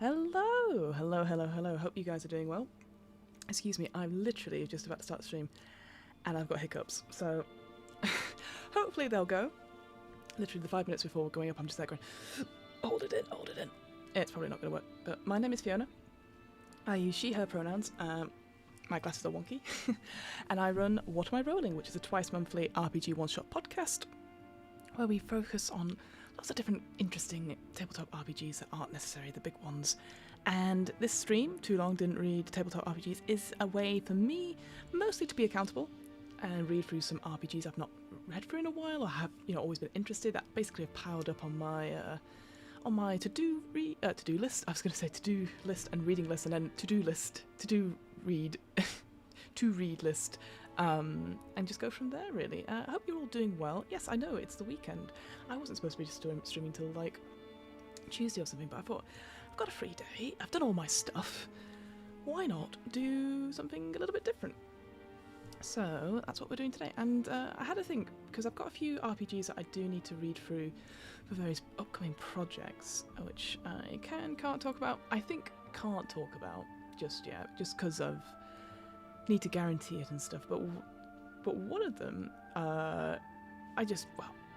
Hello, hello. Hope you guys are doing well. Excuse me, I'm literally just about to start the stream and I've got hiccups, so hopefully they'll go. Literally the 5 minutes before going up, I'm just there going, hold it in. It's probably not going to work, but my name is Fiona. I use she, her pronouns. My glasses are wonky. And I run What Am I Rolling, which is a twice-monthly RPG one-shot podcast where we focus on lots of different interesting tabletop RPGs that aren't necessarily the big ones. And this stream, Too Long Didn't Read Tabletop RPGs, is a way for me mostly to be accountable and read through some RPGs I've not read for in a while or have always been interested, that basically have piled up on my to-do list. I was going to say to-do list and reading list, and then to-do list, to-do read, to read list, and just go from there, really. I hope you're all doing well. Yes, I know, it's the weekend. I wasn't supposed to be just streaming till, like, Tuesday or something, but I thought, I've got a free day, I've done all my stuff, why not do something a little bit different? So that's what we're doing today, and I had to think, because I've got a few RPGs that I do need to read through for various upcoming projects, which I can't talk about. I think can't talk about just yet, just because of need to guarantee it and stuff. But one of them,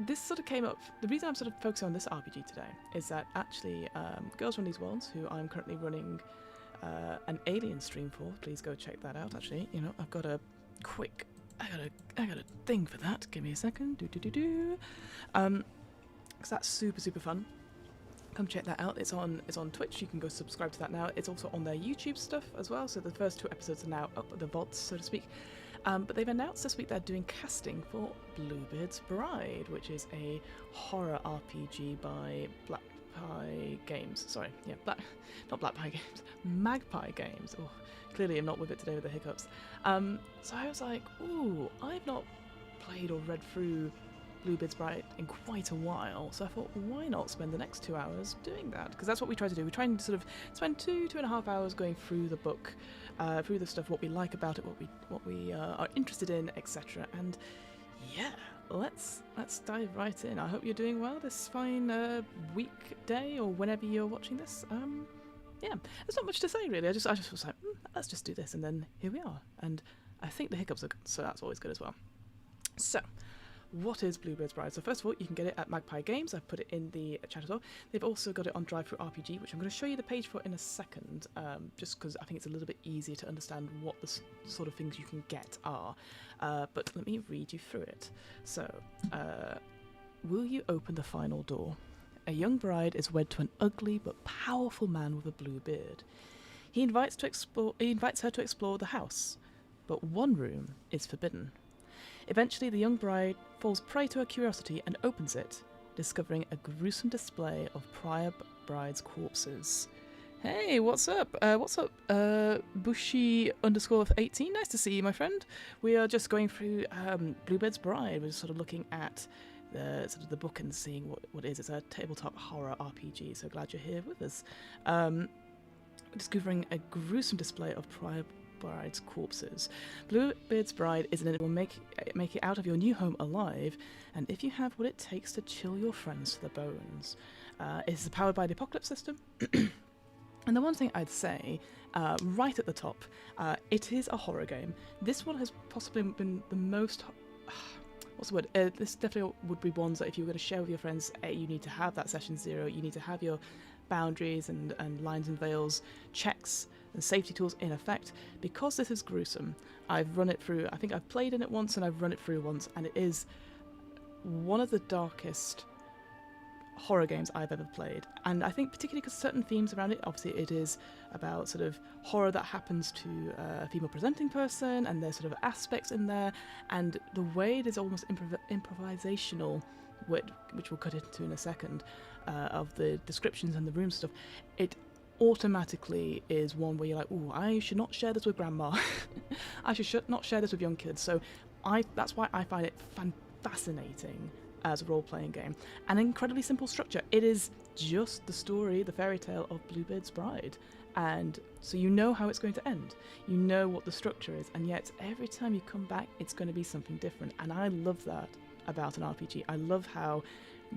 this sort of came up. The reason I'm sort of focusing on this RPG today is that actually, Girls Run These Worlds, who I'm currently running an Alien stream for. Please go check that out. Actually, I've got a quick. I got a thing for that. Give me a second. Because that's super fun. Come check that out. It's on Twitch. You can go subscribe to that now. It's also on their YouTube stuff as well. So the first 2 episodes are now up, the VODs, so to speak. But they've announced this week they're doing casting for Bluebeard's Bride, which is a horror RPG by Magpie Games. Oh, clearly I'm not with it today with the hiccups. So I was like, ooh, I've not played or read through Bluebeard's Bride in quite a while, so I thought, why not spend the next 2 hours doing that? Because that's what we try to do. We try and sort of spend 2.5 hours going through the book, through the stuff, what we like about it, what we are interested in, etc. And yeah, let's dive right in. I hope you're doing well this fine weekday or whenever you're watching this. Yeah, there's not much to say really. I just was like, let's just do this, and then here we are. And I think the hiccups are good, so that's always good as well. So, what is Bluebeard's Bride? So first of all, you can get it at Magpie Games. I've put it in the chat as well. They've also got it on DriveThruRPG, which I'm going to show you the page for in a second, just because I think it's a little bit easier to understand what the sort of things you can get are. But let me read you through it. So, will you open the final door? A young bride is wed to an ugly but powerful man with a blue beard. He invites her to explore the house, but one room is forbidden. Eventually, the young bride falls prey to her curiosity and opens it, discovering a gruesome display of prior brides' corpses. Hey, what's up? Bushi_18. Nice to see you, my friend. We are just going through Bluebeard's Bride. We're just sort of looking at the book and seeing what it is. It's a tabletop horror RPG. So glad you're here with us. Discovering a gruesome display of prior brides' corpses. Bluebeard's Bride is it will make it out of your new home alive, and if you have what it takes to chill your friends to the bones. It's powered by the Apocalypse system. And the one thing I'd say, right at the top, it is a horror game. This one has possibly been the most... what's the word? This definitely would be ones that if you were going to share with your friends, you need to have that session 0, you need to have your boundaries and lines and veils, checks and safety tools in effect. Because this is gruesome, I've run it through, I think I've played in it once and I've run it through once, and it is one of the darkest horror games I've ever played. And I think particularly because certain themes around it, obviously it is about sort of horror that happens to a female presenting person, and there's sort of aspects in there, and the way it is almost improvisational, which we'll cut into in a second, of the descriptions and the room stuff, it automatically is one where you're like, ooh, I should not share this with grandma. I should not share this with young kids. So that's why I find it fascinating as a role-playing game. An incredibly simple structure. It is just the story, the fairy tale of Bluebeard's Bride. And so you know how it's going to end. You know what the structure is, and yet every time you come back, it's going to be something different. And I love that about an RPG. I love how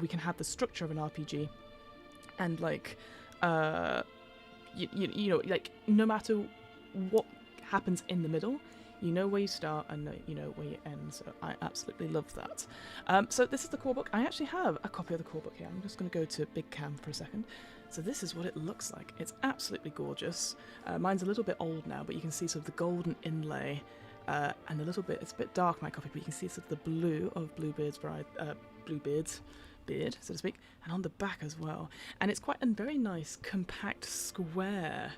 we can have the structure of an RPG and you know, like, no matter what happens in the middle, you know where you start and you know where you end. So I absolutely love that. So this is the core book. I actually have a copy of the core book here. I'm just going to go to Big Cam for a second. So this is what it looks like. It's absolutely gorgeous. Mine's a little bit old now, but you can see sort of the golden inlay and a little bit, it's a bit dark, my copy, but you can see sort of the blue of Bluebeard's beard, so to speak, and on the back as well. And it's quite a very nice, compact, square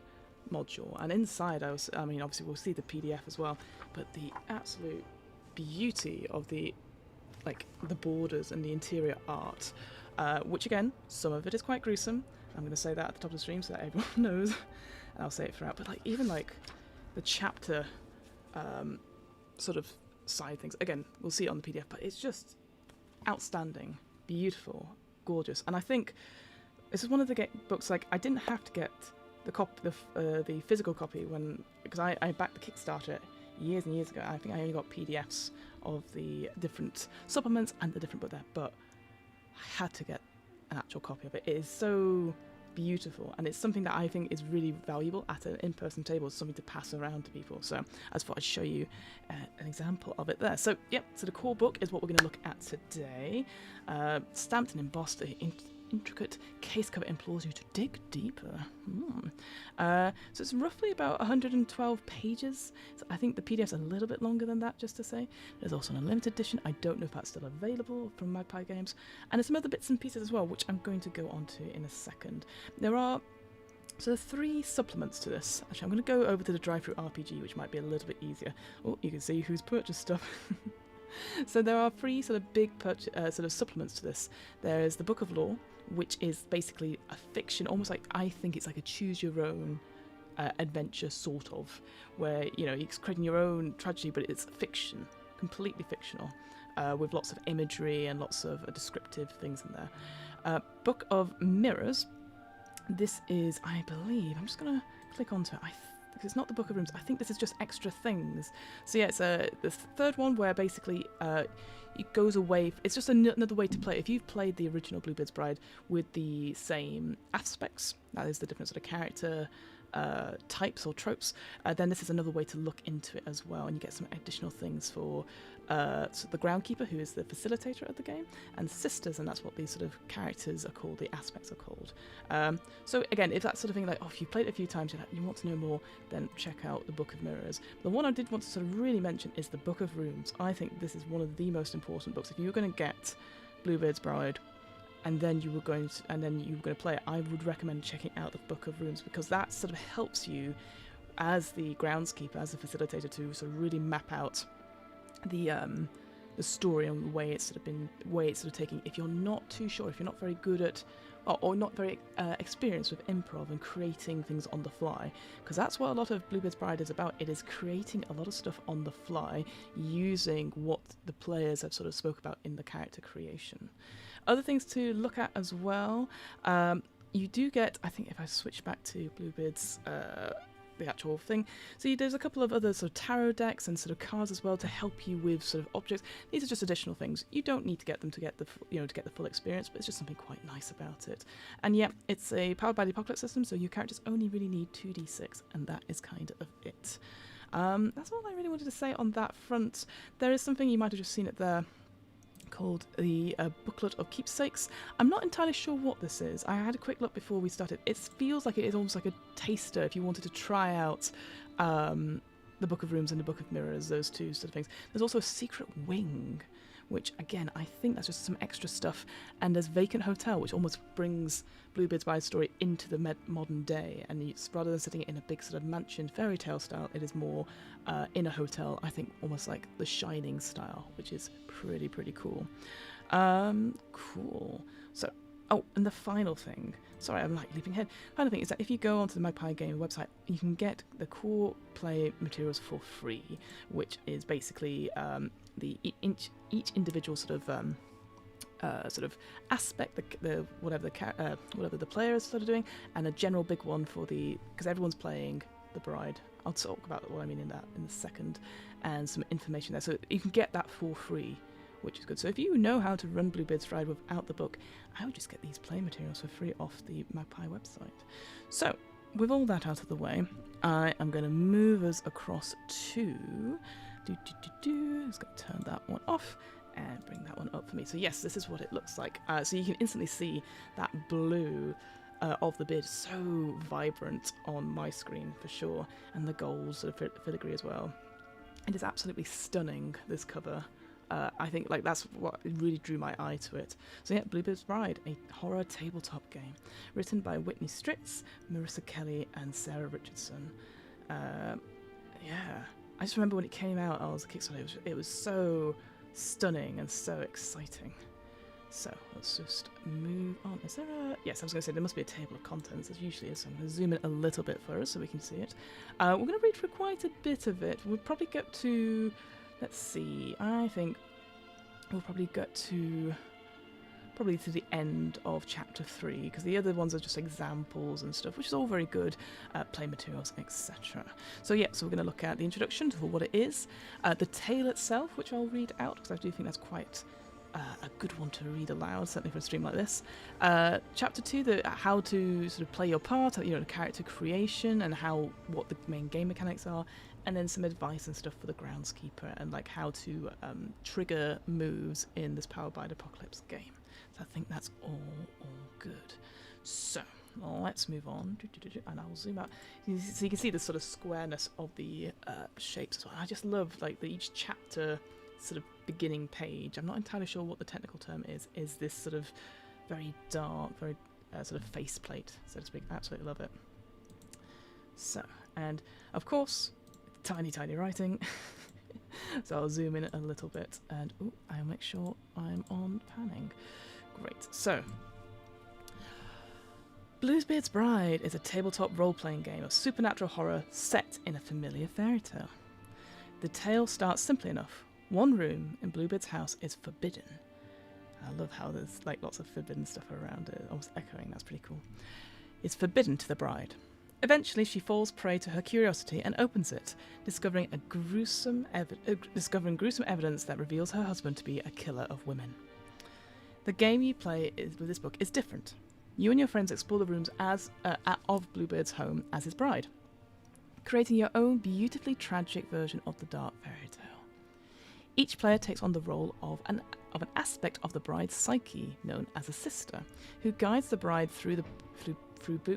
module. And inside, I mean, obviously we'll see the PDF as well, but the absolute beauty of the borders and the interior art, which again, some of it is quite gruesome. I'm going to say that at the top of the stream so that everyone knows, and I'll say it throughout. But like even like the chapter sort of side things, again, we'll see it on the PDF, but it's just outstanding, beautiful, gorgeous. And I think this is one of the books, like, I didn't have to get the physical copy because I backed the Kickstarter years and years ago. I think I only got PDFs of the different supplements and the different book there, but I had to get an actual copy of it. It is so beautiful, and it's something that I think is really valuable at an in-person table. It's something to pass around to people. So I just thought I'd show you an example of it there. So yep, so the core book is what we're going to look at today. Stamped and embossed, the intricate case cover implores you to dig deeper. So it's roughly about 112 pages. So I think the PDF's a little bit longer than that, just to say. There's also an unlimited edition. I don't know if that's still available from Magpie Games. And there's some other bits and pieces as well, which I'm going to go on to in a second. There's 3 supplements to this. Actually, I'm going to go over to the Drive-Thru RPG, which might be a little bit easier. Oh, you can see who's purchased stuff. So there are 3 sort of big sort of supplements to this. There is the Book of Lore, which is basically a fiction, almost like, I think it's like a choose-your-own adventure, sort of, where, you know, you're creating your own tragedy, but it's fiction, completely fictional, with lots of imagery and lots of descriptive things in there. Book of Mirrors, this is, I believe, I'm just going to click onto it, because it's not the Book of Rooms, I think this is just extra things. So yeah, it's the third one where basically it goes away, it's just another way to play. If you've played the original Bluebeard's Bride with the same aspects, that is the different sort of character types or tropes, then this is another way to look into it as well, and you get some additional things for so the groundkeeper, who is the facilitator of the game, and sisters, and that's what these sort of characters are called, the aspects are called. So again, if that sort of thing, like, if you've played it a few times, you want to know more, then check out the Book of Mirrors. The one I did want to sort of really mention is the Book of Rooms. I think this is one of the most important books. If you were going to get Bluebeard's Bride, and then you were going to play it, I would recommend checking out the Book of Rooms, because that sort of helps you as the groundskeeper, as the facilitator, to sort of really map out the story and the way it's sort of taking. If you're not too sure, if you're not very good at or not very experienced with improv and creating things on the fly, because that's what a lot of Bluebeard's Bride is about. It is creating a lot of stuff on the fly using what the players have sort of spoke about in the character creation. Other things to look at as well, you do get, I think if I switch back to Bluebeard's the actual thing, so there's a couple of other sort of tarot decks and sort of cards as well to help you with sort of objects. These are just additional things. You don't need to get them to get the full experience, but it's just something quite nice about it. And yeah, it's a powered by the Apocalypse system, so your characters only really need 2d6, and that is kind of it. That's all I really wanted to say on that front. There is something, you might have just seen it there, called the Booklet of Keepsakes. I'm not entirely sure what this is. I had a quick look before we started. It feels like it is almost like a taster if you wanted to try out the Book of Rooms and the Book of Mirrors, those two sort of things. There's also a secret wing, which again, I think that's just some extra stuff. And there's Vacant Hotel, which almost brings Bluebeard's Bride story into the modern day. And it's, rather than sitting in a big sort of mansion fairy tale style, it is more in a hotel, I think almost like the Shining style, which is pretty cool. Cool. So, oh, and the final thing, sorry, I'm like leaping ahead. Final thing is that if you go onto the Magpie Game website, you can get the core play materials for free, which is basically each individual sort of aspect, whatever the player is sort of doing, and a general big one for because everyone's playing the bride. I'll talk about what I mean in a second, and some information there. So you can get that for free, which is good. So if you know how to run Bluebeard's Bride without the book, I would just get these play materials for free off the Magpie website. So with all that out of the way, I am going to move us across to... Just going to turn that one off and bring that one up for me. So yes, this is what it looks like. So you can instantly see that blue of the beard, so vibrant on my screen for sure, and the gold sort of filigree as well. It is absolutely stunning, this cover. I think like that's what really drew my eye to it. So yeah, Bluebeard's Bride, a horror tabletop game, written by Whitney Stritz, Marissa Kelly, and Sarah Richardson. Yeah, I just remember when it came out, I was a Kickstarter. It was so stunning and so exciting. So let's just move on. Is there a... Yes, I was going to say there must be a table of contents, as usually is, so I'm going to zoom in a little bit for us so we can see it. We're going to read through quite a bit of it. We'll probably get to... Let's see, I think we'll probably get to... Probably to the end of chapter 3, because the other ones are just examples and stuff, which is all very good, play materials, etc. So yeah, so we're going to look at the introduction to what it is, the tale itself, which I'll read out, because I do think that's quite... a good one to read aloud, certainly for a stream like this. Chapter 2, how to sort of play your part, you know, the character creation and what the main game mechanics are, and then some advice and stuff for the groundskeeper and like how to trigger moves in this Powered by the Apocalypse game. So I think that's all good. So let's move on, and I'll zoom out so you can see the sort of squareness of the shapes as well. I just love like each chapter sort of beginning page. I'm not entirely sure what the technical term is this sort of very dark, very sort of faceplate, so to speak. Absolutely love it. So, and of course, tiny writing. So I'll zoom in a little bit and I'll make sure I'm on panning. Great. So, Bluebeard's Bride is a tabletop role-playing game of supernatural horror set in a familiar fairy tale. The tale starts simply enough. One room in Bluebeard's house is forbidden. I love how there's like lots of forbidden stuff around it, almost echoing. That's pretty cool. It's forbidden to the bride. Eventually, she falls prey to her curiosity and opens it, discovering gruesome evidence that reveals her husband to be a killer of women. The game you play with this book is different. You and your friends explore the rooms of Bluebeard's home as his bride, creating your own beautifully tragic version of the dark fairy tale. Each player takes on the role of an aspect of the bride's psyche, known as a sister, who guides the bride through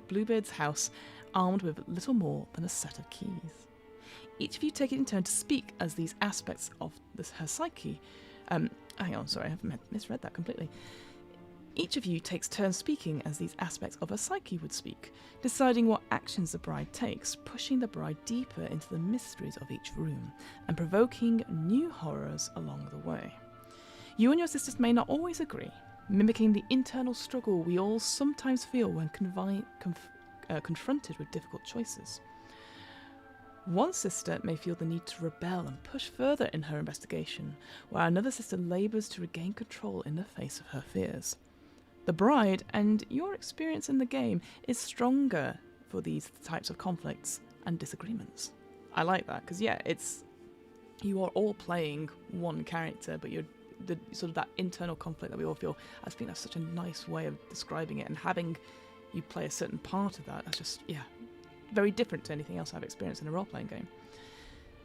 Bluebeard's house, armed with little more than a set of keys. Each of you take it in turn to speak as these aspects of her psyche. Hang on, sorry, I've misread that completely. Each of you takes turns speaking as these aspects of her psyche would speak, deciding what actions the bride takes, pushing the bride deeper into the mysteries of each room, and provoking new horrors along the way. You and your sisters may not always agree, mimicking the internal struggle we all sometimes feel when confronted with difficult choices. One sister may feel the need to rebel and push further in her investigation, while another sister labours to regain control in the face of her fears. The bride and your experience in the game is stronger for these types of conflicts and disagreements. I like that because you are all playing one character, but you're the sort of that internal conflict that we all feel. I think that's such a nice way of describing it, and having you play a certain part of that's just very different to anything else I've experienced in a role-playing game.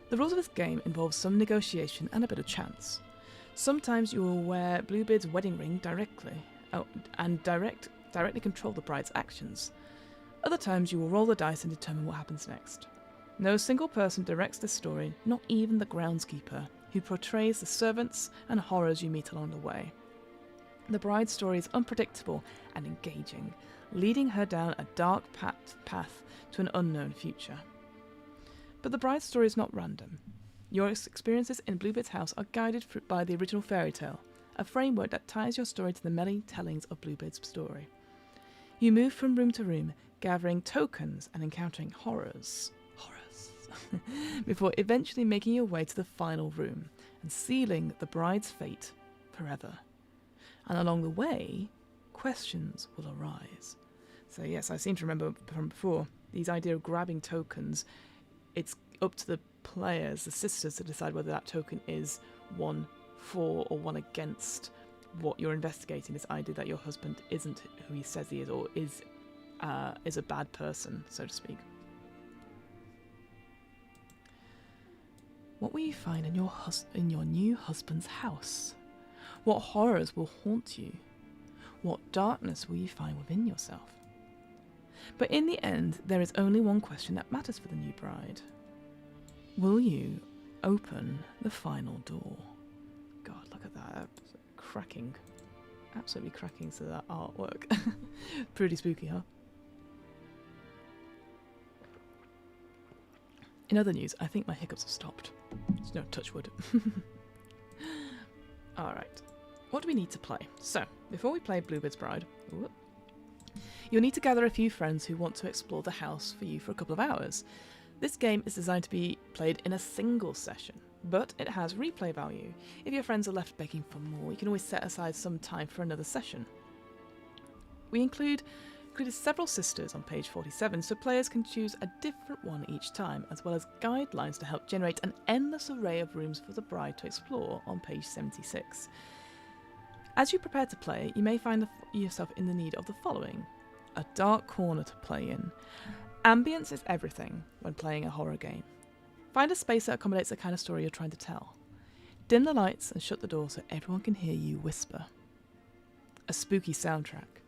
The rules of this game involve some negotiation and a bit of chance. Sometimes you will wear Bluebeard's wedding ring directly and directly control the bride's actions. Other times you will roll the dice and determine what happens next. No single person directs this story, not even the groundskeeper, who portrays the servants and horrors you meet along the way. The bride's story is unpredictable and engaging, leading her down a dark path to an unknown future. But the bride's story is not random. Your experiences in Bluebeard's house are guided by the original fairy tale, a framework that ties your story to the many tellings of Bluebeard's story. You move from room to room, gathering tokens and encountering horrors, before eventually making your way to the final room and sealing the bride's fate forever. And along the way, questions will arise. So yes, I seem to remember from before, these idea of grabbing tokens, it's up to the players, the sisters, to decide whether that token is one for or one against what you're investigating, this idea that your husband isn't who he says he is, or is is a bad person, so to speak. What will you find in your new husband's house? What horrors will haunt you? What darkness will you find within yourself? But in the end, there is only one question that matters for the new bride. Will you open the final door? God, look at that. Cracking. Absolutely cracking to that artwork. Pretty spooky, huh? In other news, I think my hiccups have stopped. No, touch wood. Alright. What do we need to play? So, before we play Bluebeard's Bride, you'll need to gather a few friends who want to explore the house for you for a couple of hours. This game is designed to be played in a single session, but it has replay value. If your friends are left begging for more, you can always set aside some time for another session. We included several sisters on page 47, so players can choose a different one each time, as well as guidelines to help generate an endless array of rooms for the bride to explore on page 76. As you prepare to play, you may find yourself in the need of the following: a dark corner to play in. Ambience is everything when playing a horror game. Find a space that accommodates the kind of story you're trying to tell. Dim the lights and shut the door so everyone can hear you whisper. A spooky soundtrack.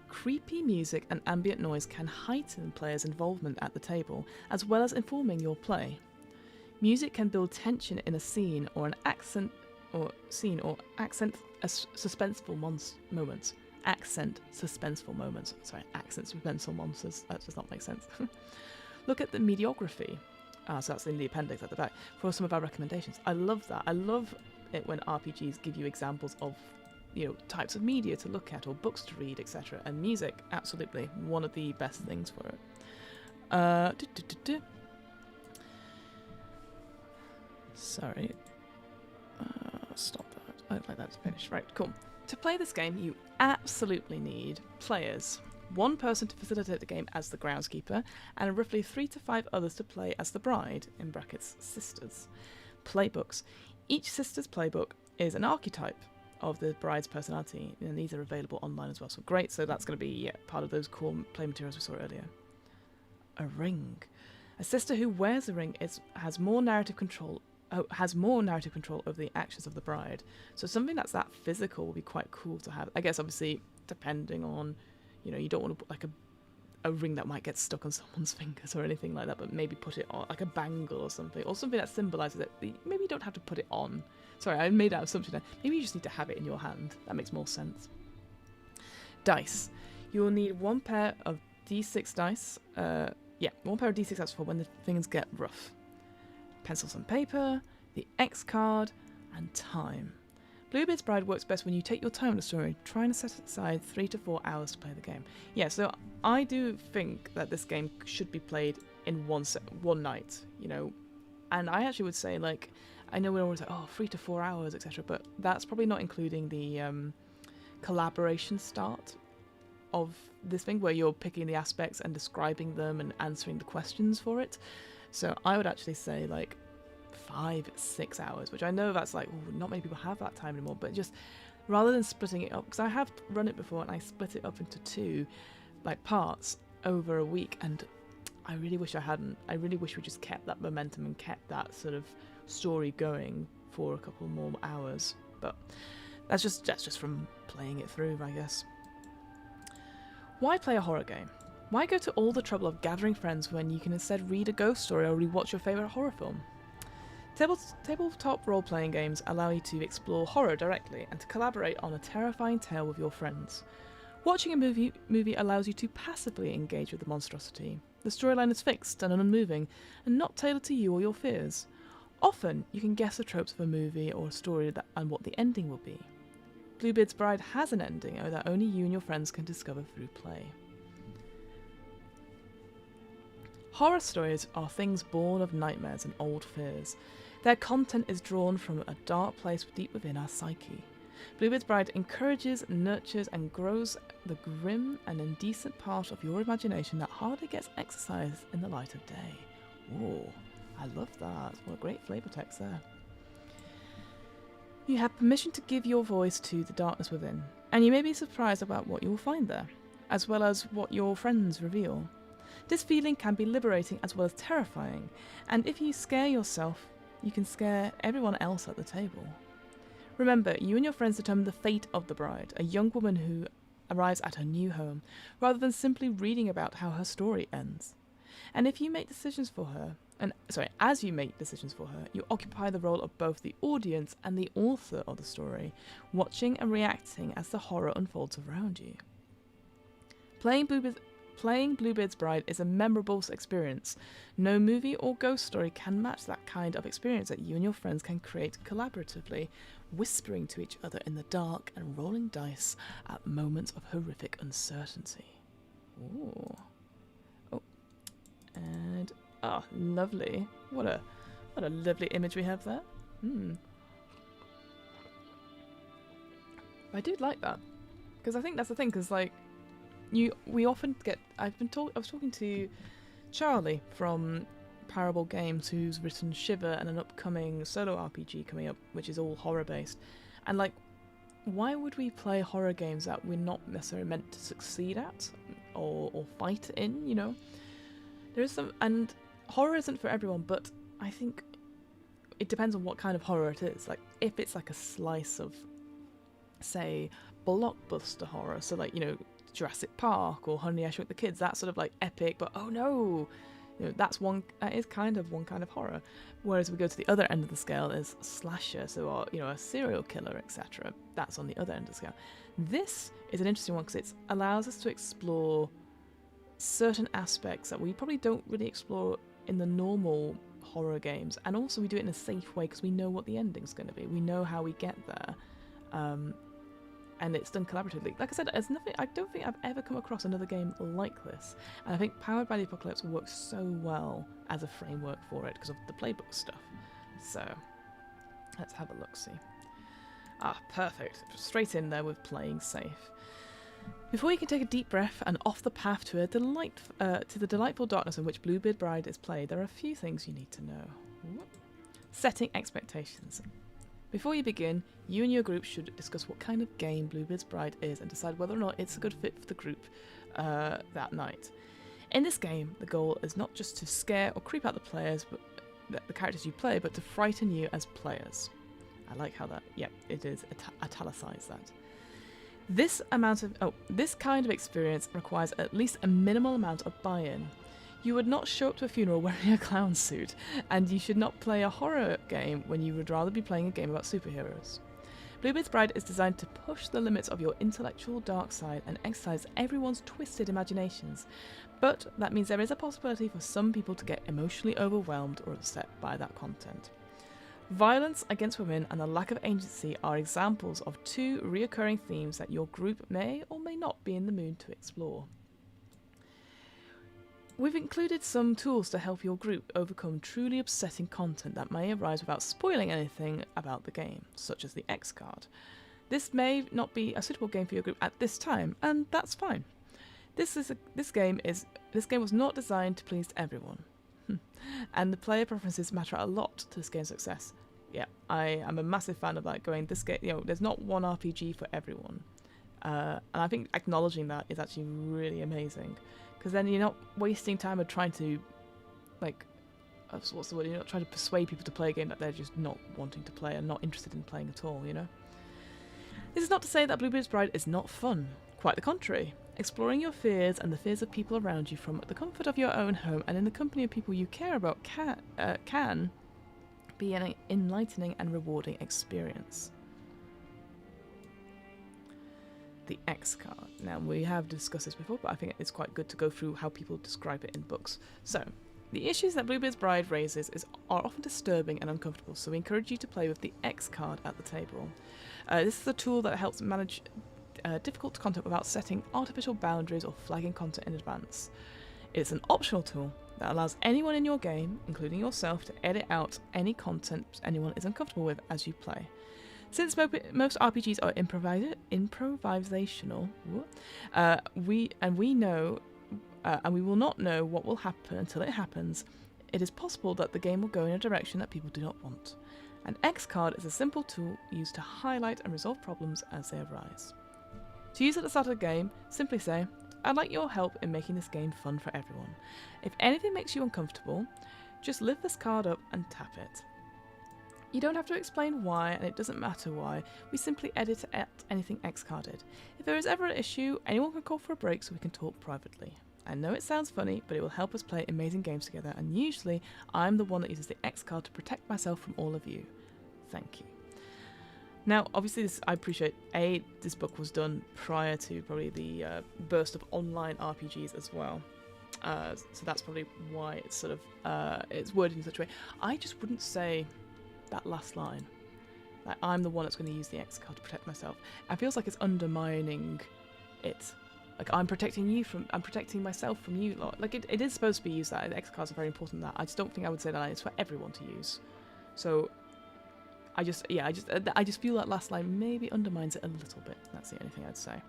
Creepy music and ambient noise can heighten players' involvement at the table, as well as informing your play. Music can build tension in a scene or accent suspenseful moments. Accent suspenseful moments. Sorry, accent suspenseful monsters. That does not make sense. Look at the mediography. So that's in the appendix at the back for some of our recommendations. I love that. I love it when RPGs give you examples of, types of media to look at or books to read, etc. And music, absolutely one of the best things for it. Sorry. Stop that. I'd like that to finish. Right, cool. To play this game, you absolutely need players. One person to facilitate the game as the groundskeeper, and roughly 3 to 5 others to play as the bride, in brackets, sisters. Playbooks. Each sister's playbook is an archetype of the bride's personality, and these are available online as well. So great, so that's going to be part of those core play materials we saw earlier. A ring. A sister who wears a ring has more narrative control over the actions of the bride. So something that's that physical will be quite cool to have. I guess obviously depending on, you don't want to put like a ring that might get stuck on someone's fingers or anything like that, but maybe put it on like a bangle or something that symbolises it. Maybe you don't have to put it on. Sorry, I made that assumption there. Maybe you just need to have it in your hand. That makes more sense. Dice. You will need one pair of D6 dice. One pair of D6 dice for when the things get rough. Pencils and paper, the X card, and time. Bluebeard's Bride works best when you take your time with the story, trying to set aside 3 to 4 hours to play the game. Yeah, so I do think that this game should be played in one night, and I actually would say, like, I know we're always like, 3 to 4 hours, etc., but that's probably not including the collaboration start of this thing, where you're picking the aspects and describing them and answering the questions for it. So I would actually say like 5-6 hours, which I know that's like, not many people have that time anymore, but just rather than splitting it up, because I have run it before and I split it up into 2 like parts over a week, and I really wish I hadn't. I really wish we just kept that momentum and kept that sort of story going for a couple more hours, but that's just from playing it through, I guess. Why play a horror game? Why go to all the trouble of gathering friends when you can instead read a ghost story or rewatch your favourite horror film? Tabletop role-playing games allow you to explore horror directly and to collaborate on a terrifying tale with your friends. Watching a movie allows you to passively engage with the monstrosity. The storyline is fixed and unmoving, and not tailored to you or your fears. Often, you can guess the tropes of a movie or a story and what the ending will be. Bluebeard's Bride has an ending that only you and your friends can discover through play. Horror stories are things born of nightmares and old fears. Their content is drawn from a dark place deep within our psyche. Bluebeard's Bride encourages, nurtures, and grows the grim and indecent part of your imagination that hardly gets exercised in the light of day. Ooh, I love that. What a great flavour text there. You have permission to give your voice to the darkness within, and you may be surprised about what you will find there. as well as what your friends reveal. This feeling can be liberating as well as terrifying, and if you scare yourself, you can scare everyone else at the table. Remember, you and your friends determine the fate of the bride, a young woman who arrives at her new home, rather than simply reading about how her story ends. And if you make decisions for her, as you make decisions for her, you occupy the role of both the audience and the author of the story, watching and reacting as the horror unfolds around you. Playing Bluebeard's Bride is a memorable experience. No movie or ghost story can match that kind of experience that you and your friends can create collaboratively, whispering to each other in the dark and rolling dice at moments of horrific uncertainty. Ooh. Oh. And lovely. What a lovely image we have there. I do like that, because I think that's the thing, because like we often get, I was talking to Charlie from Parable Games, who's written Shiver and an upcoming solo RPG coming up, which is all horror based, and like, why would we play horror games that we're not necessarily meant to succeed at or fight in, you know? There is some, and horror isn't for everyone, but I think it depends on what kind of horror it is. Like, if it's like a slice of, say, blockbuster horror, so like, you know, Jurassic Park or Honey, I Shrunk the Kids, that sort of like epic, but oh no, you know, that is kind of one kind of horror. Whereas we go to the other end of the scale is slasher, so you know, a serial killer, etc. That's on the other end of the scale. This is an interesting one because it allows us to explore certain aspects that we probably don't really explore in the normal horror games, and also we do it in a safe way because we know what the ending's going to be. We know how we get there, and it's done collaboratively. Like I said, I don't think I've ever come across another game like this, and I think Powered by the Apocalypse works so well as a framework for it because of the playbook stuff. So let's have a look-see. Perfect. Straight in there with playing safe. Before you can take a deep breath and off the path to the delightful darkness in which Bluebeard Bride is played, there are a few things you need to know. Setting expectations. Before you begin, you and your group should discuss what kind of game Bluebeard's Bride is and decide whether or not it's a good fit for the group that night. In this game, the goal is not just to scare or creep out the players, but the characters you play, but to frighten you as players. I like how that, it is italicized that. This kind of experience requires at least a minimal amount of buy-in. You would not show up to a funeral wearing a clown suit, and you should not play a horror game when you would rather be playing a game about superheroes. Bluebeard's Bride is designed to push the limits of your intellectual dark side and exercise everyone's twisted imaginations, but that means there is a possibility for some people to get emotionally overwhelmed or upset by that content. Violence against women and the lack of agency are examples of two reoccurring themes that your group may or may not be in the mood to explore. We've included some tools to help your group overcome truly upsetting content that may arise without spoiling anything about the game, such as the X card. This may not be a suitable game for your group at this time, and that's fine. This game was not designed to please everyone, and the player preferences matter a lot to this game's success. Yeah, I am a massive fan of that. This game, you know, there's not one RPG for everyone, and I think acknowledging that is actually really amazing. Because then you're not wasting time of trying to, like, what's the word? You're not trying to persuade people to play a game that they're just not wanting to play and not interested in playing at all, you know? This is not to say that Bluebeard's Bride is not fun. Quite the contrary. Exploring your fears and the fears of people around you from the comfort of your own home and in the company of people you care about can be an enlightening and rewarding experience. The X card. Now, we have discussed this before, but I think it's quite good to go through how people describe it in books. So, the issues that Bluebeard's Bride raises are often disturbing and uncomfortable, so we encourage you to play with the X card at the table. This is a tool that helps manage difficult content without setting artificial boundaries or flagging content in advance. It's an optional tool that allows anyone in your game, including yourself, to edit out any content anyone is uncomfortable with as you play. Since most RPGs are improvisational, we will not know what will happen until it happens. It is possible that the game will go in a direction that people do not want. An X card is a simple tool used to highlight and resolve problems as they arise. To use at the start of the game, simply say, I'd like your help in making this game fun for everyone. If anything makes you uncomfortable, just lift this card up and tap it. You don't have to explain why, and it doesn't matter why. We simply edit out anything X-carded. If there is ever an issue, anyone can call for a break so we can talk privately. I know it sounds funny, but it will help us play amazing games together, and usually I'm the one that uses the X card to protect myself from all of you. Thank you. Now, obviously, I appreciate, this book was done prior to probably the burst of online RPGs as well. So that's probably why it's sort of, it's worded in such a way. I just wouldn't say that last line. Like, I'm the one that's going to use the X card to protect myself. It feels like it's undermining it. Like, I'm protecting myself from you lot. Like, it is supposed to be used that. The X cards are very important that. I just don't think I would say that it's for everyone to use. So, I just feel that last line maybe undermines it a little bit. That's the only thing I'd say.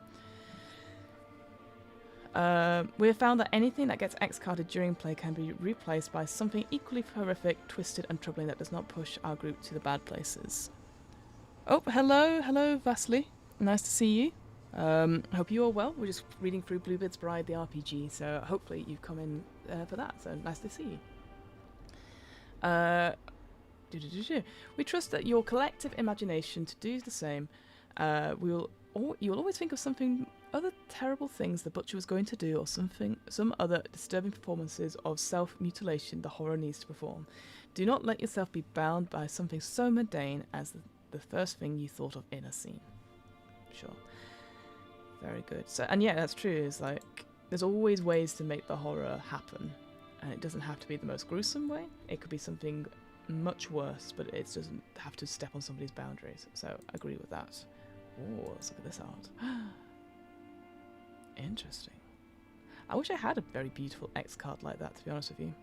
We have found that anything that gets X-carded during play can be replaced by something equally horrific, twisted and troubling that does not push our group to the bad places. Oh, hello Vasily. Nice to see you. I hope you are well. We're just reading through Bluebeard's Bride, the RPG, so hopefully you've come in for that, so nice to see you. We trust that your collective imagination to do the same. You'll always think of something other terrible things the butcher was going to do, or some other disturbing performances of self-mutilation the horror needs to perform. Do not let yourself be bound by something so mundane as the first thing you thought of in a scene. Sure. Very good. So, and yeah, that's true. It's like, there's always ways to make the horror happen, and it doesn't have to be the most gruesome way. It could be something much worse, but it doesn't have to step on somebody's boundaries. So I agree with that. Oh, let's look at this art. Interesting. I wish I had a very beautiful X card like that, to be honest with you.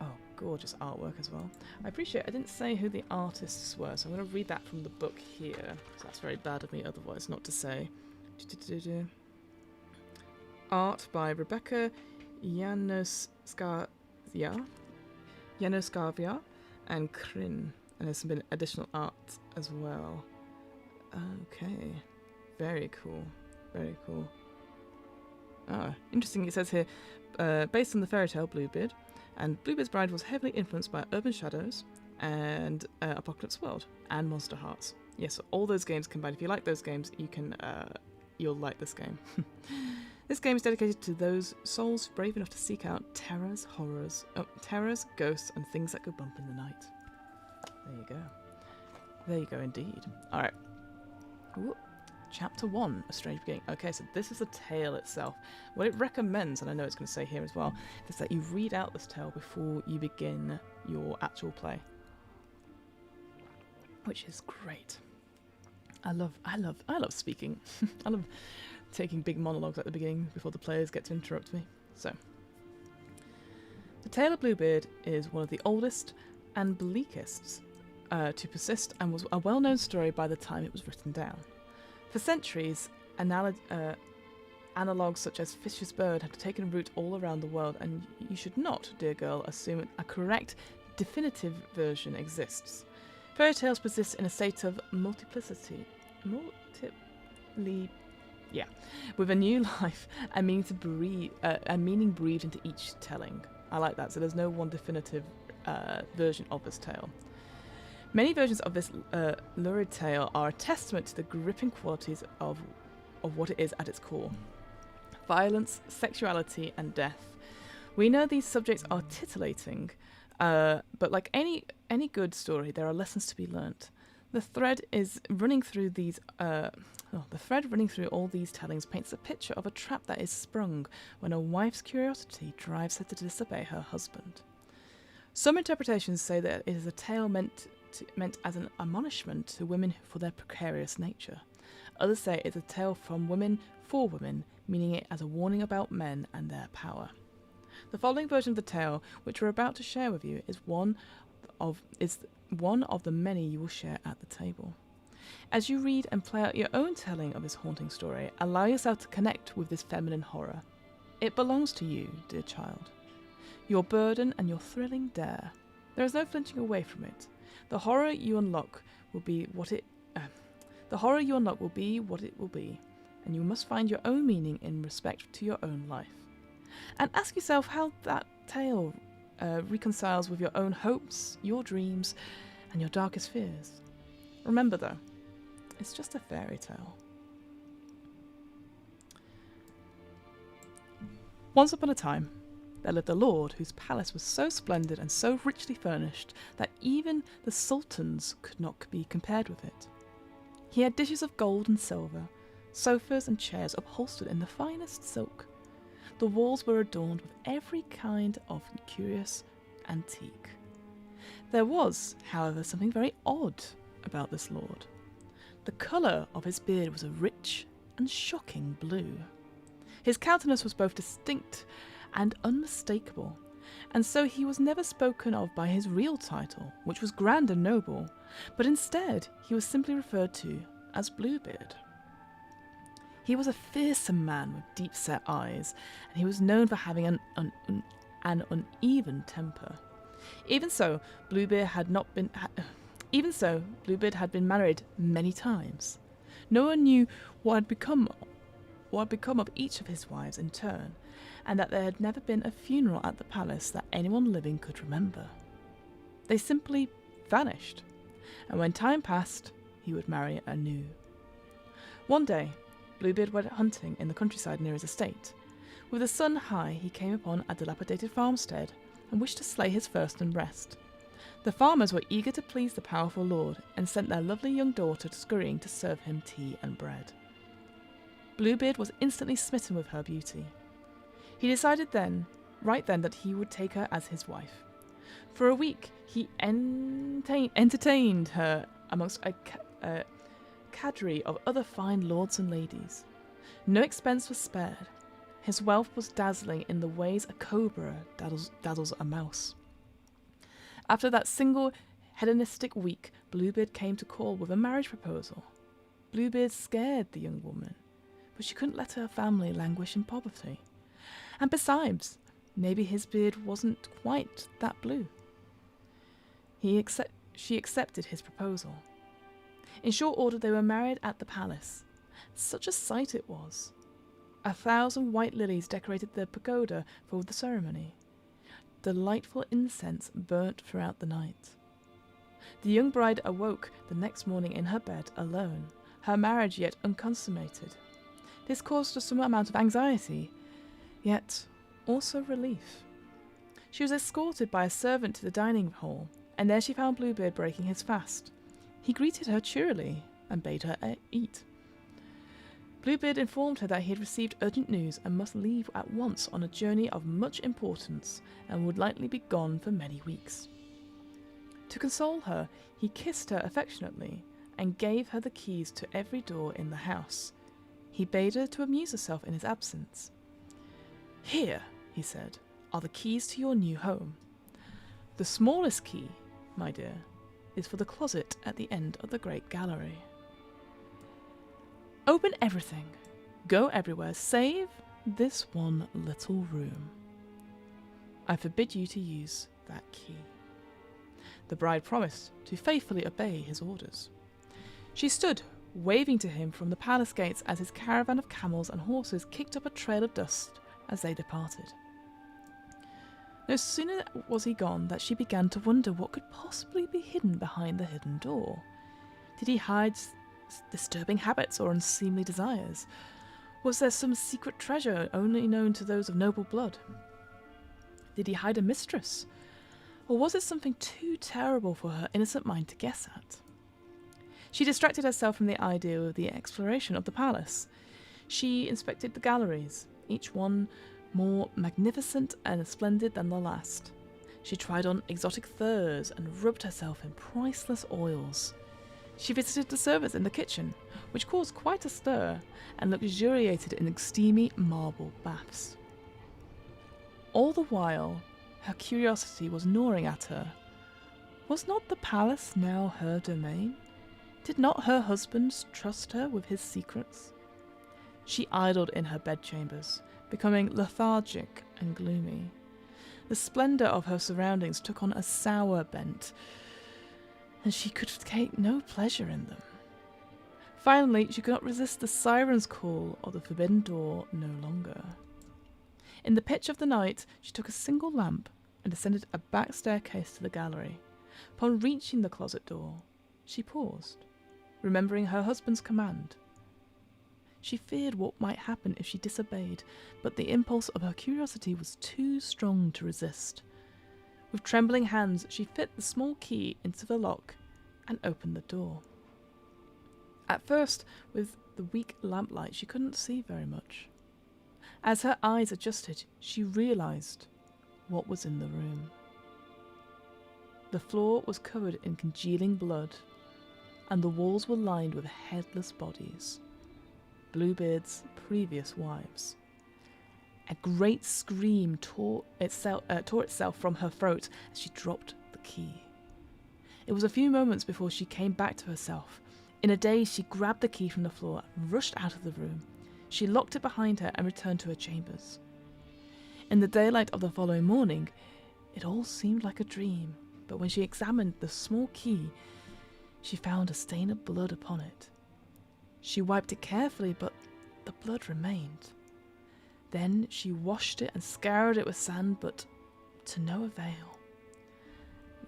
Oh, gorgeous artwork as well. I appreciate I didn't say who the artists were, so I'm going to read that from the book here. So that's very bad of me otherwise not to say. Art by Rebecca Janoskarvia and Krin. And there's some additional art as well. Okay. Very cool. Very cool. Ah, interesting. It says here, based on the fairy tale Bluebeard, and Bluebeard's Bride was heavily influenced by Urban Shadows and Apocalypse World and Monster Hearts. Yes, all those games combined. If you like those games, you'll like this game. This game is dedicated to those souls brave enough to seek out terrors, ghosts, and things that go bump in the night. There you go. There you go, indeed. All right. Ooh. Chapter 1, A Strange Beginning. Okay, so this is the tale itself. What it recommends, and I know it's going to say here as well, is that you read out this tale before you begin your actual play. Which is great. I love speaking. I love taking big monologues at the beginning before the players get to interrupt me. So, The Tale of Bluebeard is one of the oldest and bleakest to persist, and was a well-known story by the time it was written down. For centuries, analogues such as Fisher's Bird have taken root all around the world, and you should not, dear girl, assume a correct, definitive version exists. Fairy tales persist in a state of multiplicity, with a new life and meaning breathed into each telling. I like that. So there's no one definitive version of this tale. Many versions of this lurid tale are a testament to the gripping qualities of what it is at its core. Violence, sexuality, and death. We know these subjects are titillating, but like any good story, there are lessons to be learnt. The thread running through all these tellings paints a picture of a trap that is sprung when a wife's curiosity drives her to disobey her husband. Some interpretations say that it is a tale meant as an admonishment to women for their precarious nature. Others say it's a tale from women for women, meaning it as a warning about men and their power. The following version of the tale, which we're about to share with you, is one of the many you will share at the table. As you read and play out your own telling of this haunting story, allow yourself to connect with this feminine horror. It belongs to you, dear child. Your burden and your thrilling dare. There is no flinching away from it. The horror you unlock will be what it will be. and you must find your own meaning in respect to your own life. And ask yourself how that tale reconciles with your own hopes, your dreams, and your darkest fears. Remember though, it's just a fairy tale. Once upon a time, there lived a lord whose palace was so splendid and so richly furnished that even the sultans could not be compared with it. He had dishes of gold and silver, sofas and chairs upholstered in the finest silk. The walls were adorned with every kind of curious antique. There was, however, something very odd about this lord. The colour of his beard was a rich and shocking blue. His countenance was both distinct and unmistakable, and so he was never spoken of by his real title, which was grand and noble, but instead he was simply referred to as Bluebeard. He was a fearsome man with deep-set eyes, and he was known for having an uneven temper. Even so, Bluebeard had been married many times. No one knew what had become of each of his wives in turn, and that there had never been a funeral at the palace that anyone living could remember. They simply vanished, and when time passed, he would marry anew. One day, Bluebeard went hunting in the countryside near his estate. With the sun high, he came upon a dilapidated farmstead and wished to slay his first and rest. The farmers were eager to please the powerful lord and sent their lovely young daughter scurrying to serve him tea and bread. Bluebeard was instantly smitten with her beauty. He decided right then that he would take her as his wife. For a week he entertained her amongst a cadre of other fine lords and ladies. No expense was spared. His wealth was dazzling in the ways a cobra dazzles a mouse. After that single hedonistic week, Bluebeard came to call with a marriage proposal. Bluebeard scared the young woman, but she couldn't let her family languish in poverty. And besides, maybe his beard wasn't quite that blue. She accepted his proposal. In short order, they were married at the palace. Such a sight it was. 1,000 white lilies decorated the pagoda for the ceremony. Delightful incense burnt throughout the night. The young bride awoke the next morning in her bed alone, her marriage yet unconsummated. This caused her some amount of anxiety, yet also relief. She was escorted by a servant to the dining hall, and there she found Bluebeard breaking his fast. He greeted her cheerily and bade her eat. Bluebeard informed her that he had received urgent news and must leave at once on a journey of much importance and would likely be gone for many weeks. To console her, he kissed her affectionately and gave her the keys to every door in the house. He bade her to amuse herself in his absence. "Here," he said, "are the keys to your new home. The smallest key, my dear, is for the closet at the end of the great gallery. Open everything, go everywhere, save this one little room. I forbid you to use that key." The bride promised to faithfully obey his orders. She stood, waving to him from the palace gates as his caravan of camels and horses kicked up a trail of dust as they departed. No sooner was he gone that she began to wonder what could possibly be hidden behind the hidden door. Did he hide disturbing habits or unseemly desires? Was there some secret treasure only known to those of noble blood? Did he hide a mistress? Or was it something too terrible for her innocent mind to guess at? She distracted herself from the idea of the exploration of the palace. She inspected the galleries, each one more magnificent and splendid than the last. She tried on exotic furs and rubbed herself in priceless oils. She visited the servants in the kitchen, which caused quite a stir, and luxuriated in steamy marble baths. All the while, her curiosity was gnawing at her. Was not the palace now her domain? Did not her husband trust her with his secrets? She idled in her bedchambers, becoming lethargic and gloomy. The splendour of her surroundings took on a sour bent, and she could take no pleasure in them. Finally, she could not resist the siren's call or the forbidden door no longer. In the pitch of the night, she took a single lamp and descended a back staircase to the gallery. Upon reaching the closet door, she paused, remembering her husband's command. She feared what might happen if she disobeyed, but the impulse of her curiosity was too strong to resist. With trembling hands, she fit the small key into the lock and opened the door. At first, with the weak lamplight, she couldn't see very much. As her eyes adjusted, she realised what was in the room. The floor was covered in congealing blood, and the walls were lined with headless bodies. Bluebeard's previous wives. A great scream tore itself from her throat as she dropped the key. It was a few moments before she came back to herself. In a daze, she grabbed the key from the floor and rushed out of the room. She locked it behind her and returned to her chambers. In the daylight of the following morning, it all seemed like a dream, but when she examined the small key, she found a stain of blood upon it. She wiped it carefully, but the blood remained. Then she washed it and scoured it with sand, but to no avail.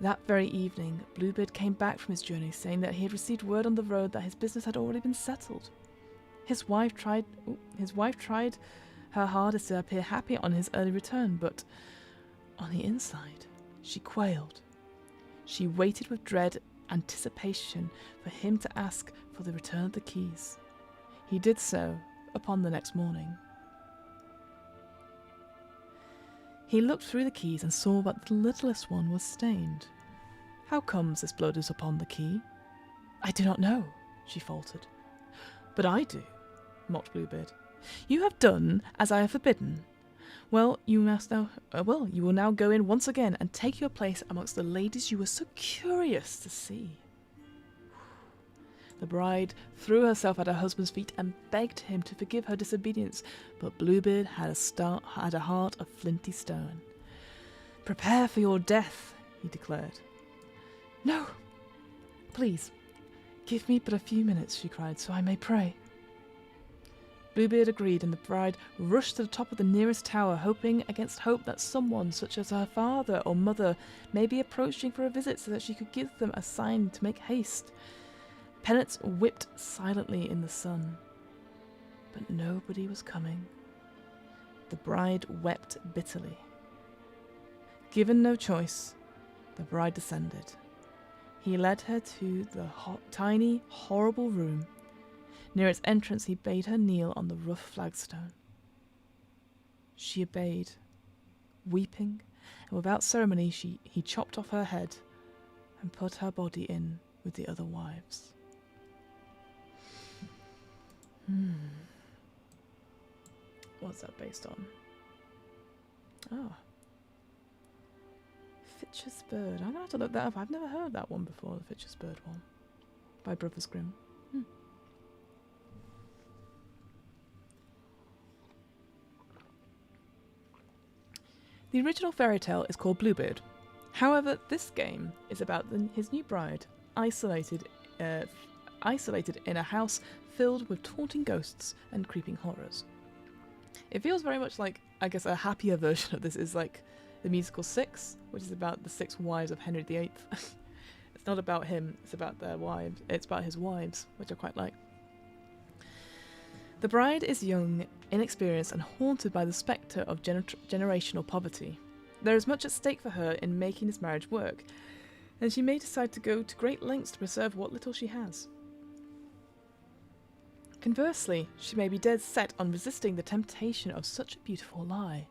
That very evening, Bluebeard came back from his journey, saying that he had received word on the road that his business had already been settled. His wife tried her hardest to appear happy on his early return, but on the inside, she quailed. She waited with dread anticipation for him to ask for the return of the keys. He did so upon the next morning. He looked through the keys and saw that the littlest one was stained. "How comes this blood is upon the key?" "I do not know," she faltered. "But I do," mocked Bluebeard. "You have done as I have forbidden. Well, you will now go in once again and take your place amongst the ladies you were so curious to see." The bride threw herself at her husband's feet and begged him to forgive her disobedience, but Bluebeard had a heart of flinty stone. "Prepare for your death," he declared. "No, please, give me but a few minutes," she cried, "so I may pray." Bluebeard agreed, and the bride rushed to the top of the nearest tower, hoping against hope that someone, such as her father or mother, may be approaching for a visit so that she could give them a sign to make haste. Pennants whipped silently in the sun, but nobody was coming. The bride wept bitterly. Given no choice, the bride descended. He led her to the tiny, horrible room. Near its entrance, he bade her kneel on the rough flagstone. She obeyed, weeping, and without ceremony he chopped off her head and put her body in with the other wives. What's that based on? Oh. Fitch's Bird. I'm going to have to look that up. I've never heard that one before, the Fitch's Bird one. By Brothers Grimm. The original fairy tale is called Bluebeard. However, this game is about his new bride, isolated in a house filled with taunting ghosts and creeping horrors. It feels very much like, I guess, a happier version of this is like the musical Six, which is about the 6 wives of Henry VIII. It's not about him, it's about their wives. It's about his wives, which I quite like. The bride is young, inexperienced, and haunted by the spectre of generational poverty. There is much at stake for her in making this marriage work, and she may decide to go to great lengths to preserve what little she has. Conversely, she may be dead set on resisting the temptation of such a beautiful lie,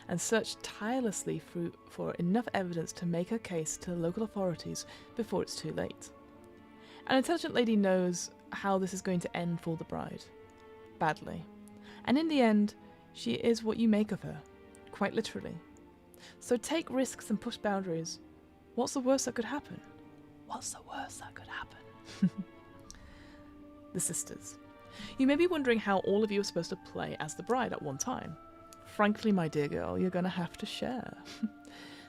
and search tirelessly for enough evidence to make her case to the local authorities before it's too late. An intelligent lady knows how this is going to end for the bride. Badly. And in the end, she is what you make of her, quite literally. So take risks and push boundaries. What's the worst that could happen? What's the worst that could happen? The sisters. You may be wondering how all of you are supposed to play as the bride at one time. Frankly, my dear girl, you're going to have to share.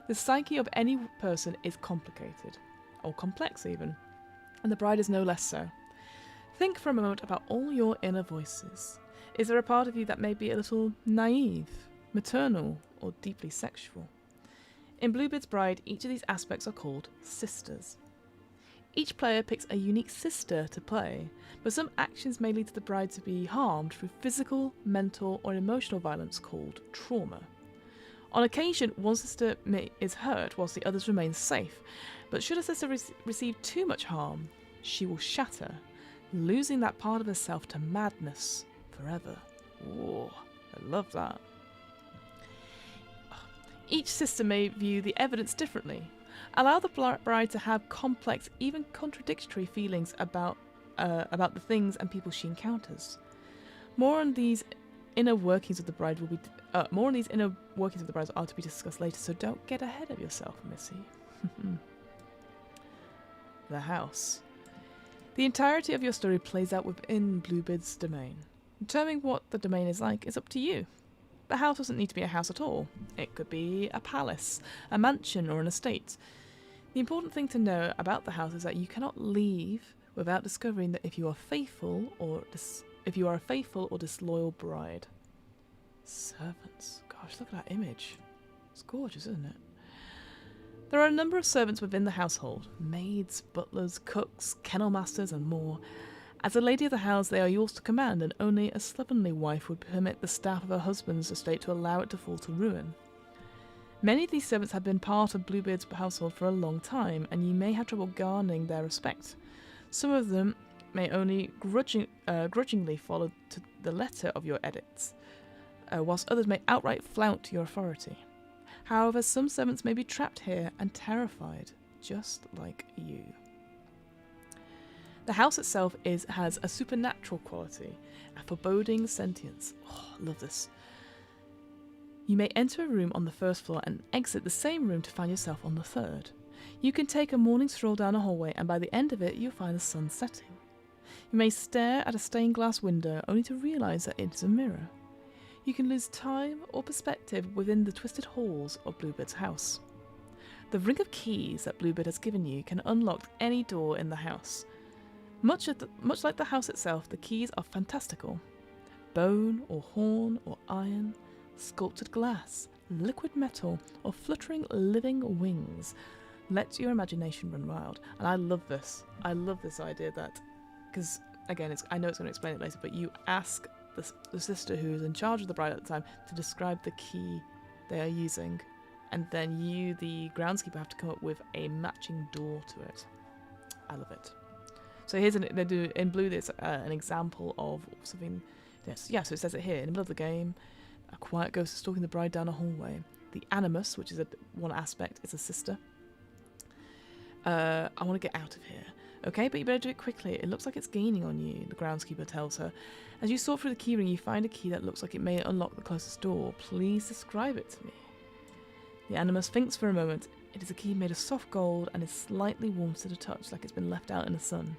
The psyche of any person is complicated, or complex even, and the bride is no less so. Think for a moment about all your inner voices. Is there a part of you that may be a little naive, maternal, or deeply sexual? In Bluebeard's Bride, each of these aspects are called sisters. Each player picks a unique sister to play, but some actions may lead to the bride to be harmed through physical, mental, or emotional violence called trauma. On occasion, one sister is hurt whilst the others remain safe, but should a sister receive too much harm, she will shatter, losing that part of herself to madness forever. Whoa, I love that. Each sister may view the evidence differently. Allow the bride to have complex, even contradictory feelings about the things and people she encounters. More on these inner workings of the bride are to be discussed later, so don't get ahead of yourself, Missy. The house. The entirety of your story plays out within Bluebeard's domain. Determining what the domain is like is up to you. The house doesn't need to be a house at all. It could be a palace, a mansion, or an estate. The important thing to know about the house is that you cannot leave without discovering that if you are a faithful or disloyal bride. Servants. Gosh, look at that image. It's gorgeous, isn't it? There are a number of servants within the household. Maids, butlers, cooks, kennel masters, and more. As a lady of the house, they are yours to command, and only a slovenly wife would permit the staff of her husband's estate to allow it to fall to ruin. Many of these servants have been part of Bluebeard's household for a long time, and you may have trouble garnering their respect. Some of them may only grudgingly follow to the letter of your edicts, whilst others may outright flout your authority. However, some servants may be trapped here and terrified, just like you. The house itself has a supernatural quality, a foreboding sentience. Oh, I love this. You may enter a room on the first floor and exit the same room to find yourself on the third. You can take a morning stroll down a hallway, and by the end of it, you'll find the sun setting. You may stare at a stained glass window only to realise that it is a mirror. You can lose time or perspective within the twisted halls of Bluebeard's house. The ring of keys that Bluebeard has given you can unlock any door in the house. Much like the house itself, the keys are fantastical. Bone or horn or iron, sculpted glass, liquid metal, or fluttering living wings. Let your imagination run wild. And I love this. I love this idea that, because again, I know it's going to explain it later, but you ask the sister who is in charge of the bride at the time to describe the key they are using, and then you, the groundskeeper, have to come up with a matching door to it. I love it. So here's in blue. There's an example of something. Yes, yeah. So it says it here in the middle of the game. A quiet ghost is stalking the bride down a hallway. The animus, which is one aspect, is a sister. I want to get out of here. Okay, but you better do it quickly. It looks like it's gaining on you, the groundskeeper tells her. As you sort through the keyring, you find a key that looks like it may unlock the closest door. Please describe it to me. The animus thinks for a moment. It is a key made of soft gold and is slightly warm to the touch, like it's been left out in the sun.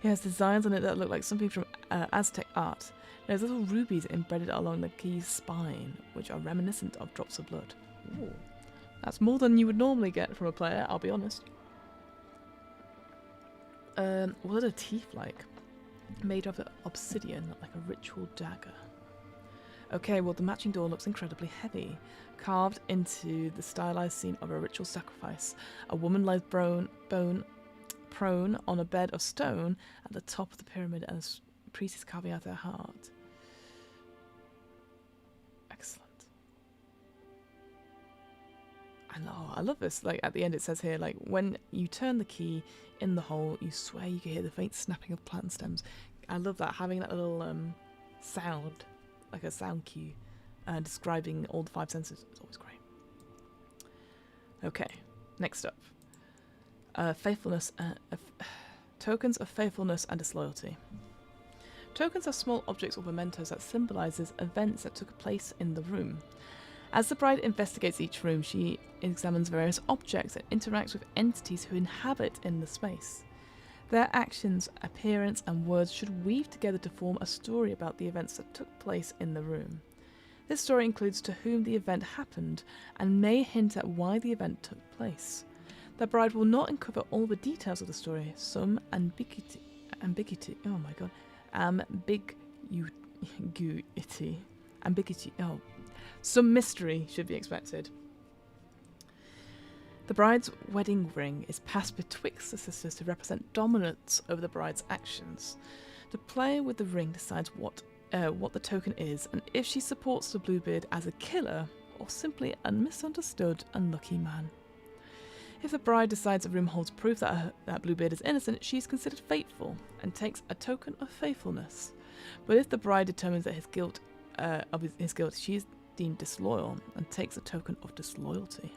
It has designs on it that look like something from Aztec art. There's little rubies embedded along the key's spine, which are reminiscent of drops of blood. Ooh. That's more than you would normally get from a player, I'll be honest. What are the teeth like? Made of obsidian, like a ritual dagger. Okay, well the matching door looks incredibly heavy. Carved into the stylized scene of a ritual sacrifice, a woman lies prone on a bed of stone at the top of the pyramid, and a priest is carving out her heart. Excellent. And I love this. Like at the end it says here, like when you turn the key in the hole, you swear you can hear the faint snapping of plant stems. I love that, having that little sound, like a sound cue, describing all the five senses. It's always great. Okay, next up. Tokens of faithfulness and disloyalty. Tokens are small objects or mementos that symbolises events that took place in the room. As the bride investigates each room, she examines various objects and interacts with entities who inhabit in the space. Their actions, appearance, and words should weave together to form a story about the events that took place in the room. This story includes to whom the event happened and may hint at why the event took place. The bride will not uncover all the details of the story. Some ambiguity ambiguity. Oh my god. Ambiguity. Ambiguity. Oh. Some mystery should be expected. The bride's wedding ring is passed betwixt the sisters to represent dominance over the bride's actions. The player with the ring decides what the token is, and if she supports the Bluebeard as a killer, or simply a misunderstood unlucky man. If the bride decides the ring holds proof that Bluebeard is innocent, she is considered faithful, and takes a token of faithfulness. But if the bride determines that his guilt, she is deemed disloyal, and takes a token of disloyalty.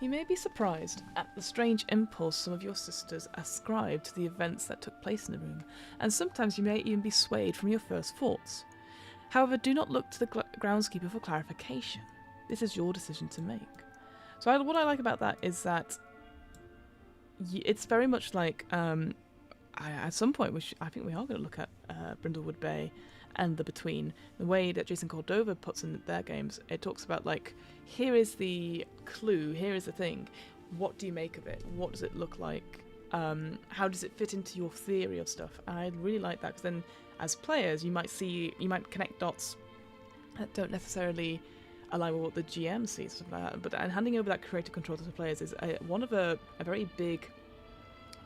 You may be surprised at the strange impulse some of your sisters ascribe to the events that took place in the room, and sometimes you may even be swayed from your first thoughts. However, do not look to the groundskeeper for clarification. This is your decision to make. So what I like about that is that it's very much like, at some point, which I think we are going to look at Brindlewood Bay and The Between. The way that Jason Cordova puts in their games, it talks about, like, here is the clue, here is the thing. What do you make of it? What does it look like? How does it fit into your theory of stuff? And I really like that, because then as players, you might connect dots that don't necessarily align with what the GM sees, stuff like that. But and handing over that creative control to the players is one of a very big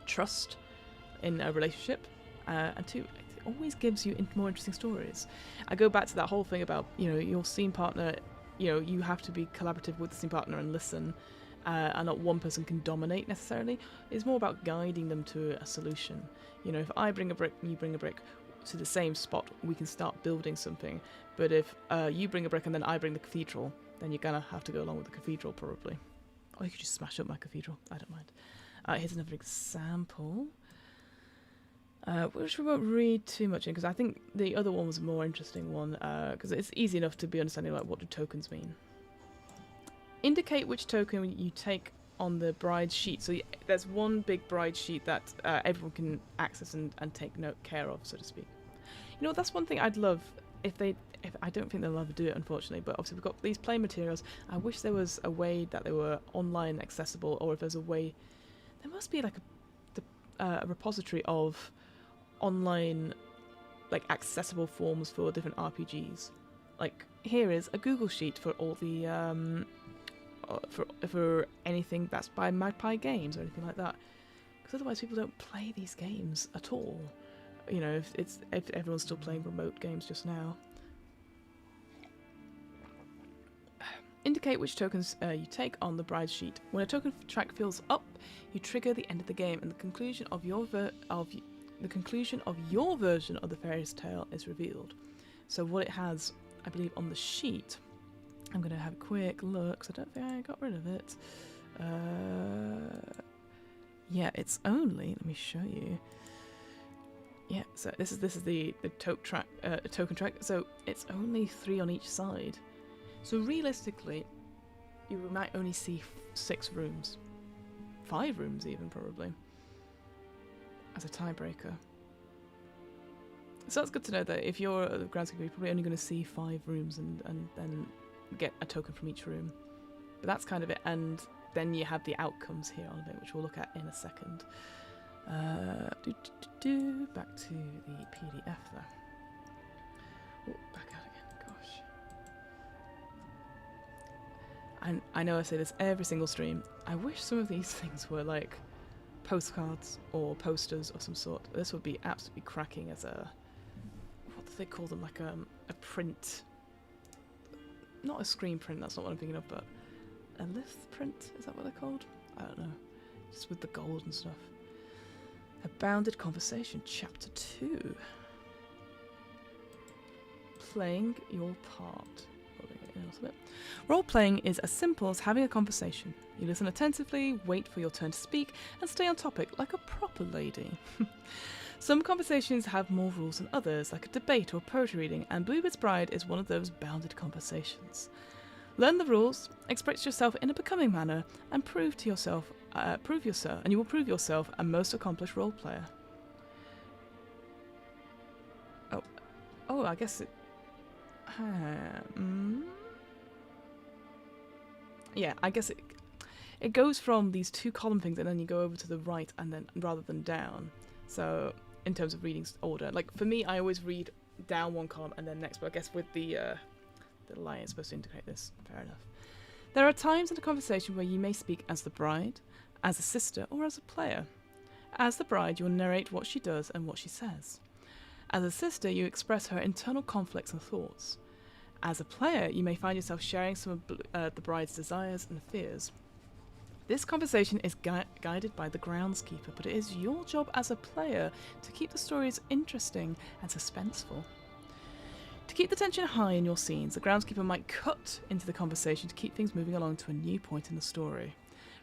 trust in a relationship, and two, it always gives you more interesting stories. I go back to that whole thing about, your scene partner. You have to be collaborative with the scene partner and listen, and not one person can dominate necessarily. It's more about guiding them to a solution. If I bring a brick and you bring a brick to the same spot, we can start building something. But if you bring a brick and then I bring the cathedral, then you're gonna have to go along with the cathedral probably. Or you could just smash up my cathedral, I don't mind. Here's another example, which we won't read too much in, because I think the other one was a more interesting one, because it's easy enough to be understanding, like, what do tokens mean. Indicate which token you take on the bride's sheet. So there's one big bride sheet that everyone can access and take care of, so to speak. That's one thing I'd love if I don't think they'll ever do it, unfortunately, but obviously we've got these play materials. I wish there was a way that they were online accessible, or if there's a way, there must be like a repository of online, like, accessible forms for different RPGs. Like, here is a Google sheet for all the for anything that's by Magpie Games or anything like that, because otherwise people don't play these games at all. If everyone's still playing remote games just now. Indicate which tokens you take on the bride sheet. When a token track fills up, you trigger the end of the game, and the conclusion of your version of the fairy tale is revealed. So what it has, I believe, on the sheet, I'm going to have a quick look, because I don't think I got rid of it. Yeah, it's only, let me show you. Yeah, so this is the token track. So it's only 3 on each side. So realistically, you might only see 6 rooms, 5 rooms even probably, as a tiebreaker. So that's good to know that if you're a groundskeeper, you're probably only going to see 5 rooms and then get a token from each room. But that's kind of it, and then you have the outcomes here on it, which we'll look at in a second. Back to the PDF there. Oh, back out again, gosh. I know I say this every single stream. I wish some of these things were like postcards or posters of some sort. This would be absolutely cracking as a, what do they call them, like a print. Not a screen print, that's not what I'm thinking of, but a lith print, is that what they're called? I don't know. Just with the gold and stuff. A Bounded Conversation, Chapter 2. Playing your part. Role-playing is as simple as having a conversation. You listen attentively, wait for your turn to speak, and stay on topic like a proper lady. Some conversations have more rules than others, like a debate or poetry reading, and Bluebeard's Bride is one of those bounded conversations. Learn the rules, express yourself in a becoming manner, and prove yourself, and you will prove yourself a most accomplished role player. Oh, I guess it. Yeah, I guess it goes from these 2 column things, and then you go over to the right, and then rather than down. So in terms of reading order, like for me, I always read down one column and then next, but I guess with the line it's supposed to indicate this. Fair enough. There are times in a conversation where you may speak as the bride, as a sister, or as a player. As the bride, you'll narrate what she does and what she says. As a sister, you express her internal conflicts and thoughts. As a player, you may find yourself sharing some of the bride's desires and fears. This conversation is guided by the groundskeeper, but it is your job as a player to keep the stories interesting and suspenseful. To keep the tension high in your scenes, the groundskeeper might cut into the conversation to keep things moving along to a new point in the story.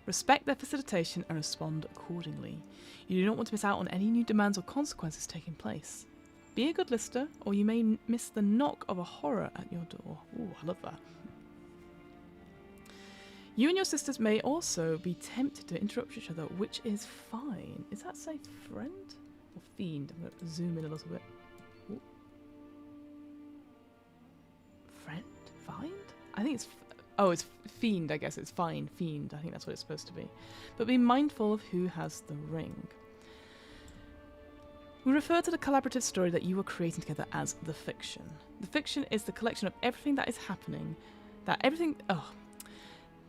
Respect their facilitation and respond accordingly. You do not want to miss out on any new demands or consequences taking place. Be a good listener, or you may miss the knock of a horror at your door. Ooh, I love that. You and your sisters may also be tempted to interrupt each other, which is fine. Is that, say, friend or fiend? I'm going to zoom in a little bit. Ooh. Friend? Find? I think it's... it's fiend, I guess. It's fine. Fiend. I think that's what it's supposed to be. But be mindful of who has the ring. We refer to the collaborative story that you are creating together as the fiction. The fiction is the collection of everything that is happening. The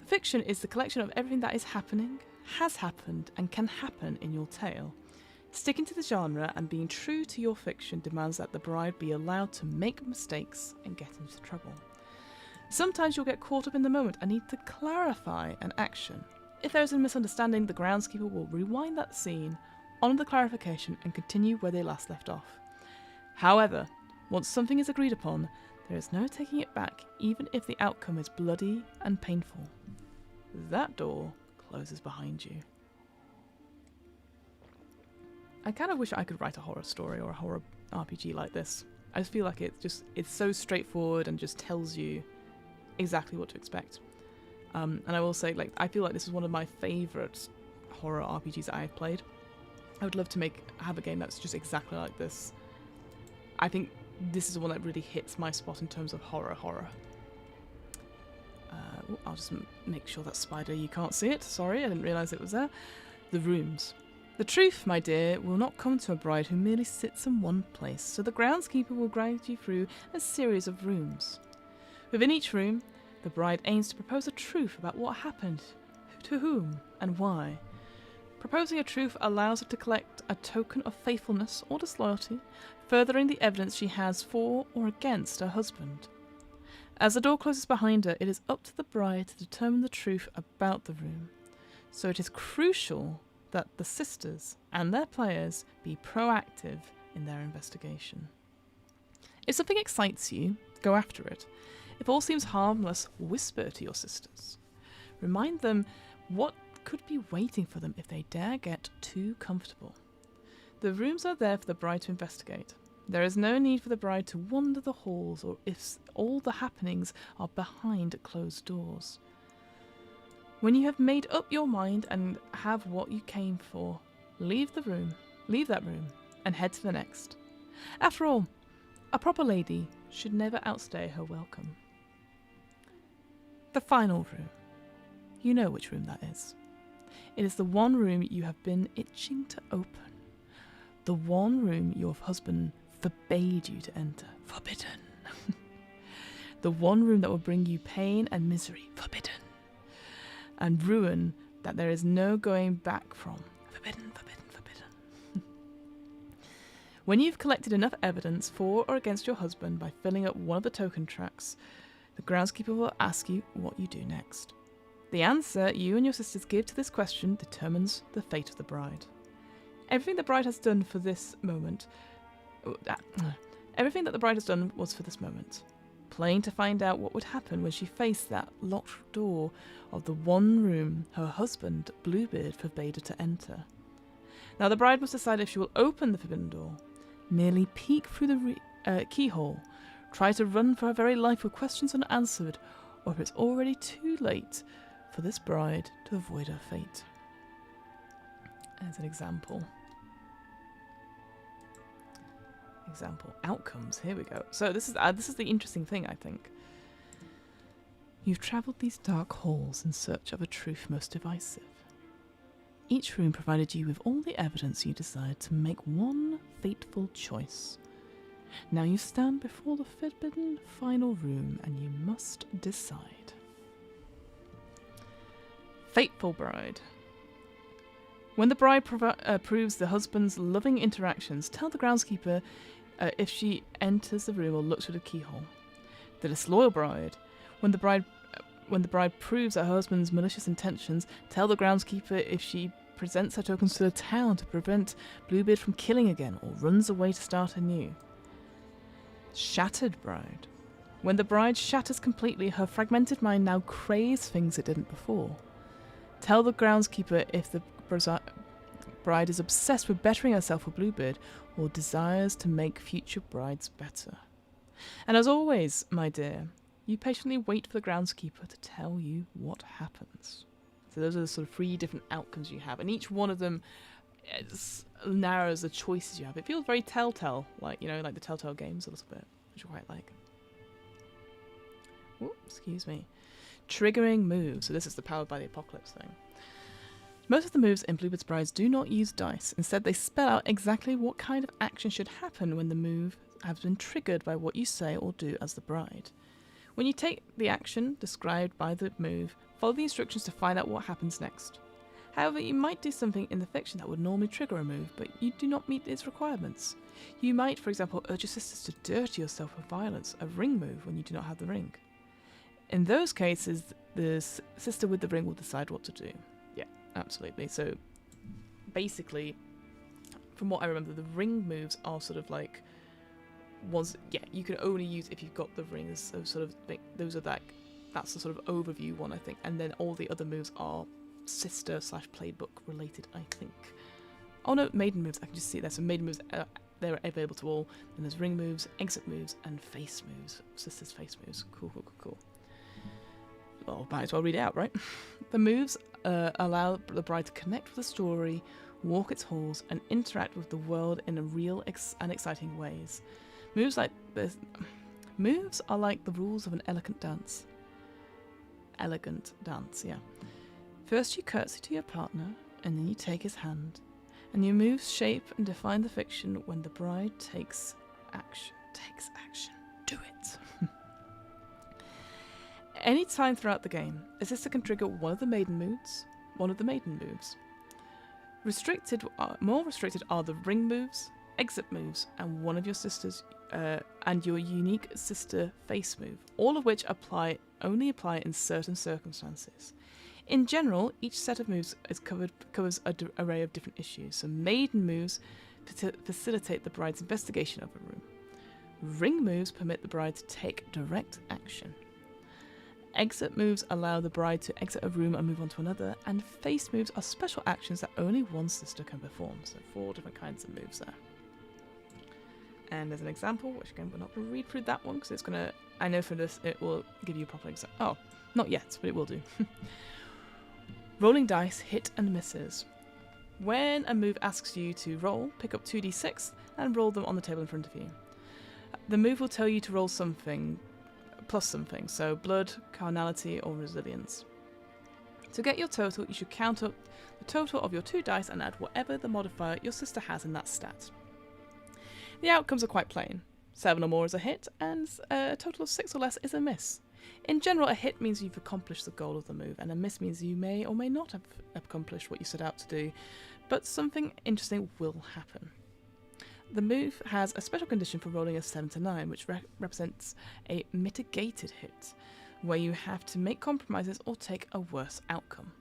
fiction is the collection of everything that is happening, has happened, and can happen in your tale. Sticking to the genre and being true to your fiction demands that the bride be allowed to make mistakes and get into trouble. Sometimes you'll get caught up in the moment and need to clarify an action. If there is a misunderstanding, the groundskeeper will rewind that scene, honour the clarification, and continue where they last left off. However, once something is agreed upon, there is no taking it back, even if the outcome is bloody and painful. That door closes behind you. I kind of wish I could write a horror story or a horror RPG like this. I just feel like it's so straightforward and just tells you exactly what to expect. And I will say, I feel like this is one of my favourite horror RPGs that I've played. I would love to have a game that's just exactly like this. I think this is the one that really hits my spot in terms of horror. I'll just make sure that spider, you can't see it. Sorry, I didn't realise it was there. The rooms. The truth, my dear, will not come to a bride who merely sits in one place, so the groundskeeper will guide you through a series of rooms. Within each room, the bride aims to propose a truth about what happened, to whom, and why. Proposing a truth allows her to collect a token of faithfulness or disloyalty, furthering the evidence she has for or against her husband. As the door closes behind her, it is up to the bride to determine the truth about the room. So it is crucial that the sisters and their players be proactive in their investigation. If something excites you, go after it. If all seems harmless, whisper to your sisters. Remind them what could be waiting for them if they dare get too comfortable. The rooms are there for the bride to investigate. There is no need for the bride to wander the halls or if all the happenings are behind closed doors. When you have made up your mind and have what you came for, leave that room, and head to the next. After all, a proper lady should never outstay her welcome. The final room. You know which room that is. It is the one room you have been itching to open. The one room your husband forbade you to enter. Forbidden. The one room that will bring you pain and misery. Forbidden. And ruin that there is no going back from. Forbidden, forbidden, forbidden. When you've collected enough evidence for or against your husband by filling up one of the token tracks, the groundskeeper will ask you what you do next. The answer you and your sisters give to this question determines the fate of the bride. Everything the bride has done for this moment... Everything that the bride has done was for this moment. Playing to find out what would happen when she faced that locked door of the one room her husband, Bluebeard, forbade her to enter. Now the bride must decide if she will open the forbidden door, merely peek through the keyhole, try to run for her very life with questions unanswered, or if it's already too late for this bride to avoid her fate. As an example. Outcomes. Here we go. So this is the interesting thing, I think. You've travelled these dark halls in search of a truth most divisive. Each room provided you with all the evidence you desired to make one fateful choice. Now you stand before the forbidden final room and you must decide. Fateful Bride. When the bride proves the husband's loving interactions, tell the groundskeeper if she enters the room or looks through the keyhole. The disloyal bride. When the bride proves her husband's malicious intentions, tell the groundskeeper if she presents her tokens to the town to prevent Bluebeard from killing again or runs away to start anew. Shattered bride. When the bride shatters completely, her fragmented mind now craves things it didn't before. Tell the groundskeeper if the bride is obsessed with bettering herself for Bluebeard or desires to make future brides better. And as always, my dear, you patiently wait for the groundskeeper to tell you what happens. So those are the sort of 3 different outcomes you have, and each one of them narrows the choices you have. It feels very Telltale, like the Telltale games a little bit, which I quite like. Ooh, excuse me. Triggering moves. So this is the Powered by the Apocalypse thing. Most of the moves in Bluebeard's Brides do not use dice. Instead, they spell out exactly what kind of action should happen when the move has been triggered by what you say or do as the bride. When you take the action described by the move, follow the instructions to find out what happens next. However, you might do something in the fiction that would normally trigger a move, but you do not meet its requirements. You might, for example, urge your sisters to dirty yourself with violence, a ring move when you do not have the ring. In those cases, the sister with the ring will decide what to do. Yeah, absolutely. So, basically, from what I remember, the ring moves are sort of like you can only use if you've got the rings. So sort of those are that's the sort of overview one, I think. And then all the other moves are sister/playbook related, I think. Oh no, maiden moves. I can just see there. So maiden moves, they're available to all. Then there's ring moves, exit moves, and face moves. Sister's face moves. Cool. Well, might as well read it out, right? The moves allow the bride to connect with the story, walk its halls, and interact with the world in a real and exciting ways. Moves are like the rules of an elegant dance. Elegant dance, yeah. First you curtsy to your partner, and then you take his hand, and your moves shape and define the fiction when the bride takes action. Do it. Any time throughout the game, a sister can trigger one of the maiden moves. More restricted are the ring moves, exit moves, and one of your sisters and your unique sister face move, all of which only apply in certain circumstances. In general, each set of moves covers an array of different issues. So maiden moves facilitate the bride's investigation of a room. Ring moves permit the bride to take direct action. Exit moves allow the bride to exit a room and move on to another, and face moves are special actions that only one sister can perform. So 4 different kinds of moves there. And there's an example, which again we're not going to read through that one because it's going to, I know for this it will give you a proper example. Oh, not yet, but it will do. Rolling dice, hit and misses. When a move asks you to roll, pick up 2d6 and roll them on the table in front of you. The move will tell you to roll something, plus something, so blood, carnality, or resilience. To get your total, you should count up the total of your 2 dice and add whatever the modifier your sister has in that stat. The outcomes are quite plain. 7 or more is a hit, and a total of 6 or less is a miss. In general, a hit means you've accomplished the goal of the move, and a miss means you may or may not have accomplished what you set out to do, but something interesting will happen. The move has a special condition for rolling a 7 to 9, which represents a mitigated hit, where you have to make compromises or take a worse outcome.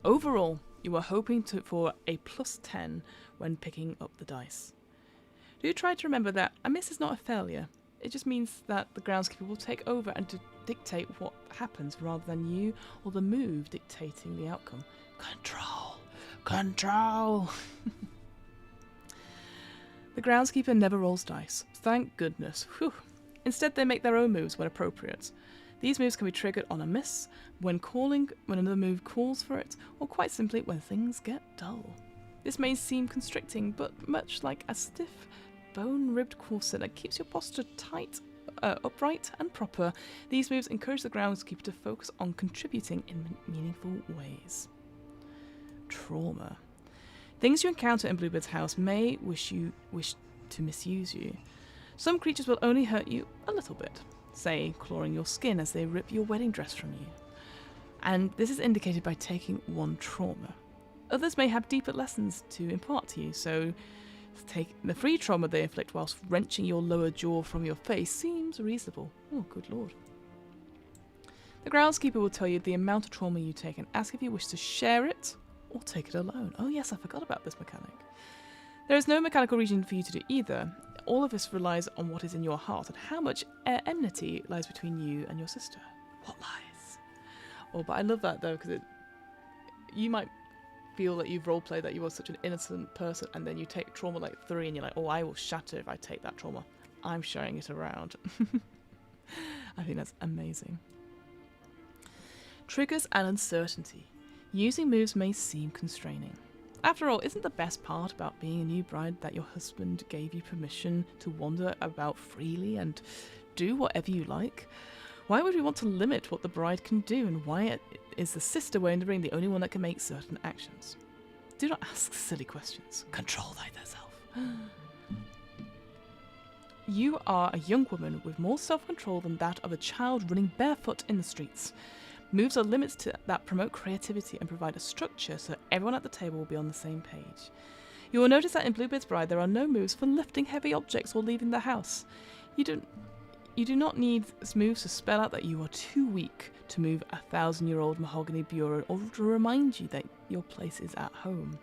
Overall, you are hoping for a plus 10 when picking up the dice. Do try to remember that a miss is not a failure. It just means that the groundskeeper will take over and to dictate what happens rather than you or the move dictating the outcome. Control! The groundskeeper never rolls dice. Thank goodness. Whew. Instead, they make their own moves when appropriate. These moves can be triggered on a miss, when another move calls for it, or quite simply when things get dull. This may seem constricting, but much like a stiff, bone-ribbed corset that keeps your posture tight, upright and proper, these moves encourage the groundskeeper to focus on contributing in meaningful ways. trauma. Things you encounter in Bluebeard's house may wish to misuse you. Some creatures will only hurt you a little bit, say clawing your skin as they rip your wedding dress from you. And this is indicated by taking 1 trauma. Others may have deeper lessons to impart to you, so take the free trauma they inflict whilst wrenching your lower jaw from your face seems reasonable. Oh, good lord. The groundskeeper will tell you the amount of trauma you take and ask if you wish to share it or take it alone. Oh yes, I forgot about this mechanic. There is no mechanical reason for you to do either. All of this relies on what is in your heart and how much enmity lies between you and your sister. What lies? Oh, but I love that though, because you might feel that you've roleplayed that you are such an innocent person, and then you take trauma like 3 and you're like, oh, I will shatter if I take that trauma. I'm sharing it around. I think that's amazing. Triggers and uncertainty. Using moves may seem constraining. After all, isn't the best part about being a new bride that your husband gave you permission to wander about freely and do whatever you like? Why would we want to limit what the bride can do, and why is the sister wearing the ring the only one that can make certain actions? Do not ask silly questions. Control thyself. You are a young woman with more self-control than that of a child running barefoot in the streets. Moves are limits that promote creativity and provide a structure so everyone at the table will be on the same page. You will notice that in Bluebeard's Bride there are no moves for lifting heavy objects or leaving the house. You do not need moves to spell out that you are too weak to move a 1,000-year-old mahogany bureau or to remind you that your place is at home.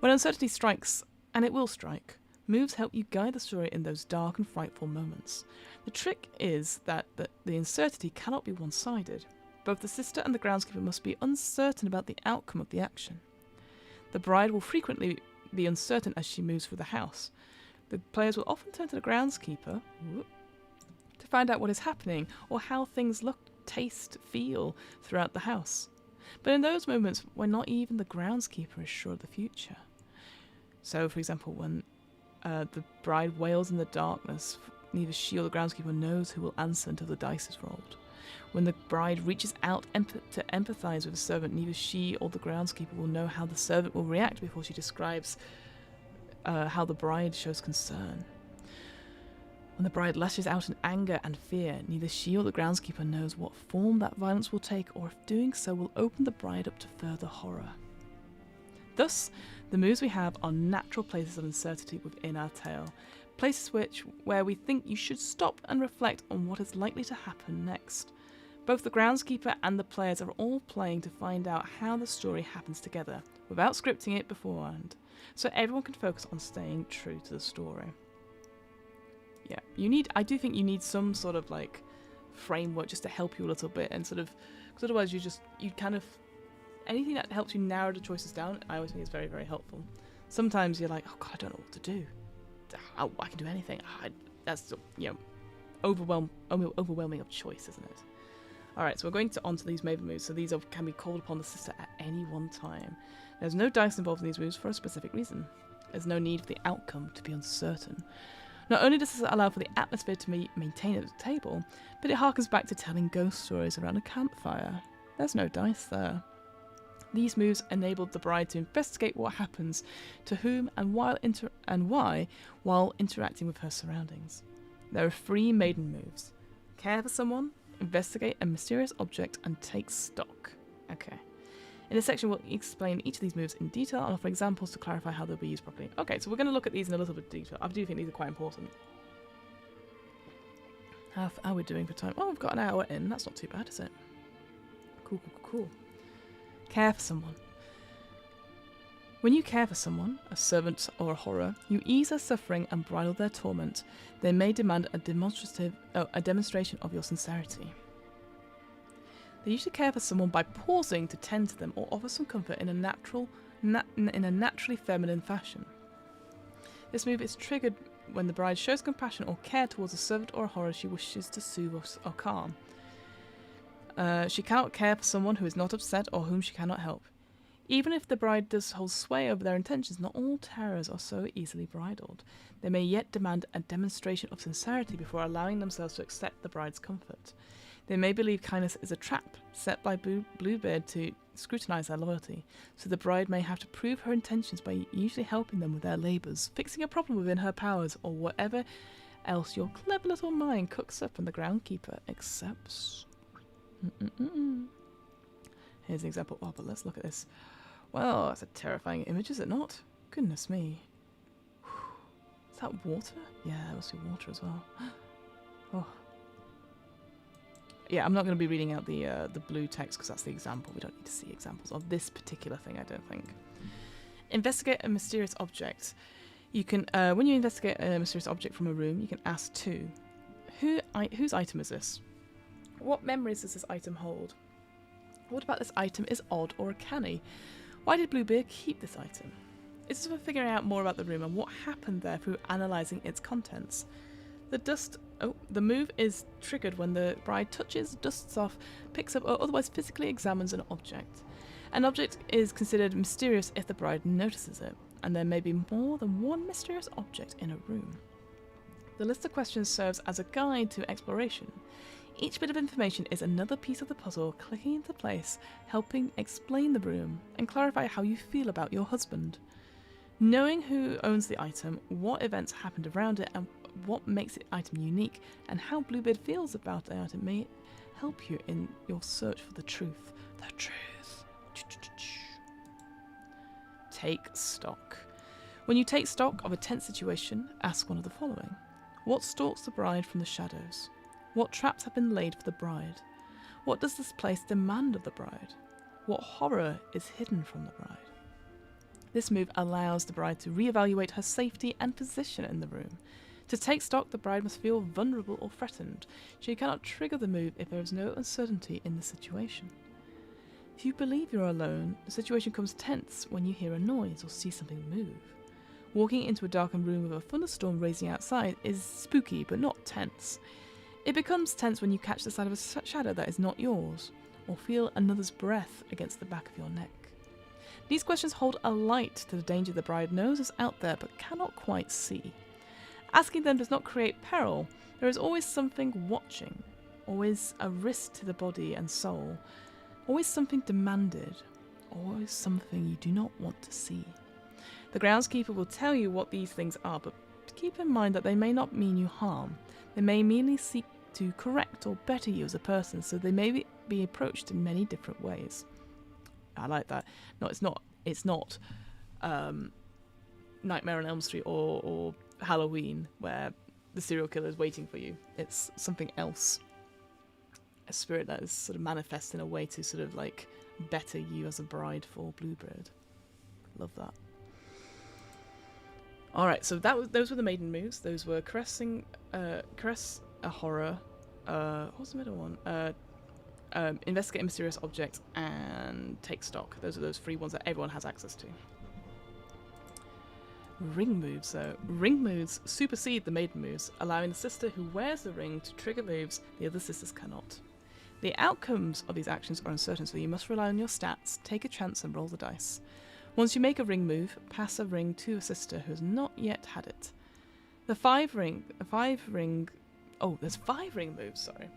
When uncertainty strikes, and it will strike, moves help you guide the story in those dark and frightful moments. The trick is that the uncertainty cannot be one-sided. Both the sister and the groundskeeper must be uncertain about the outcome of the action. The bride will frequently be uncertain as she moves through the house. The players will often turn to the groundskeeper to find out what is happening or how things look, taste, feel throughout the house. But in those moments when not even the groundskeeper is sure of the future. So, for example, when the bride wails in the darkness, neither she or the groundskeeper knows who will answer until the dice is rolled. When the bride reaches out to empathise with a servant, neither she or the groundskeeper will know how the servant will react before she describes how the bride shows concern. When the bride lashes out in anger and fear, neither she or the groundskeeper knows what form that violence will take, or if doing so will open the bride up to further horror. Thus, the moves we have are natural places of uncertainty within our tale, places where we think you should stop and reflect on what is likely to happen next. Both the groundskeeper and the players are all playing to find out how the story happens together, without scripting it beforehand, so everyone can focus on staying true to the story. Yeah, I do think you need some sort of like framework just to help you a little bit, and sort of, because otherwise you kind of, anything that helps you narrow the choices down, I always think is very, very helpful. Sometimes you're like, oh god, I don't know what to do. I can do anything. That's, overwhelming of choice, isn't it? Alright, so we're going onto these maven moves, so these can be called upon the sister at any one time. There's no dice involved in these moves for a specific reason. There's no need for the outcome to be uncertain. Not only does this allow for the atmosphere to be maintained at the table, but it harkens back to telling ghost stories around a campfire. There's no dice there. These moves enabled the bride to investigate what happens to whom and why while interacting with her surroundings. There are 3 maiden moves. Care for someone, investigate a mysterious object, and take stock. Okay. In this section we'll explain each of these moves in detail and offer examples to clarify how they'll be used properly. Okay, so we're going to look at these in a little bit of detail. I do think these are quite important. How are we doing for time? Oh, we've got an hour in. That's not too bad, is it? Cool. Care for someone. When you care for someone, a servant or a horror, you ease their suffering and bridle their torment. They may demand a demonstration of your sincerity. They usually care for someone by pausing to tend to them or offer some comfort in a naturally feminine fashion. This move is triggered when the bride shows compassion or care towards a servant or a horror she wishes to soothe or calm. She cannot care for someone who is not upset or whom she cannot help. Even if the bride does hold sway over their intentions, not all terrors are so easily bridled. They may yet demand a demonstration of sincerity before allowing themselves to accept the bride's comfort. They may believe kindness is a trap set by Bluebeard to scrutinize their loyalty, so the bride may have to prove her intentions by usually helping them with their labours, fixing a problem within her powers, or whatever else your clever little mind cooks up and the groundkeeper accepts. Here's an example. Oh, but let's look at this. Well, that's a terrifying image, is it not? Goodness me. Is that water? Yeah, that must be water as well. Oh. Yeah, I'm not going to be reading out the blue text because that's the example. We don't need to see examples of this particular thing, I don't think. Investigate a mysterious object. You can, when you investigate a mysterious object from a room, you can ask two. Whose item is this? What memories does this item hold? What about this item is odd or uncanny? Why did Bluebeard keep this item? It's for figuring out more about the room and what happened there through analysing its contents. The move is triggered when the bride touches, dusts off, picks up, or otherwise physically examines an object. An object is considered mysterious if the bride notices it, and there may be more than one mysterious object in a room. The list of questions serves as a guide to exploration. Each bit of information is another piece of the puzzle clicking into place, helping explain the room and clarify how you feel about your husband. Knowing who owns the item, what events happened around it, and what makes the item unique, and how Bluebeard feels about the item may help you in your search for the truth. The truth. Take stock. When you take stock of a tense situation, ask one of the following. What stalks the bride from the shadows? What traps have been laid for the bride? What does this place demand of the bride? What horror is hidden from the bride? This move allows the bride to reevaluate her safety and position in the room. To take stock, the bride must feel vulnerable or threatened. She cannot trigger the move if there is no uncertainty in the situation. If you believe you're alone, the situation becomes tense when you hear a noise or see something move. Walking into a darkened room with a thunderstorm raging outside is spooky but not tense. It becomes tense when you catch the sight of a shadow that is not yours, or feel another's breath against the back of your neck. These questions hold a light to the danger the bride knows is out there but cannot quite see. Asking them does not create peril. There is always something watching, always a risk to the body and soul, always something demanded, always something you do not want to see. The groundskeeper will tell you what these things are, but keep in mind that they may not mean you harm. They may merely seek to correct or better you as a person, so they may be approached in many different ways. I like that. No, it's not Nightmare on Elm Street or Halloween where the serial killer is waiting for you. It's something else. A spirit that is sort of manifest in a way to sort of like better you as a bride for Bluebeard. Love that. Alright, so those were the maiden moves. Those were caress a horror. What was the middle one? Investigate a mysterious object and take stock. Those are those three ones that everyone has access to. Ring moves, though. Ring moves supersede the maiden moves, allowing the sister who wears the ring to trigger moves the other sisters cannot. The outcomes of these actions are uncertain, so you must rely on your stats, take a chance and roll the dice. Once you make a ring move, pass a ring to a sister who has not yet had it. There's 5 ring moves, sorry.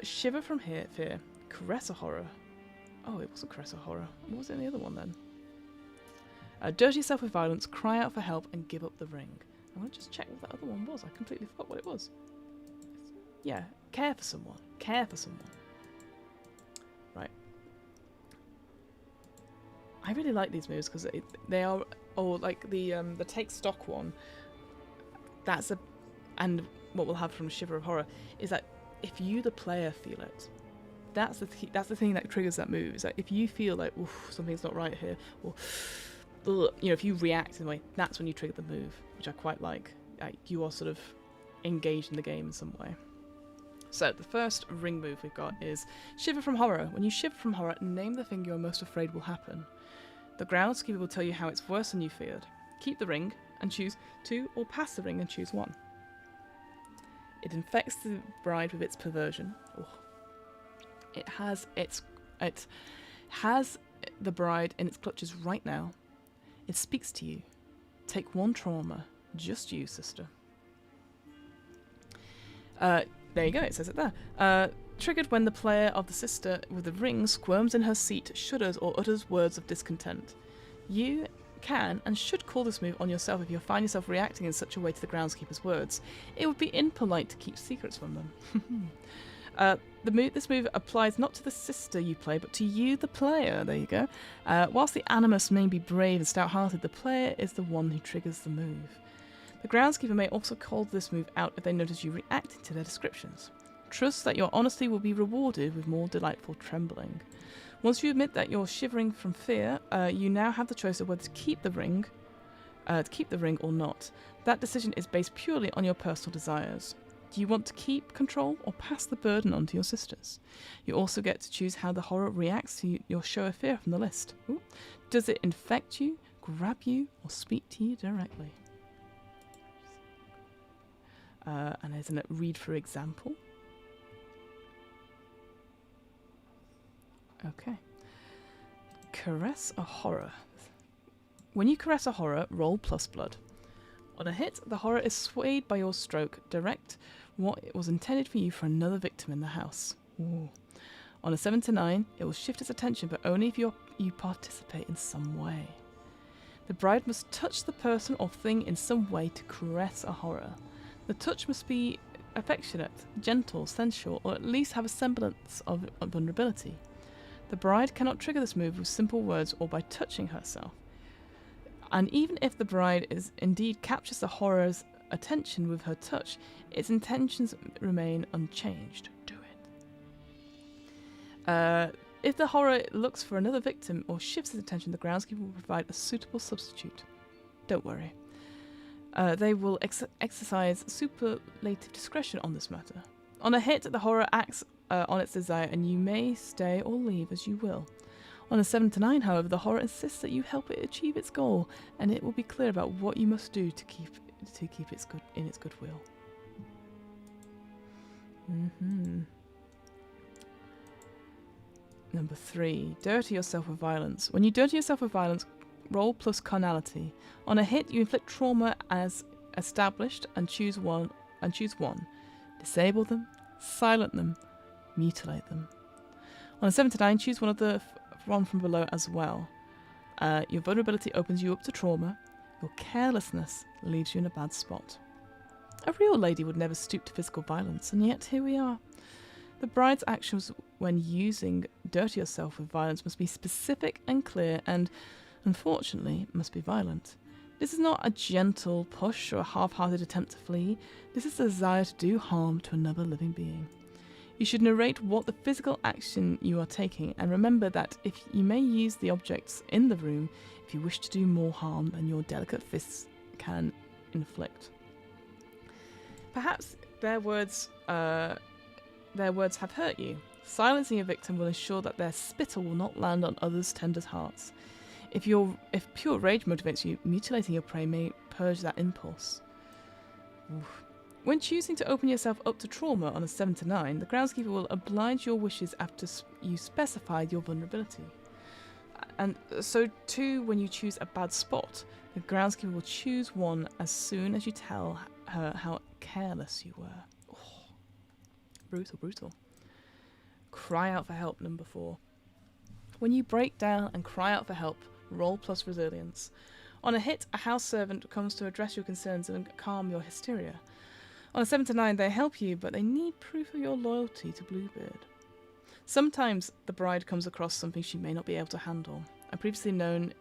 Shiver from fear, caress a horror. Oh, it wasn't caress a horror. What was it in the other one then? Dirty yourself with violence, cry out for help, and give up the ring. I want to just check what that other one was. I completely forgot what it was. Yeah, care for someone. Care for someone. Right. I really like these moves because they are, like the take stock one. And what we'll have from Shiver of Horror is that if you, the player, feel it, that's the thing that triggers that move. Is that if you feel like, oof, something's not right here, or if you react in a way, that's when you trigger the move, which I quite like. You are sort of engaged in the game in some way. So the first ring move we've got is Shiver from Horror. When you shiver from horror, name the thing you're most afraid will happen. The groundskeeper will tell you how it's worse than you feared. Keep the ring and choose 2, or pass the ring and choose 1. It infects the bride with its perversion. Oh. It has the bride in its clutches right now. It speaks to you. Take 1 trauma. Just you, sister. There you go, it says it there. Triggered when the player of the sister with the ring squirms in her seat, shudders, or utters words of discontent. You can and should call this move on yourself if you find yourself reacting in such a way to the groundskeeper's words. It would be impolite to keep secrets from them. This move applies not to the sister you play, but to you, the player. There you go. Whilst the animus may be brave and stout-hearted, the player is the one who triggers the move. The groundskeeper may also call this move out if they notice you reacting to their descriptions. Trust that your honesty will be rewarded with more delightful trembling. Once you admit that you're shivering from fear, you now have the choice of whether to keep the ring or not. That decision is based purely on your personal desires. Do you want to keep control or pass the burden on to your sisters? You also get to choose how the horror reacts to your show of fear from the list. Ooh. Does it infect you, grab you, or speak to you directly? And there's a read for example. Okay. Caress a horror. When you caress a horror, roll +blood. On a hit, the horror is swayed by your stroke. Direct what it was intended for you for another victim in the house. Ooh. On a 7 to 9, it will shift its attention, but only if you participate in some way. The bride must touch the person or thing in some way to caress a horror. The touch must be affectionate, gentle, sensual, or at least have a semblance of vulnerability. The bride cannot trigger this move with simple words or by touching herself. And even if the bride indeed captures the horror's attention with her touch, its intentions remain unchanged. Do it. If the horror looks for another victim or shifts its attention, the groundskeeper will provide a suitable substitute. Don't worry. They will exercise superlative discretion on this matter. On a hit, the horror acts on its desire, and you may stay or leave as you will. On a 7 to 9, however, the horror insists that you help it achieve its goal, and it will be clear about what you must do to keep its goodwill. Number 3, dirty yourself with violence. When you dirty yourself with violence, roll + carnality. On a hit, you inflict trauma as established and choose one. Disable them, silent them, mutilate them. On a 7 to 9, choose one from below as well. Your vulnerability opens you up to trauma. Your carelessness leaves you in a bad spot. A real lady would never stoop to physical violence, and yet here we are. The bride's actions when using dirty yourself with violence must be specific and clear, and, unfortunately, must be violent. This is not a gentle push or a half-hearted attempt to flee. This is the desire to do harm to another living being. You should narrate what the physical action you are taking, and remember that if you may use the objects in the room if you wish to do more harm than your delicate fists can inflict. Perhaps their words have hurt you. Silencing a victim will ensure that their spittle will not land on others' tender hearts. If pure rage motivates you, mutilating your prey may purge that impulse. Oof. When choosing to open yourself up to trauma on a 7 to 9, the groundskeeper will oblige your wishes after you specified your vulnerability. And so too, when you choose a bad spot, the groundskeeper will choose one as soon as you tell her how careless you were. Oh, brutal, brutal. Cry out for help, number 4. When you break down and cry out for help, roll + resilience. On a hit, a house servant comes to address your concerns and calm your hysteria. On a 7 to 9, they help you, but they need proof of your loyalty to Bluebeard. Sometimes the bride comes across something she may not be able to handle, a previously known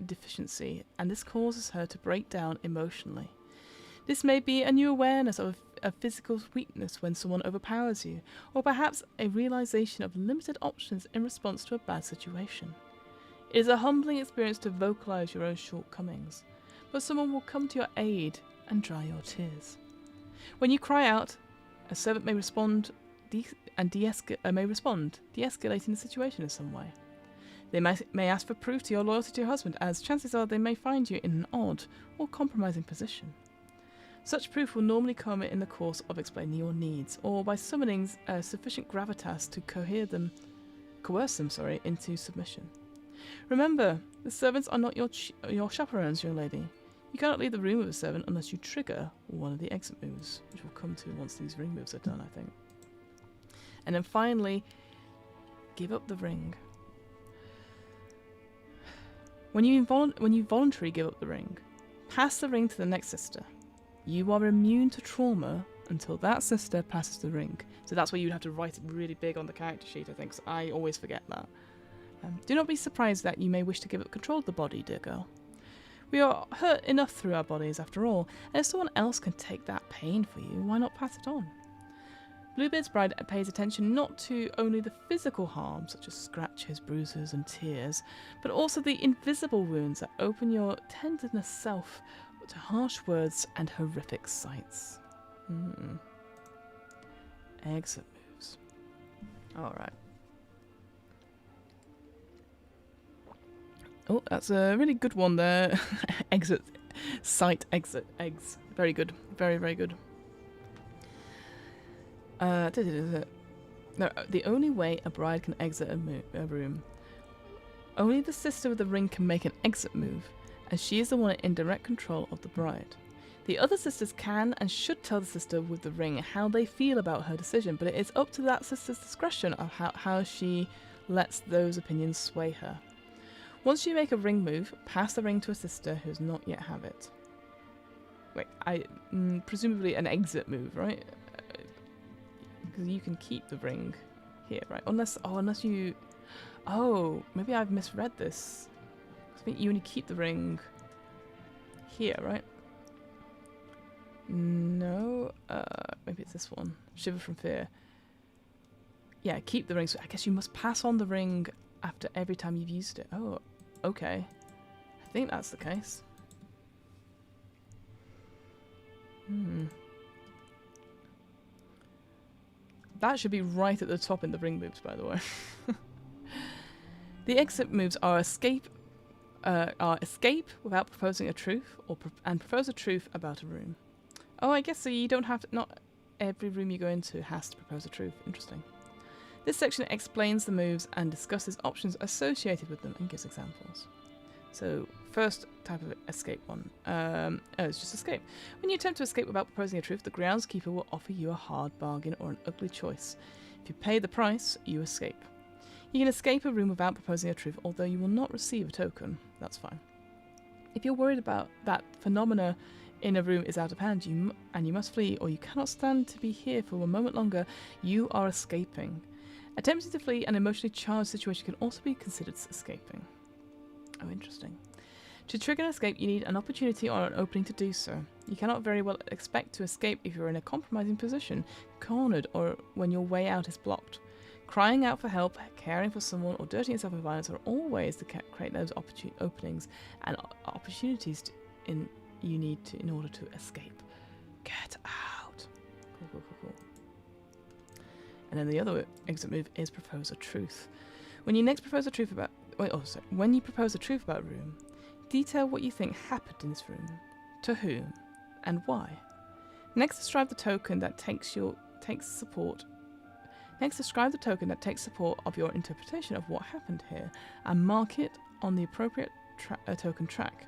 deficiency, and this causes her to break down emotionally. This may be a new awareness of a physical weakness when someone overpowers you, or perhaps a realization of limited options in response to a bad situation. It is a humbling experience to vocalize your own shortcomings, but someone will come to your aid and dry your tears. When you cry out, a servant may respond, de-escalating the situation in some way. They may ask for proof to your loyalty to your husband, as chances are they may find you in an odd or compromising position. Such proof will normally come in the course of explaining your needs, or by summoning sufficient gravitas to coerce them into submission. Remember, the servants are not your chaperones, young lady. You cannot leave the room with a servant unless you trigger one of the exit moves, which we'll come to once these ring moves are done, I think. And then finally, give up the ring. When you voluntarily give up the ring, pass the ring to the next sister. You are immune to trauma until that sister passes the ring. So that's why you'd have to write it really big on the character sheet, I think. So I always forget that. Do not be surprised that you may wish to give up control of the body, dear girl. We are hurt enough through our bodies, after all, and if someone else can take that pain for you, why not pass it on? Bluebeard's bride pays attention not to only the physical harm, such as scratches, bruises, and tears, but also the invisible wounds that open your tenderness self to harsh words and horrific sights. Exit moves. Alright. Oh, that's a really good one there. Exit. Sight, exit, eggs. Very good. Very, very good. No, the only way a bride can exit a room. Only the sister with the ring can make an exit move, as she is the one in direct control of the bride. The other sisters can and should tell the sister with the ring how they feel about her decision, but it is up to that sister's discretion of how she lets those opinions sway her. Once you make a ring move, pass the ring to a sister who does not yet have it. Wait, presumably an exit move, right? Because you can keep the ring here, right? Unless you... Oh, maybe I've misread this. I think you only keep the ring here, right? No, maybe it's this one. Shiver from fear. Yeah, keep the ring. So I guess you must pass on the ring after every time you've used it. Oh, okay. I think that's the case. That should be right at the top in the ring moves, by the way. The exit moves are escape without proposing a truth, and propose a truth about a room. Oh, I guess so. You don't have to. Not every room you go into has to propose a truth. Interesting. This section explains the moves and discusses options associated with them and gives examples. So, first type of escape one. It's just escape. When you attempt to escape without proposing a truth, the groundskeeper will offer you a hard bargain or an ugly choice. If you pay the price, you escape. You can escape a room without proposing a truth, although you will not receive a token. That's fine. If you're worried about that phenomena in a room is out of hand and you must flee, or you cannot stand to be here for a moment longer, you are escaping. Attempting to flee an emotionally charged situation can also be considered escaping. Oh, interesting. To trigger an escape, you need an opportunity or an opening to do so. You cannot very well expect to escape if you're in a compromising position, cornered, or when your way out is blocked. Crying out for help, caring for someone, or dirtying yourself with violence are all ways to create those openings and opportunities you need to in order to escape. Get out. Cool. And then the other exit move is propose a truth. When you propose a truth about a room, detail what you think happened in this room, to whom, and why. Next, describe the token that takes support of your interpretation of what happened here, and mark it on the appropriate token track.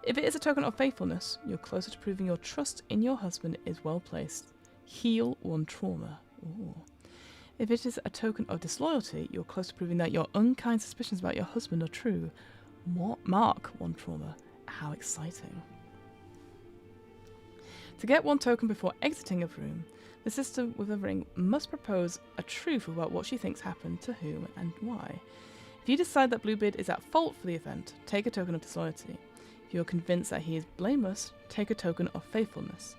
If it is a token of faithfulness, you're closer to proving your trust in your husband is well placed. Heal one trauma. Ooh. If it is a token of disloyalty, you're close to proving that your unkind suspicions about your husband are true. Mark one trauma. How exciting. To get one token before exiting a room, the sister with a ring must propose a truth about what she thinks happened, to whom, and why. If you decide that Bluebeard is at fault for the event, take a token of disloyalty. If you're convinced that he is blameless, take a token of faithfulness.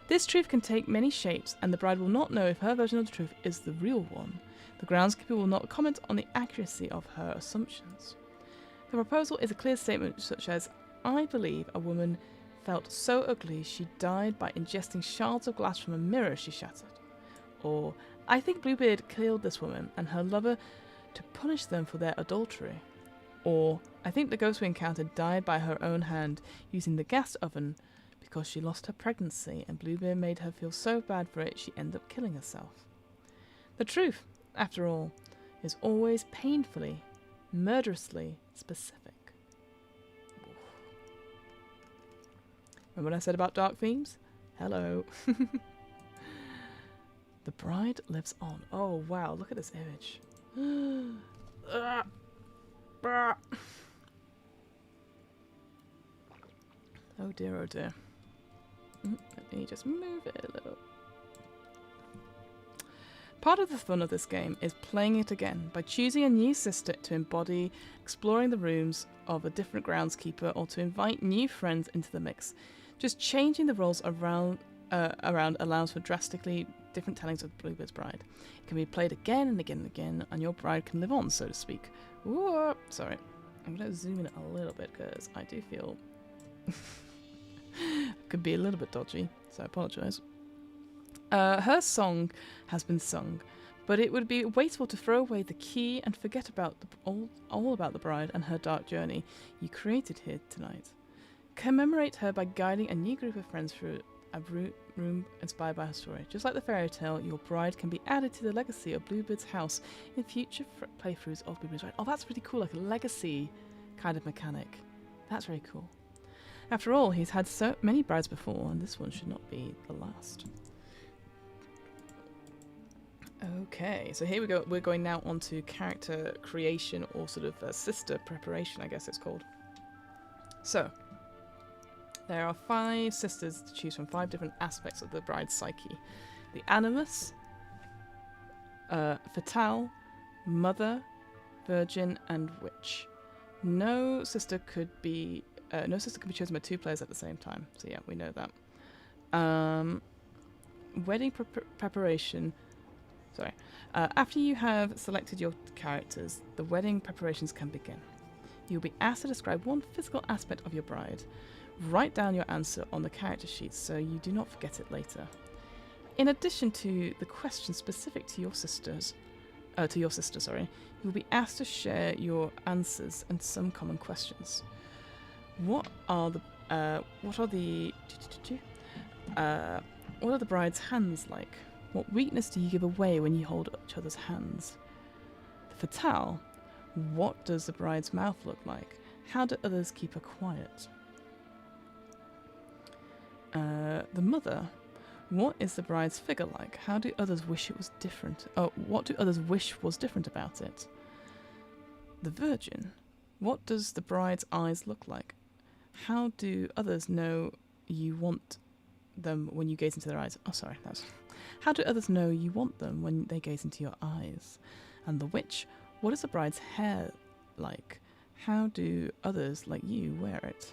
This truth can take many shapes, and the bride will not know if her version of the truth is the real one. The groundskeeper will not comment on the accuracy of her assumptions. The proposal is a clear statement such as, I believe a woman felt so ugly she died by ingesting shards of glass from a mirror she shattered. Or, I think Bluebeard killed this woman and her lover to punish them for their adultery. Or, I think the ghost we encountered died by her own hand using the gas oven because she lost her pregnancy and Bluebeard made her feel so bad for it she ended up killing herself. The truth, after all, is always painfully, murderously specific. Remember what I said about dark themes? Hello. The bride lives on. Oh, wow. Look at this image. Oh dear, oh dear. Let me just move it a little. Part of the fun of this game is playing it again by choosing a new sister to embody, exploring the rooms of a different groundskeeper, or to invite new friends into the mix. Just changing the roles around allows for drastically different tellings of Bluebeard's bride. It can be played again and again and again, and your bride can live on, so to speak. Ooh, sorry, I'm going to zoom in a little bit because I do feel could be a little bit dodgy, so I apologise. Her song has been sung, but it would be wasteful to throw away the key and forget about all about the bride and her dark journey you created here tonight. Commemorate her by guiding a new group of friends through a room inspired by her story. Just like the fairy tale, your bride can be added to the legacy of Bluebeard's house in future playthroughs of Bluebeard's bride. Oh, that's really cool, like a legacy kind of mechanic. That's very cool. After all, he's had so many brides before, and this one should not be the last. Okay, so here we go. We're going now on to character creation, or sort of sister preparation, I guess it's called. So, there are 5 sisters to choose from, 5 different aspects of the bride's psyche. The Animus, Fatale, Mother, Virgin, and Witch. No sister could be chosen by 2 players at the same time. So yeah, we know that. Wedding preparation. Sorry. After you have selected your characters, the wedding preparations can begin. You'll be asked to describe one physical aspect of your bride. Write down your answer on the character sheet so you do not forget it later. In addition to the questions specific to your sister, you'll be asked to share your answers and some common questions. What are the bride's hands like? What weakness do you give away when you hold each other's hands? The Fatale. What does the bride's mouth look like? How do others keep her quiet? The Mother. What is the bride's figure like? How do others wish it was different? Oh, what do others wish was different about it? The Virgin. What does the bride's eyes look like? How do others know you want them when you gaze into their eyes? Oh, sorry, that's... How do others know you want them when they gaze into your eyes? And the Witch. What is the bride's hair like? How do others like you wear it?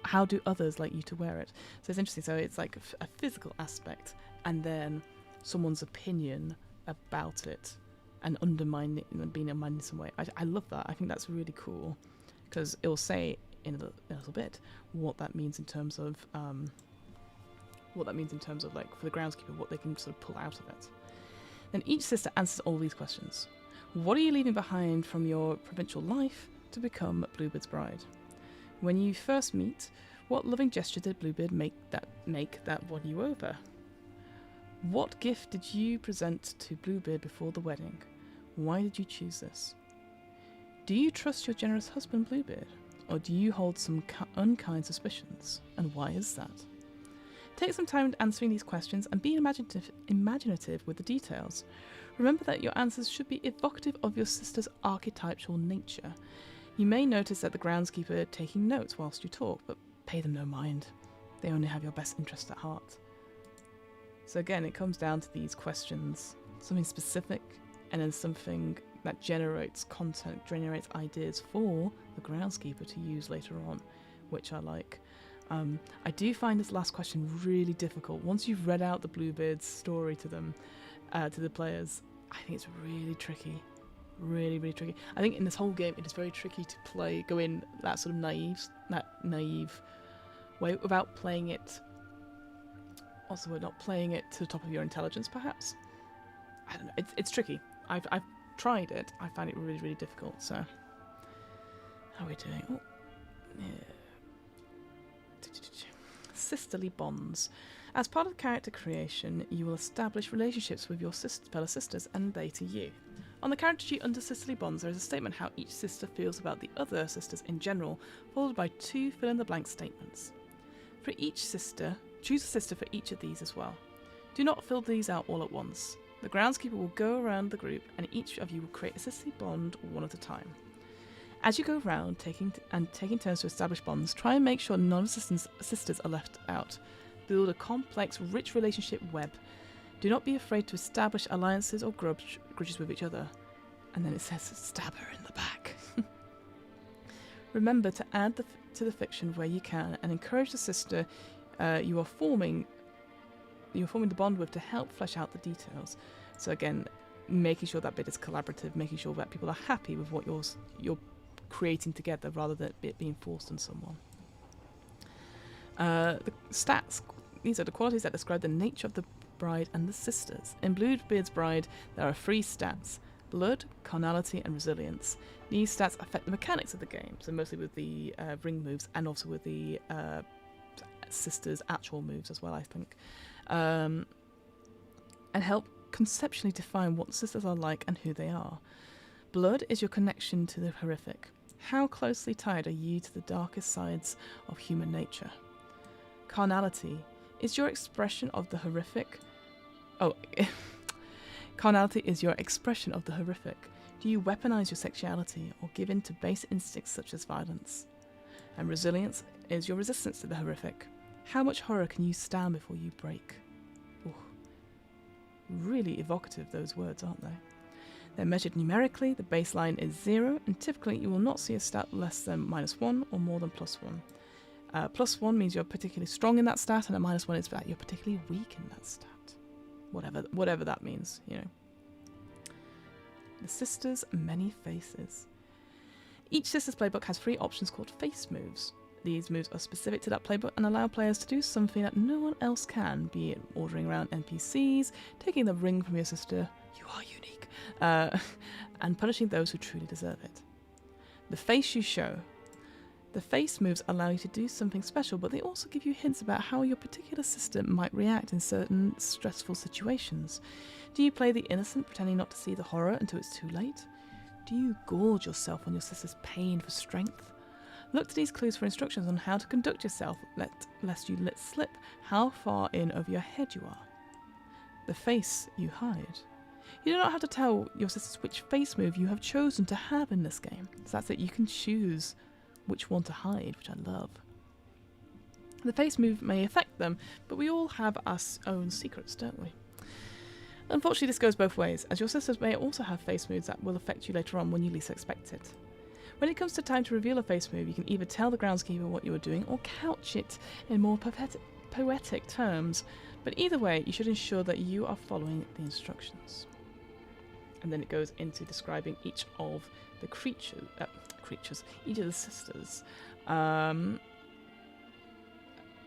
How do others like you to wear it? So it's interesting. So it's like a physical aspect, and then someone's opinion about it, and undermining it and being undermined in some way. I love that. I think that's really cool, because it will say in a little bit what that means in terms of like for the groundskeeper, what they can sort of pull out of it. Then each sister answers all these questions. What are you leaving behind from your provincial life to become Bluebeard's bride? When you first meet, what loving gesture did Bluebeard make that won you over? What gift did you present to Bluebeard before the wedding? Why did you choose this? Do you trust your generous husband Bluebeard, or do you hold some unkind suspicions? And why is that? Take some time answering these questions and be imaginative with the details. Remember that your answers should be evocative of your sister's archetypal nature. You may notice that the groundskeeper taking notes whilst you talk, but pay them no mind. They only have your best interest at heart. So again, it comes down to these questions. Something specific, and then something that generates content, generates ideas for the groundskeeper to use later on, which I like. I do find this last question really difficult. Once you've read out the Bluebeard's story to them, to the players, I think it's really tricky. Really, really tricky. I think in this whole game, it is very tricky to go in that sort of naive way without playing it. Also, we're not playing it to the top of your intelligence, perhaps. I don't know. It's tricky. I've tried it. I find it really, really difficult. So, how are we doing? Oh, yeah. Sisterly bonds. As part of character creation, you will establish relationships with your fellow sisters, and they to you. On the character sheet under Sisterly Bonds, there is a statement how each sister feels about the other sisters in general, followed by 2 fill-in-the-blank statements. For each sister, choose a sister for each of these as well. Do not fill these out all at once. The groundskeeper will go around the group, and each of you will create a sisterly bond one at a time. As you go around, taking turns to establish bonds, try and make sure none of the sisters are left out. Build a complex, rich relationship web. Do not be afraid to establish alliances or grudges with each other. And then it says, stab her in the back. Remember to add to the fiction where you can, and encourage the sister you are forming the bond with to help flesh out the details. So again, making sure that bit is collaborative, making sure that people are happy with what you're creating together rather than it being forced on someone. The stats, these are the qualities that describe the nature of the bride and the sisters. In Bluebeard's Bride, there are 3 stats: blood, carnality, and resilience. These stats affect the mechanics of the game, so mostly with the ring moves and also with the sisters' actual moves as well, I think. And help conceptually define what the sisters are like and who they are. Blood is your connection to the horrific. How closely tied are you to the darkest sides of human nature? Carnality is your expression of the horrific. Carnality is your expression of the horrific. Do you weaponize your sexuality or give in to base instincts such as violence? And resilience is your resistance to the horrific. How much horror can you stand before you break? Ooh. Really evocative, those words, aren't they? They're measured numerically. The baseline is 0, and typically you will not see a stat less than -1 or more than +1. +1 means you're particularly strong in that stat, and a -1 is that you're particularly weak in that stat. Whatever that means, you know. The Sisters' Many Faces. Each Sisters playbook has 3 options called face moves. These moves are specific to that playbook and allow players to do something that no one else can, be it ordering around NPCs, taking the ring from your sister, you are unique, and punishing those who truly deserve it. The face you show. The face moves allow you to do something special, but they also give you hints about how your particular sister might react in certain stressful situations. Do you play the innocent, pretending not to see the horror until it's too late? Do you gorge yourself on your sister's pain for strength? Look to these clues for instructions on how to conduct yourself, lest you let slip how far in over your head you are. The face you hide. You do not have to tell your sisters which face move you have chosen to have in this game. So that's it, you can choose which one to hide, which I love. The face move may affect them, but we all have our own secrets, don't we? Unfortunately, this goes both ways, as your sisters may also have face moves that will affect you later on when you least expect it. When it comes to time to reveal a face move, you can either tell the groundskeeper what you are doing or couch it in more poetic terms, but either way, you should ensure that you are following the instructions. And then it goes into describing each of the each of the sisters.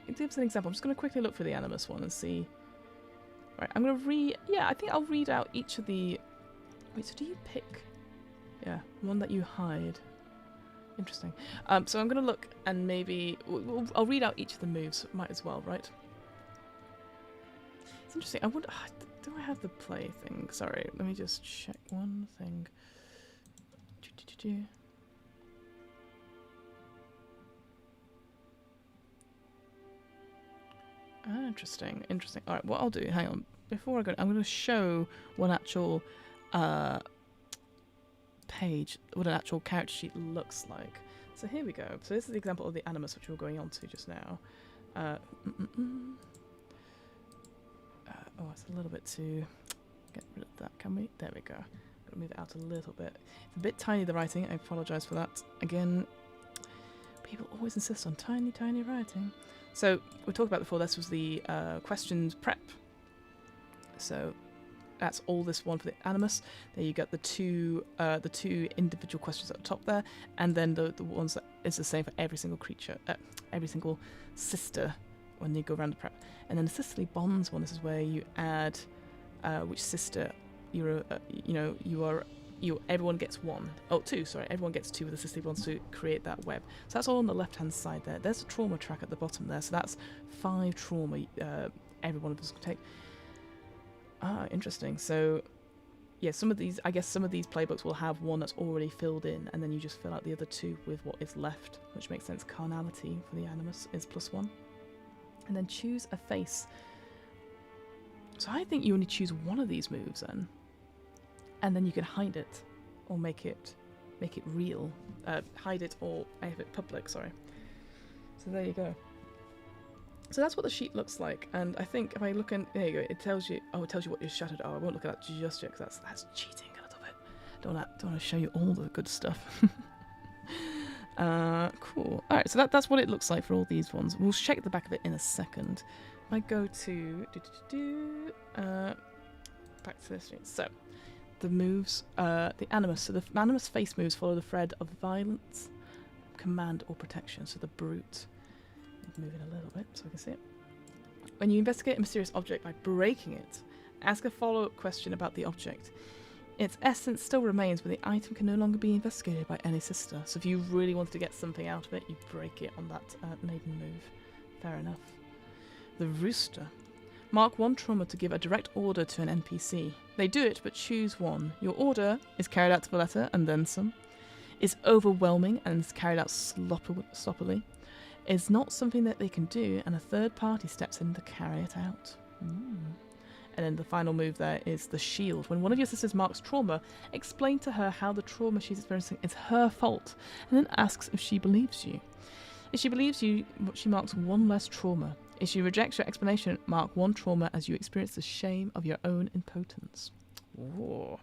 It gives an example. I'm just going to quickly look for the Animus one and see. Right, I'm going to I think I'll read out each of the... Wait, so do you pick... Yeah, one that you hide. Interesting. So I'm going to look and maybe... I'll read out each of the moves. Might as well, right? It's interesting. I wonder... Do I have the play thing? Sorry, let me just check one thing. Interesting. Alright, what I'll do, hang on. Before I go, I'm going to show one actual page, what an actual character sheet looks like. So here we go. So this is the example of the Animus, which we were going on to just now. It's a little bit too... Get rid of that, can we? There we go. I'm going to move it out a little bit. It's a bit tiny, the writing. I apologise for that. Again, people always insist on tiny, tiny writing. So, we talked about before, this was the questions prep. So, that's all this one for the Animus. There you got the two individual questions at the top there, and then the ones that is the same for every single creature, every single sister when you go around the prep. And then the sisterly bonds one, this is where you add which sister everyone gets one. Oh, 2, sorry. Everyone gets 2 with the sisterly bonds to create that web. So that's all on the left-hand side there. There's a trauma track at the bottom there. So that's 5 trauma every one of us can take. Interesting. So, yeah, some of these playbooks will have one that's already filled in, and then you just fill out the other 2 with what is left, which makes sense. Carnality for the Animus is +1. And then choose a face. So I think you only choose one of these moves then. And then you can hide it or make it real. Hide it or make it public, sorry. So there you go. So that's what the sheet looks like, and I think if I look in, there you go, it tells you what your shattered are. I won't look at that just yet, because that's cheating a little bit. Don't want to show you all the good stuff. Cool. Alright, so that's what it looks like for all these ones. We'll check the back of it in a second. If I go to, back to this. So, the moves, the animus. So the animus face moves follow the thread of violence, command, or protection. So the brute. Move it a little bit so I can see it. When you investigate a mysterious object by breaking it, ask a follow-up question about the object. Its essence still remains, but the item can no longer be investigated by any sister. So if you really wanted to get something out of it, you break it on that maiden move. Fair enough. The rooster. Mark 1 trauma to give a direct order to an NPC. They do it, but choose one. Your order is carried out to the letter and then some. Is overwhelming and is carried out sloppily. Is not something that they can do, and a third party steps in to carry it out. And then the final move there is the shield. When one of your sisters marks trauma, explain to her how the trauma she's experiencing is her fault, and then asks if she believes you. If she believes you, she marks one less trauma. If she rejects your explanation, mark one trauma as you experience the shame of your own impotence. Ooh.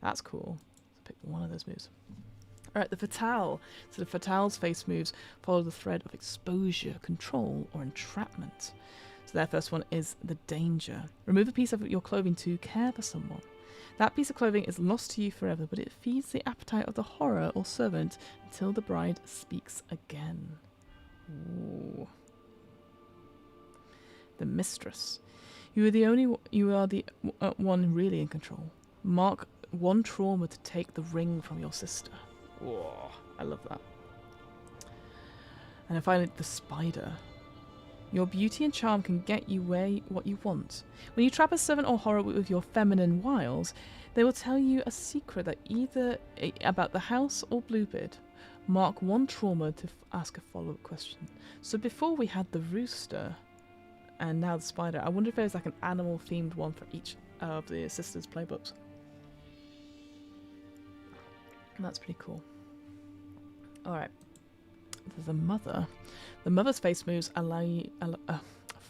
That's cool. So pick one of those moves. Alright, the fatale. So the fatale's face moves follow the thread of exposure, control, or entrapment. So their first one is the danger. Remove a piece of your clothing to care for someone. That piece of clothing is lost to you forever, but it feeds the appetite of the horror or servant until the bride speaks again. Ooh. The mistress. You are the one really in control. Mark one trauma to take the ring from your sister. Whoa, I love that. And then finally, the spider. Your beauty and charm can get you what you want. When you trap a servant or horror with your feminine wiles, they will tell you a secret that either about the house or Bluebeard. Mark one trauma to ask a follow-up question. So before we had the rooster, and now the spider. I wonder if there's like an animal-themed one for each of the sisters' playbooks. That's pretty cool. Alright. The mother. The mother's face moves allow you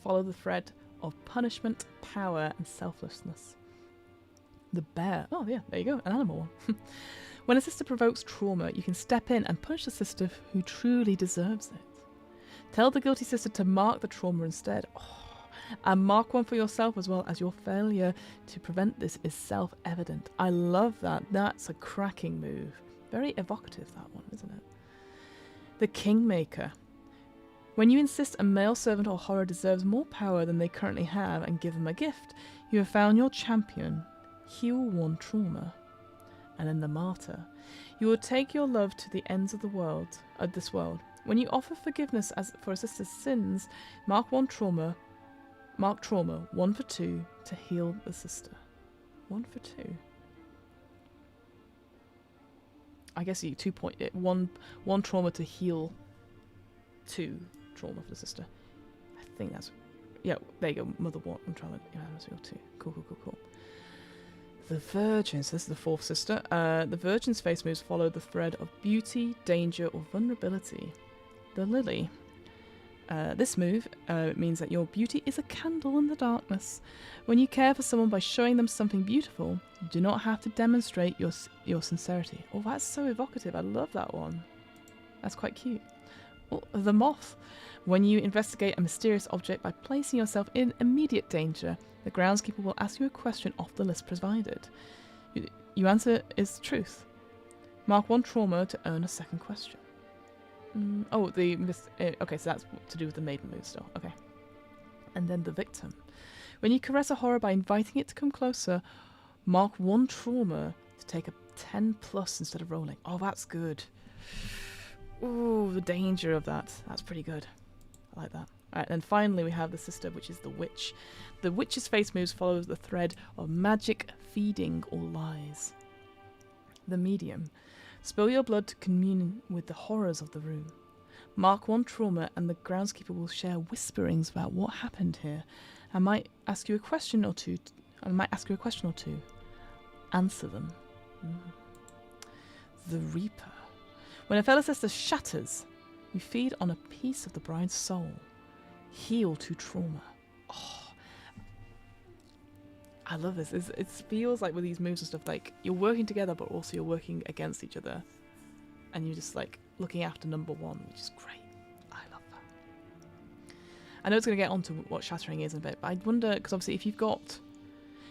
follow the thread of punishment, power, and selflessness. The bear. Oh yeah, there you go, an animal one. When a sister provokes trauma, you can step in and punish the sister who truly deserves it. Tell the guilty sister to mark the trauma instead. And mark one for yourself as well, as your failure to prevent this is self-evident. I love that. That's a cracking move. Very evocative, that one, isn't it? The Kingmaker. When you insist a male servant or horror deserves more power than they currently have and give them a gift, you have found your champion. Heal one trauma. And then the Martyr. You will take your love to the ends of this world. When you offer forgiveness for a sister's sins, mark trauma 1 for 2 to heal the sister. 1 for 2. I guess you 2 point it. One trauma to heal 2 trauma for the sister. I think that's, yeah. There you go. Mother 1. I'm trying to, yeah, that's 2. Cool. The Virgin. So this is the 4th sister. The Virgin's face moves follow the thread of beauty, danger, or vulnerability. The Lily. This move means that your beauty is a candle in the darkness. When you care for someone by showing them something beautiful, you do not have to demonstrate your sincerity. Oh, that's so evocative. I love that one. That's quite cute. Oh, the Moth. When you investigate a mysterious object by placing yourself in immediate danger, the groundskeeper will ask you a question off the list provided. Your answer is truth. Mark one trauma to earn a second question. Okay, so that's to do with the maiden move still. Okay. And then the Victim. When you caress a horror by inviting it to come closer, mark one trauma to take a 10 plus instead of rolling. Oh, that's good. Ooh, the danger of that. That's pretty good. I like that. Alright, and finally we have the sister, which is the Witch. The Witch's face moves follows the thread of magic, feeding, or lies. The Medium. Spill your blood to commune with the horrors of the room. Mark one trauma and the groundskeeper will share whisperings about what happened here I might ask you a question or two. Answer them. The Reaper. When a fellow sister shatters, you feed on a piece of the bride's soul. Heal to trauma. Oh, I love this. It feels like with these moves and stuff, like you're working together, but also you're working against each other, and you're just like looking after number one, which is great. I love that. I know it's going to get onto what shattering is in a bit, but I wonder, because obviously if you've got,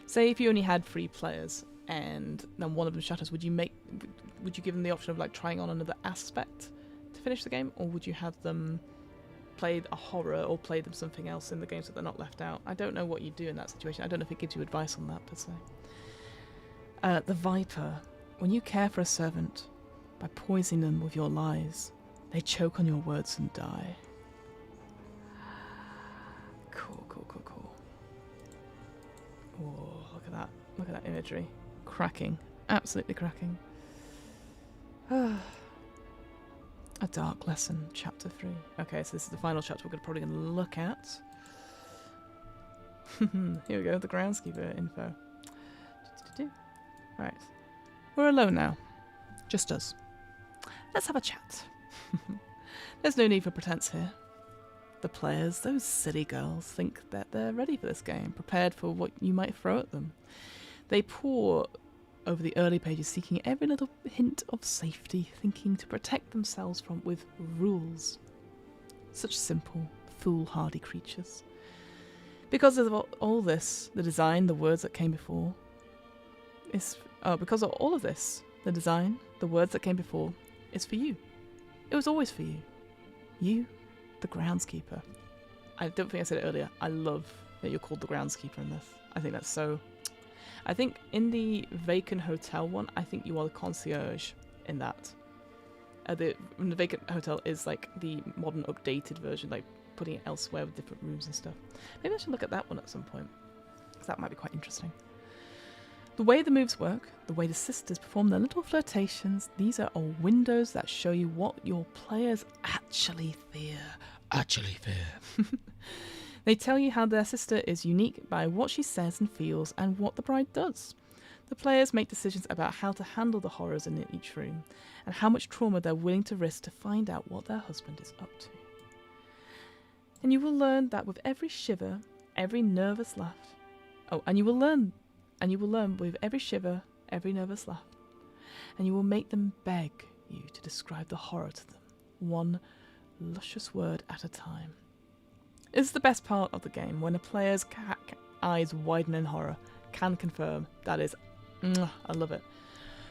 say if you only had 3 players and then one of them shatters, would you give them the option of like trying on another aspect to finish the game, or would you have them play a horror or play them something else in the game so they're not left out? I don't know what you do in that situation. I don't know if it gives you advice on that per se. The Viper. When you care for a servant by poisoning them with your lies, they choke on your words and die. Cool. Oh, look at that. Look at that imagery. Cracking. Absolutely cracking. A Dark Lesson, Chapter 3. Okay, so this is the final chapter we're probably going to look at. Here we go, the groundskeeper info. Right. We're alone now. Just us. Let's have a chat. There's no need for pretense here. The players, those silly girls, think that they're ready for this game, prepared for what you might throw at them. They pore over the early pages, seeking every little hint of safety, thinking to protect themselves from with rules. Such simple, foolhardy creatures. Because of all this, the design, the words that came before, because of all of this, the design, the words that came before, is for you. It was always for you. You, the groundskeeper. I don't think I said it earlier. I love that you're called the groundskeeper in this. I think that's so... I think in the Vacant Hotel one, I think you are the concierge in that. The Vacant Hotel is like the modern updated version, like putting it elsewhere with different rooms and stuff. Maybe I should look at that one at some point, because that might be quite interesting. The way the moves work, the way the sisters perform their little flirtations, these are all windows that show you what your players actually fear. They tell you how their sister is unique by what she says and feels and what the bride does. The players make decisions about how to handle the horrors in each room and how much trauma they're willing to risk to find out what their husband is up to. And you will learn that with every shiver, every nervous laugh. And you will learn with every shiver, every nervous laugh. And you will make them beg you to describe the horror to them, one luscious word at a time. This is the best part of the game, when a player's eyes widen in horror, can confirm that is, I love it.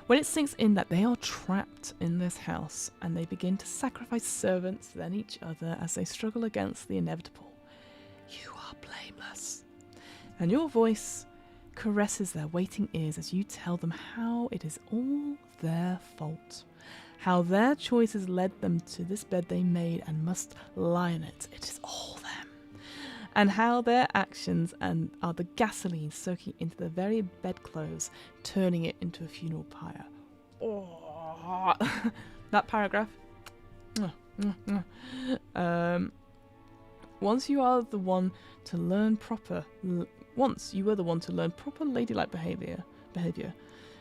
When it sinks in that they are trapped in this house and they begin to sacrifice servants, then each other as they struggle against the inevitable. You are blameless. And your voice caresses their waiting ears as you tell them how it is all their fault. How their choices led them to this bed they made and must lie in it. It is all them. And how their actions are the gasoline soaking into the very bedclothes, turning it into a funeral pyre. Oh, that paragraph. Once you were the one to learn proper ladylike behaviour.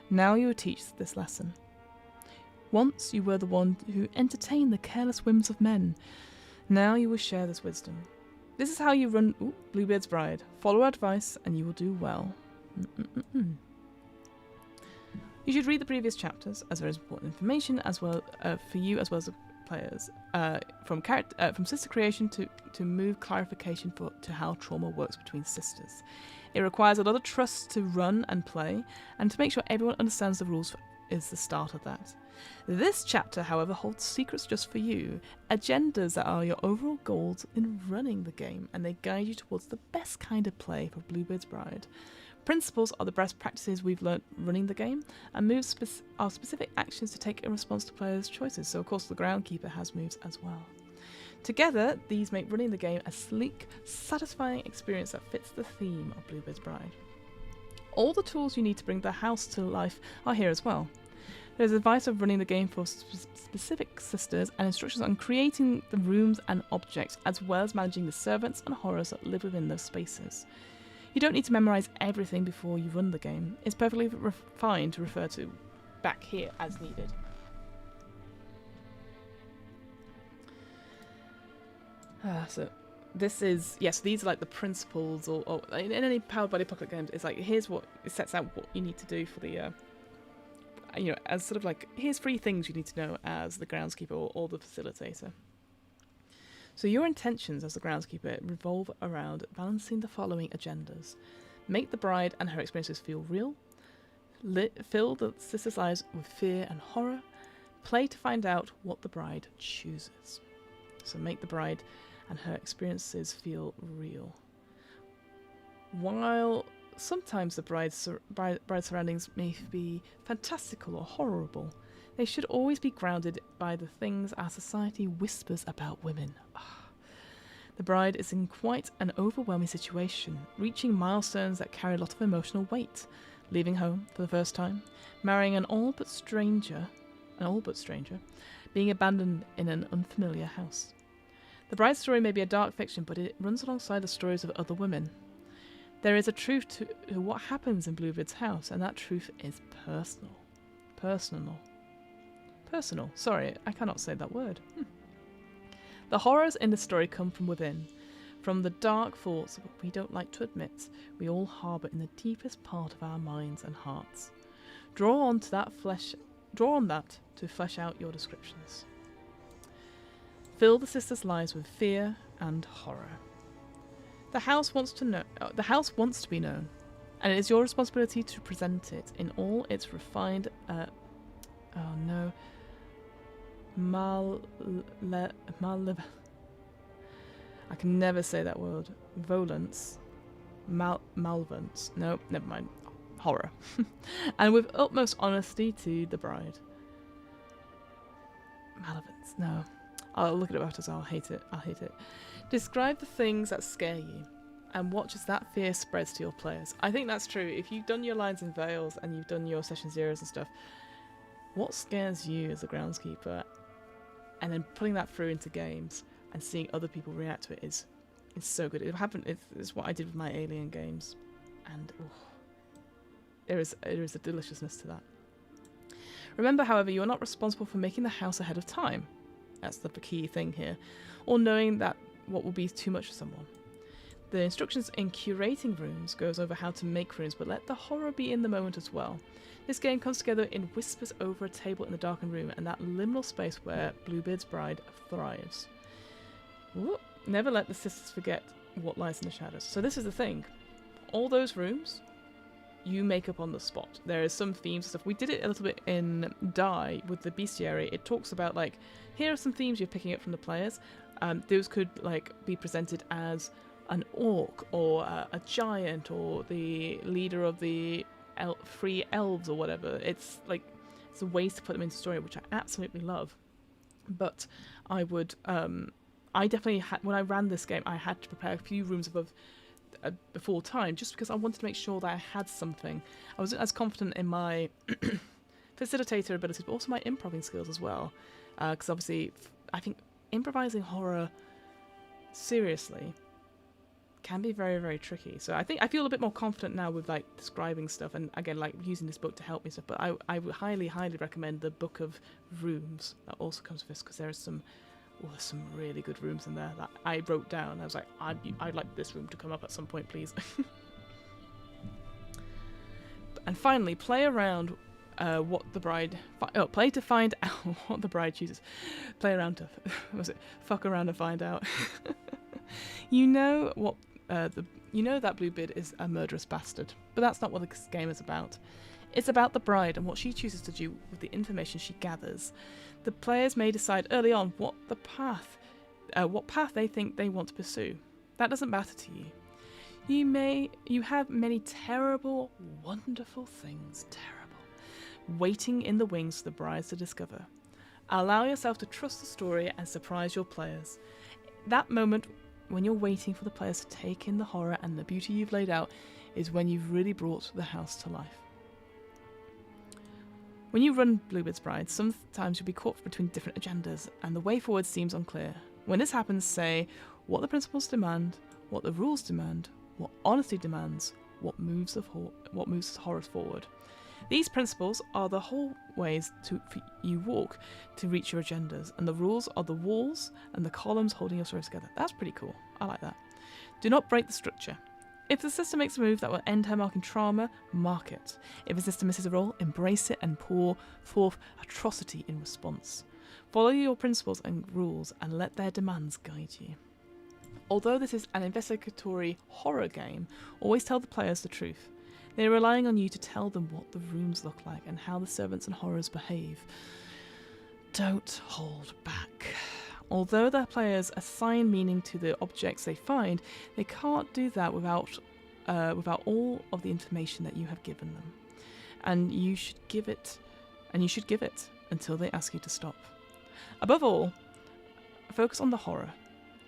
Now you will teach this lesson. Once you were the one who entertained the careless whims of men. Now you will share this wisdom. This is how you run Bluebeard's Bride. Follow advice and you will do well. You should read the previous chapters, as there is important information as well for you as well as the players. From sister creation to move clarification to how trauma works between sisters. It requires a lot of trust to run and play, and to make sure everyone understands the rules is the start of that. This chapter, however, holds secrets just for you, agendas that are your overall goals in running the game, and they guide you towards the best kind of play for Bluebeard's Bride. Principles are the best practices we've learnt running the game, and moves are specific actions to take in response to players' choices, so of course the Groundkeeper has moves as well. Together, these make running the game a sleek, satisfying experience that fits the theme of Bluebeard's Bride. All the tools you need to bring the house to life are here as well. There's advice of running the game for specific sisters and instructions on creating the rooms and objects, as well as managing the servants and horrors that live within those spaces. You don't need to memorize everything before you run the game. It's perfectly fine to refer to back here as needed. So this is, yes, these are like the principles, or in any Powered by the Apocalypse games, it's like, here's what, it sets out what you need to do for the, as sort of like, here's 3 things you need to know as the groundskeeper or the facilitator. So your intentions as the groundskeeper revolve around balancing the following agendas. Make the bride and her experiences feel real. Fill the sisters' lives with fear and horror. Play to find out what the bride chooses. So make the bride and her experiences feel real. While sometimes the bride's surroundings may be fantastical or horrible, they should always be grounded by the things our society whispers about women. The bride is in quite an overwhelming situation, reaching milestones that carry a lot of emotional weight, leaving home for the first time, marrying an all but stranger, being abandoned in an unfamiliar house. The bride's story may be a dark fiction, but it runs alongside the stories of other women. There is a truth to what happens in Bluebeard's house, and that truth is personal. Personal. Sorry, I cannot say that word. The horrors in the story come from within, from the dark thoughts we don't like to admit we all harbour in the deepest part of our minds and hearts. Draw on that to flesh out your descriptions. Fill the sisters' lives with fear and horror. The house wants to be known, and it is your responsibility to present it in all its refined I can never say that word. Volence. Malvance. No, never mind. Horror. And with utmost honesty to the bride. Malevance. No. I'll look it up after, I'll hate it. Describe the things that scare you, and watch as that fear spreads to your players. I think that's true. If you've done your lines and veils, and you've done your session zeros and stuff, what scares you as a groundskeeper, and then putting that through into games and seeing other people react to it is so good. It's what I did with my Alien games, and there is a deliciousness to that. Remember, however, you are not responsible for making the house ahead of time. That's the key thing here, or knowing that what will be too much for someone. The instructions in curating rooms goes over how to make rooms, but let the horror be in the moment as well. This game comes together in whispers over a table in the darkened room, and that liminal space where Bluebeard's bride thrives. Ooh, never let the sisters forget what lies in the shadows. So this is the thing. All those rooms, you make up on the spot. There is some themes and stuff. We did it a little bit in Die with the bestiary. It talks about, like, here are some themes you're picking up from the players. Those could, like, be presented as an orc or a giant or the leader of the 3 elves or whatever. It's like, it's ways to put them into story, which I absolutely love. But I would, I definitely had, when I ran this game, I had to prepare a few rooms above before time, just because I wanted to make sure that I had something. I wasn't as confident in my facilitator abilities, but also my improving skills as well. Because obviously, I think improvising horror seriously can be very, very tricky. So I think I feel a bit more confident now with, like, describing stuff, and again, like, using this book to help me stuff. But I would highly, highly recommend the Book of Rooms that also comes with this, because there's some really good rooms in there that I wrote down. I was like, I'd like this room to come up at some point, please. And finally, play around what the bride... play to find out what the bride chooses. Play around to... fuck around and find out. You know what... you know that Bluebeard is a murderous bastard, but that's not what this game is about. It's about the bride and what she chooses to do with the information she gathers. The players may decide early on what path they think they want to pursue. That doesn't matter to you. You have many terrible, wonderful things, waiting in the wings for the brides to discover. Allow yourself to trust the story and surprise your players. That moment when you're waiting for the players to take in the horror and the beauty you've laid out is when you've really brought the house to life. When you run Bluebeard's Bride, sometimes you'll be caught between different agendas, and the way forward seems unclear. When this happens, say what the principles demand, what the rules demand, what honesty demands, what moves horrors forward. These principles are the hallways you walk to reach your agendas, and the rules are the walls and the columns holding your stories together. That's pretty cool. I like that. Do not break the structure. If the sister makes a move that will end her marking trauma, mark it. If a sister misses a roll, embrace it and pour forth atrocity in response. Follow your principles and rules and let their demands guide you. Although this is an investigatory horror game, always tell the players the truth. They are relying on you to tell them what the rooms look like and how the servants and horrors behave. Don't hold back. Although the players assign meaning to the objects they find, they can't do that without all of the information that you have given them. And you should give it until they ask you to stop. Above all, focus on the horror.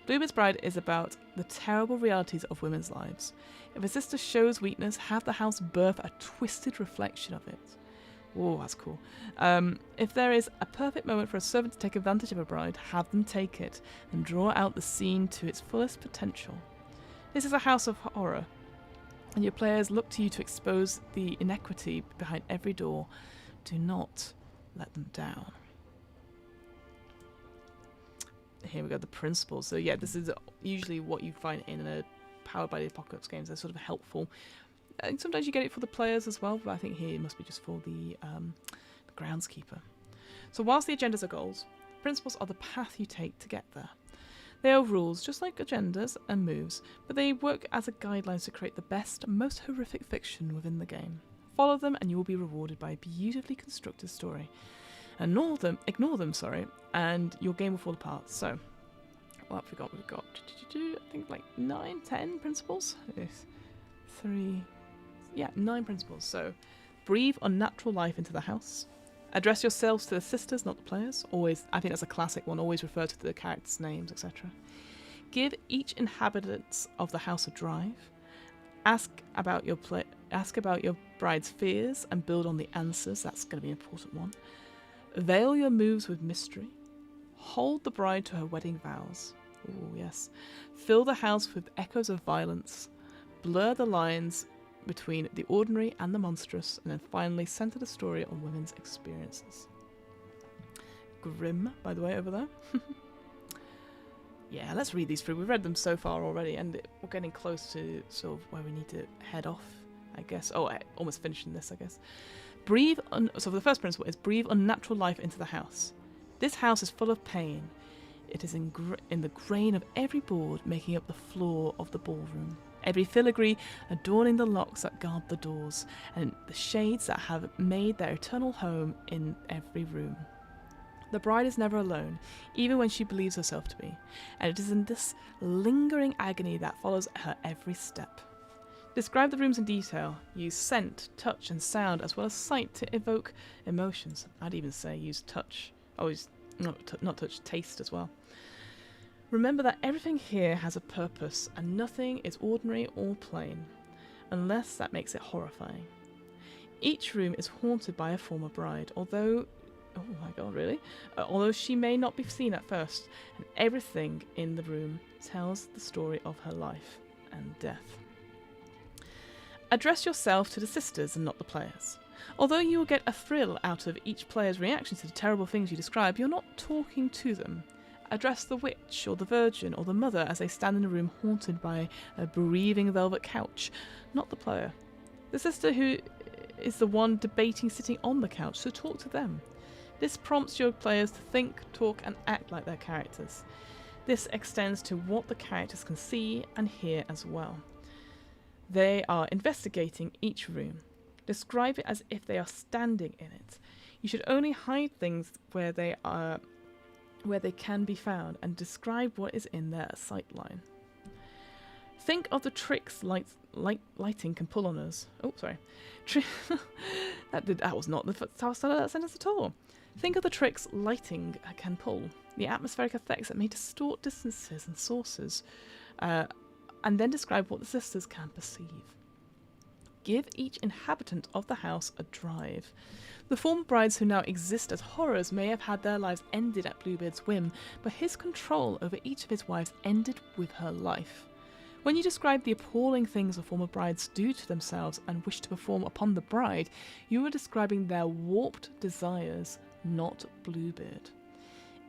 Bluebeard's Bride is about the terrible realities of women's lives. If a sister shows weakness, have the house birth a twisted reflection of it. Oh, that's cool. If there is a perfect moment for a servant to take advantage of a bride, have them take it and draw out the scene to its fullest potential. This is a house of horror, and your players look to you to expose the inequity behind every door. Do not let them down. Here we go, the principles. So yeah, this is usually what you find in a Powered by the Apocalypse games. They're sort of helpful. And sometimes you get it for the players as well, but I think here it must be just for the groundskeeper. So whilst the agendas are goals, principles are the path you take to get there. They are rules, just like agendas and moves, but they work as a guideline to create the best, most horrific fiction within the game. Follow them and you will be rewarded by a beautifully constructed story. Ignore them, and your game will fall apart. So, what have we got? We've got, I think, like 9, 10 principles? 9 principles. So, breathe unnatural life into the house. Address yourselves to the sisters, not the players. Always, I think that's a classic one. Always refer to the characters' names, etc. Give each inhabitant of the house a drive. Ask about your bride's fears and build on the answers. That's going to be an important one. Veil your moves with mystery. Hold the bride to her wedding vows. Oh, yes. Fill the house with echoes of violence. Blur the lines between the ordinary and the monstrous. And then finally, center the story on women's experiences. Grim, by the way, over there. Yeah, let's read these through. We've read them so far already, and we're getting close to sort of where we need to head off, I guess. Oh, almost finishing this, I guess. So the first principle is breathe unnatural life into the house. This house is full of pain. It is in the grain of every board making up the floor of the ballroom, every filigree adorning the locks that guard the doors, and the shades that have made their eternal home in every room. The bride is never alone, even when she believes herself to be, and it is in this lingering agony that follows her every step. Describe the rooms in detail. Use scent, touch, and sound, as well as sight to evoke emotions. I'd even say use touch. Oh, not touch, taste as well. Remember that everything here has a purpose, and nothing is ordinary or plain, unless that makes it horrifying. Each room is haunted by a former bride, although she may not be seen at first, and everything in the room tells the story of her life and death. Address yourself to the sisters and not the players. Although you will get a thrill out of each player's reaction to the terrible things you describe, you're not talking to them. Address the witch, or the virgin, or the mother as they stand in a room haunted by a bereaving velvet couch, not the player. The sister who is the one debating sitting on the couch, so talk to them. This prompts your players to think, talk, and act like their characters. This extends to what the characters can see and hear as well. They are investigating each room. Describe it as if they are standing in it. You should only hide things where they can be found, and describe what is in their sight line. Think of the tricks lighting can pull on us. Oh, sorry. That was not how I started that sentence at all. Think of the tricks lighting can pull, the atmospheric effects that may distort distances and sources, and then describe what the sisters can perceive. Give each inhabitant of the house a drive. The former brides who now exist as horrors may have had their lives ended at Bluebeard's whim, but his control over each of his wives ended with her life. When you describe the appalling things the former brides do to themselves and wish to perform upon the bride, you are describing their warped desires, not Bluebeard.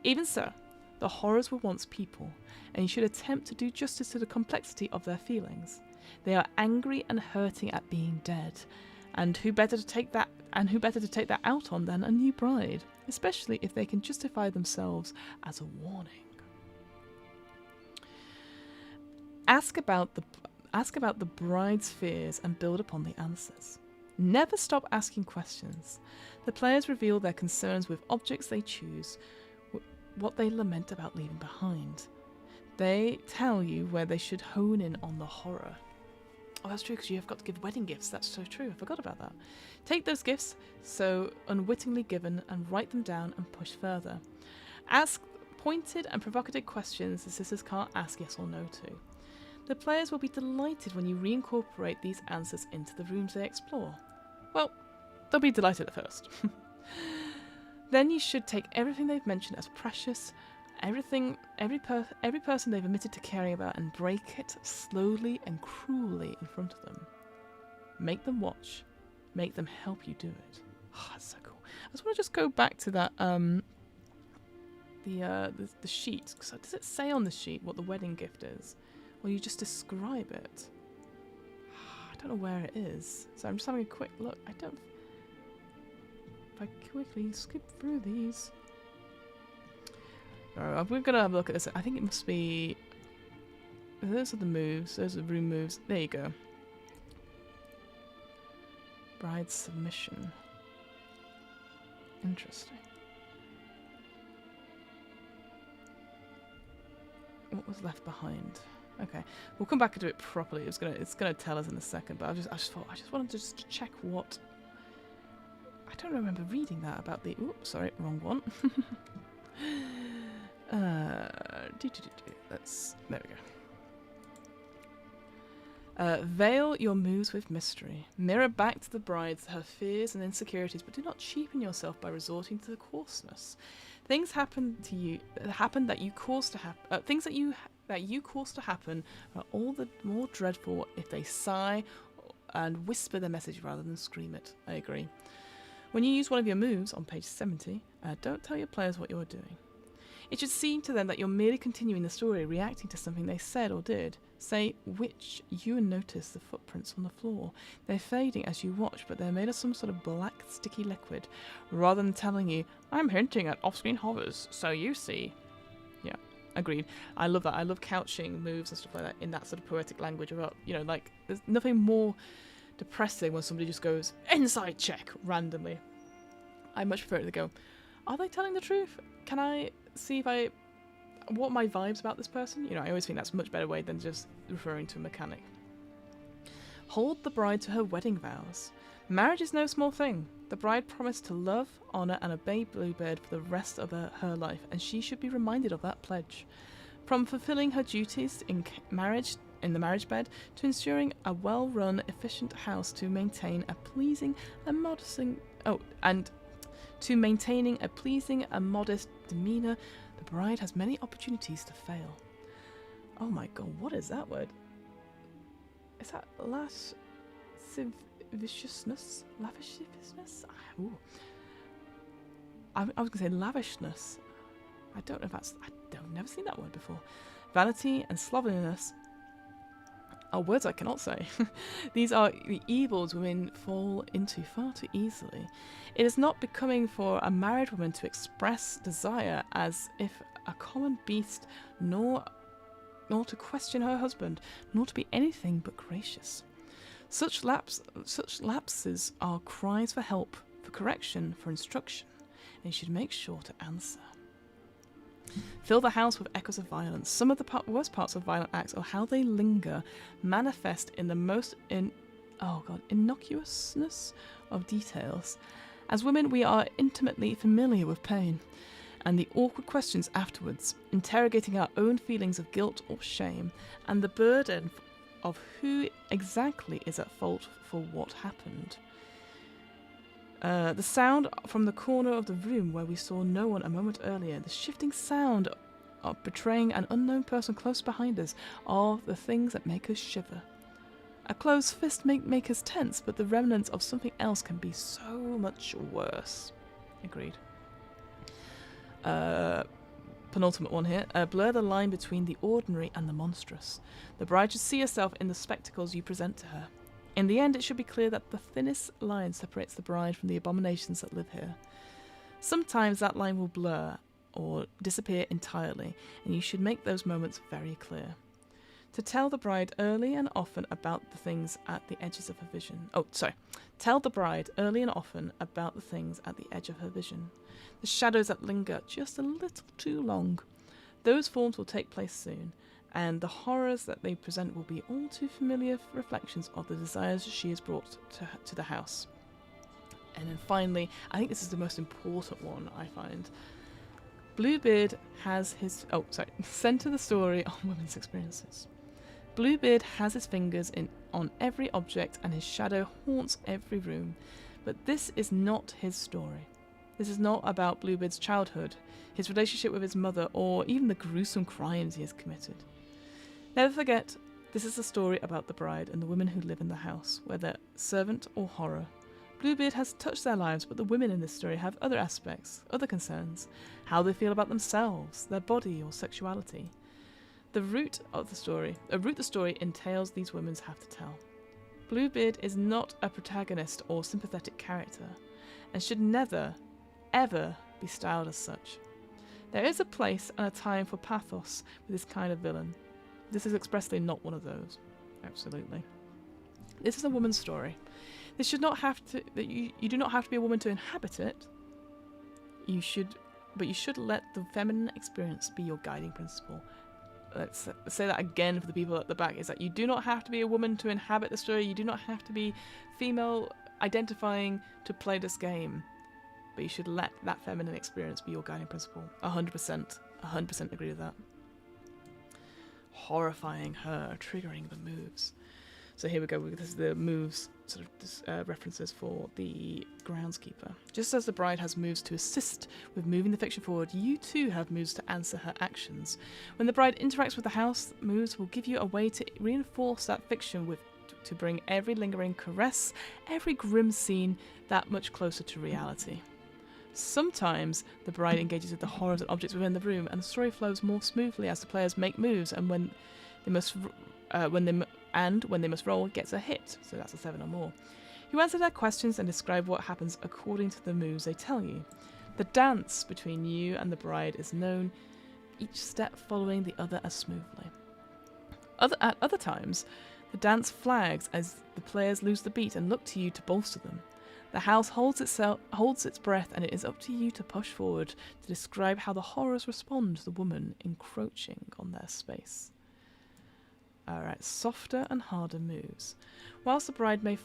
Even so, the horrors were once people, and you should attempt to do justice to the complexity of their feelings. They are angry and hurting at being dead, and who better to take that out on than a new bride, especially if they can justify themselves as a warning. Ask about the bride's fears and build upon the answers. Never stop asking questions. The players reveal their concerns with objects they choose, what they lament about leaving behind. They tell you where they should hone in on the horror. Oh, that's true, because you have got to give wedding gifts. That's so true. I forgot about that. Take those gifts, so unwittingly given, and write them down and push further. Ask pointed and provocative questions the sisters can't ask yes or no to. The players will be delighted when you reincorporate these answers into the rooms they explore. Well, they'll be delighted at first. Then you should take everything they've mentioned as precious, every person they've admitted to caring about, and break it slowly and cruelly in front of them. Make them watch. Make them help you do it. Oh, that's so cool. I just want to go back to that the sheet. Does it say on the sheet what the wedding gift is? Or you just describe it? I don't know where it is. So I'm just having a quick look. If I quickly skip through these. Alright, we're going to have a look at this. I think it must be... Those are the moves. Those are the room moves. There you go. Bride submission. Interesting. What was left behind? Okay, we'll come back and do it properly. It's gonna tell us in a second. But I just wanted to check what. I don't remember reading that about the. Oops, sorry, wrong one. There we go. Veil your moves with mystery. Mirror back to the brides her fears and insecurities, but do not cheapen yourself by resorting to the coarseness. Things happen to you that you cause to happen. Things that you cause to happen are all the more dreadful if they sigh and whisper their message rather than scream it. I agree. When you use one of your moves on page 70, don't tell your players what you're doing. It should seem to them that you're merely continuing the story, reacting to something they said or did. Say which you notice the footprints on the floor. They're fading as you watch, but they're made of some sort of black, sticky liquid, rather than telling you, I'm hinting at off-screen horrors, so you see. Yeah, agreed. I love that. I love couching moves and stuff like that in that sort of poetic language about, like, there's nothing more depressing when somebody just goes, insight check, randomly. I much prefer it to go, are they telling the truth? Can I see what are my vibes about this person? I always think that's a much better way than just referring to a mechanic. Hold the bride to her wedding vows. Marriage is no small thing. The bride promised to love, honour and obey Bluebeard for the rest of her life, and she should be reminded of that pledge. From fulfilling her duties in the marriage bed to ensuring a well-run, efficient house to maintain a pleasing and maintaining a pleasing and modest demeanour, the bride has many opportunities to fail. Oh my god, what is that word? Is that lasciviousness? Lavishness? Ooh. I was going to say lavishness. I don't know if that's... I've never seen that word before. Vanity and slovenliness are words I cannot say. These are the evils women fall into far too easily. It is not becoming for a married woman to express desire as if a common beast, nor to question her husband, nor to be anything but gracious. Such lapses are cries for help, for correction, for instruction, and you should make sure to answer. Fill the house with echoes of violence. Some of the worst parts of violent acts, or how they linger, manifest in the most innocuousness of details. As women, we are intimately familiar with pain, and the awkward questions afterwards, interrogating our own feelings of guilt or shame, and the burden of who exactly is at fault for what happened. The sound from the corner of the room where we saw no one a moment earlier, the shifting sound of betraying an unknown person close behind us, are the things that make us shiver. A closed fist may make us tense, but the remnants of something else can be so much worse. Agreed. Penultimate one here. Blur the line between the ordinary and the monstrous. The bride should see herself in the spectacles you present to her. In the end, it should be clear that the thinnest line separates the bride from the abominations that live here. Sometimes that line will blur or disappear entirely, and you should make those moments very clear. To tell the bride early and often about the things at the edges of her vision. Tell the bride early and often about the things at the edge of her vision. The shadows that linger just a little too long. Those forms will take place soon, and the horrors that they present will be all too familiar reflections of the desires she has brought to the house. And then finally, I think this is the most important one, I find. Bluebeard has his... center the story on women's experiences. Bluebeard has his fingers on every object, and his shadow haunts every room. But this is not his story. This is not about Bluebeard's childhood, his relationship with his mother, or even the gruesome crimes he has committed. Never forget, this is a story about the bride and the women who live in the house, whether servant or horror. Bluebeard has touched their lives, but the women in this story have other aspects, other concerns, how they feel about themselves, their body or sexuality. The route the story entails these women have to tell. Bluebeard is not a protagonist or sympathetic character, and should never, ever be styled as such. There is a place and a time for pathos with this kind of villain. This is expressly not one of those. Absolutely. This is a woman's story. This should not have to. You do not have to be a woman to inhabit it. You should let the feminine experience be your guiding principle. Let's say that again for the people at the back. Is that you do not have to be a woman to inhabit the story. You do not have to be female identifying to play this game. But you should let that feminine experience be your guiding principle. 100% agree with that. Horrifying her, triggering the moves. So here we go. This is the moves sort of references for the groundskeeper. Just as the bride has moves to assist with moving the fiction forward, you too have moves to answer her actions. When the bride interacts with the house, moves will give you a way to reinforce that fiction to bring every lingering caress, every grim scene that much closer to reality. Sometimes the bride engages with the horrors and objects within the room, and the story flows more smoothly as the players make moves, and when they must roll, gets a hit, so that's a 7 or more. You answer their questions and describe what happens according to the moves they tell you. The dance between you and the bride is known, each step following the other as smoothly. At other times, the dance flags as the players lose the beat and look to you to bolster them. The house holds its breath, and it is up to you to push forward to describe how the horrors respond to the woman encroaching on their space. Alright, softer and harder moves. Whilst the bride may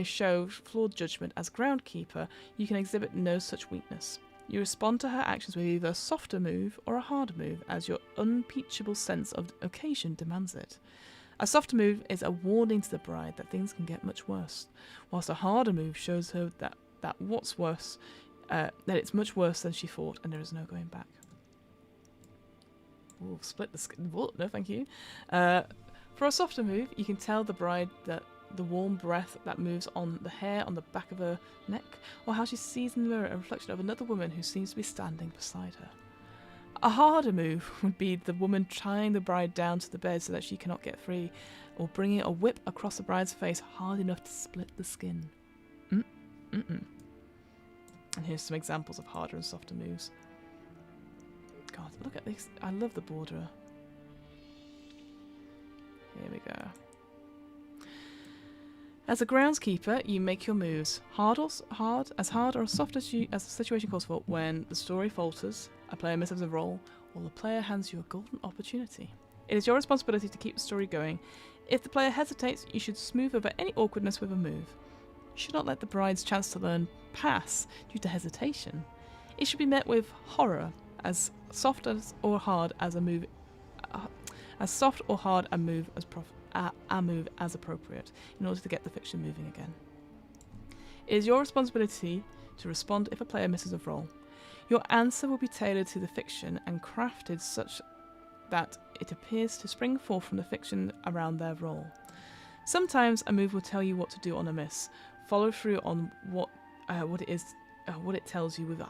show flawed judgment as groundkeeper, you can exhibit no such weakness. You respond to her actions with either a softer move or a harder move, as your unimpeachable sense of occasion demands it. A softer move is a warning to the bride that things can get much worse, whilst a harder move shows her that it's much worse than she thought, and there is no going back. Ooh, split the skin. No, thank you. For a softer move, you can tell the bride that the warm breath that moves on the hair on the back of her neck, or how she sees in the mirror a reflection of another woman who seems to be standing beside her. A harder move would be the woman tying the bride down to the bed so that she cannot get free, or bringing a whip across the bride's face hard enough to split the skin. And here's some examples of harder and softer moves. God, look at this. I love the border. Here we go. As a groundskeeper, you make your moves hard or soft as the situation calls for. When the story falters, a player misses a roll, or the player hands you a golden opportunity. It is your responsibility to keep the story going. If the player hesitates, you should smooth over any awkwardness with a move. You should not let the bride's chance to learn pass due to hesitation. It should be met with horror, as soft or hard a move as a move as appropriate in order to get the fiction moving again. It is your responsibility to respond if a player misses a roll. Your answer will be tailored to the fiction and crafted such that it appears to spring forth from the fiction around their roll. Sometimes a move will tell you what to do on a miss. Follow through on what it tells you with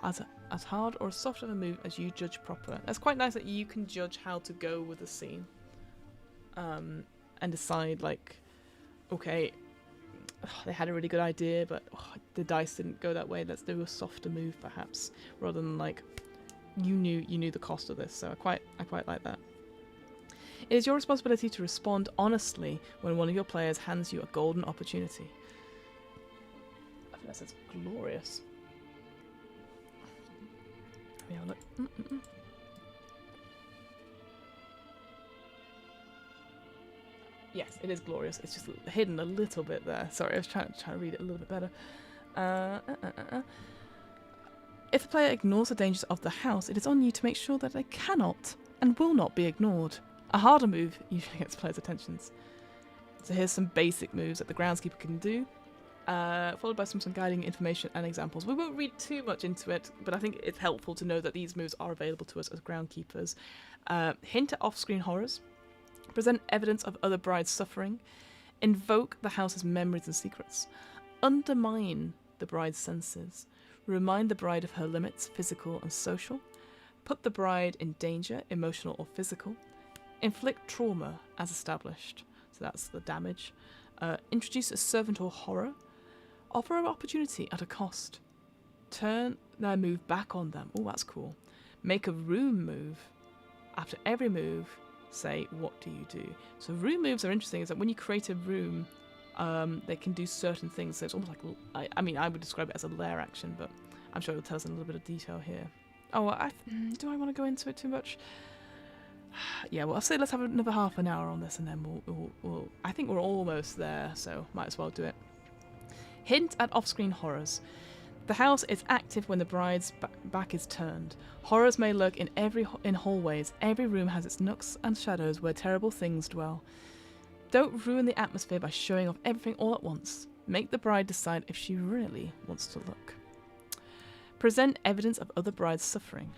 as hard or as soft of a move as you judge proper. That's quite nice that you can judge how to go with the scene, and decide like, okay, they had a really good idea, but the dice didn't go that way. Let's do a softer move, perhaps, rather than like you knew the cost of this. So I quite like that. It is your responsibility to respond honestly when one of your players hands you a golden opportunity. I think that says glorious. Let me have a look. Yes, it is glorious. It's just hidden a little bit there. Sorry, I was trying to read it a little bit better. If the player ignores the dangers of the house, it is on you to make sure that they cannot and will not be ignored. A harder move usually gets players' attentions. So here's some basic moves that the groundskeeper can do, followed by some guiding information and examples. We won't read too much into it, but I think it's helpful to know that these moves are available to us as groundkeepers. Hint at off-screen horrors. Present evidence of other brides' suffering. Invoke the house's memories and secrets. Undermine the bride's senses. Remind the bride of her limits, physical and social. Put the bride in danger, emotional or physical. Inflict trauma as established. So that's the damage. Introduce a servant or horror. Offer an opportunity at a cost. Turn their move back on them. Oh, that's cool. Make a room move. After every move, say, what do you do? So room moves are interesting, is that when you create a room, they can do certain things. So it's almost like, I would describe it as a lair action, but I'm sure it'll tell us in a little bit of detail here. Oh, do I want to go into it too much? Yeah, well, I'll say let's have another half an hour on this, and then we'll I think we're almost there, so might as well do it. Hint at off-screen horrors. The house is active when the bride's back is turned. Horrors may lurk in hallways. Every room has its nooks and shadows where terrible things dwell. Don't ruin the atmosphere by showing off everything all at once. Make the bride decide if she really wants to look. Present evidence of other brides' suffering.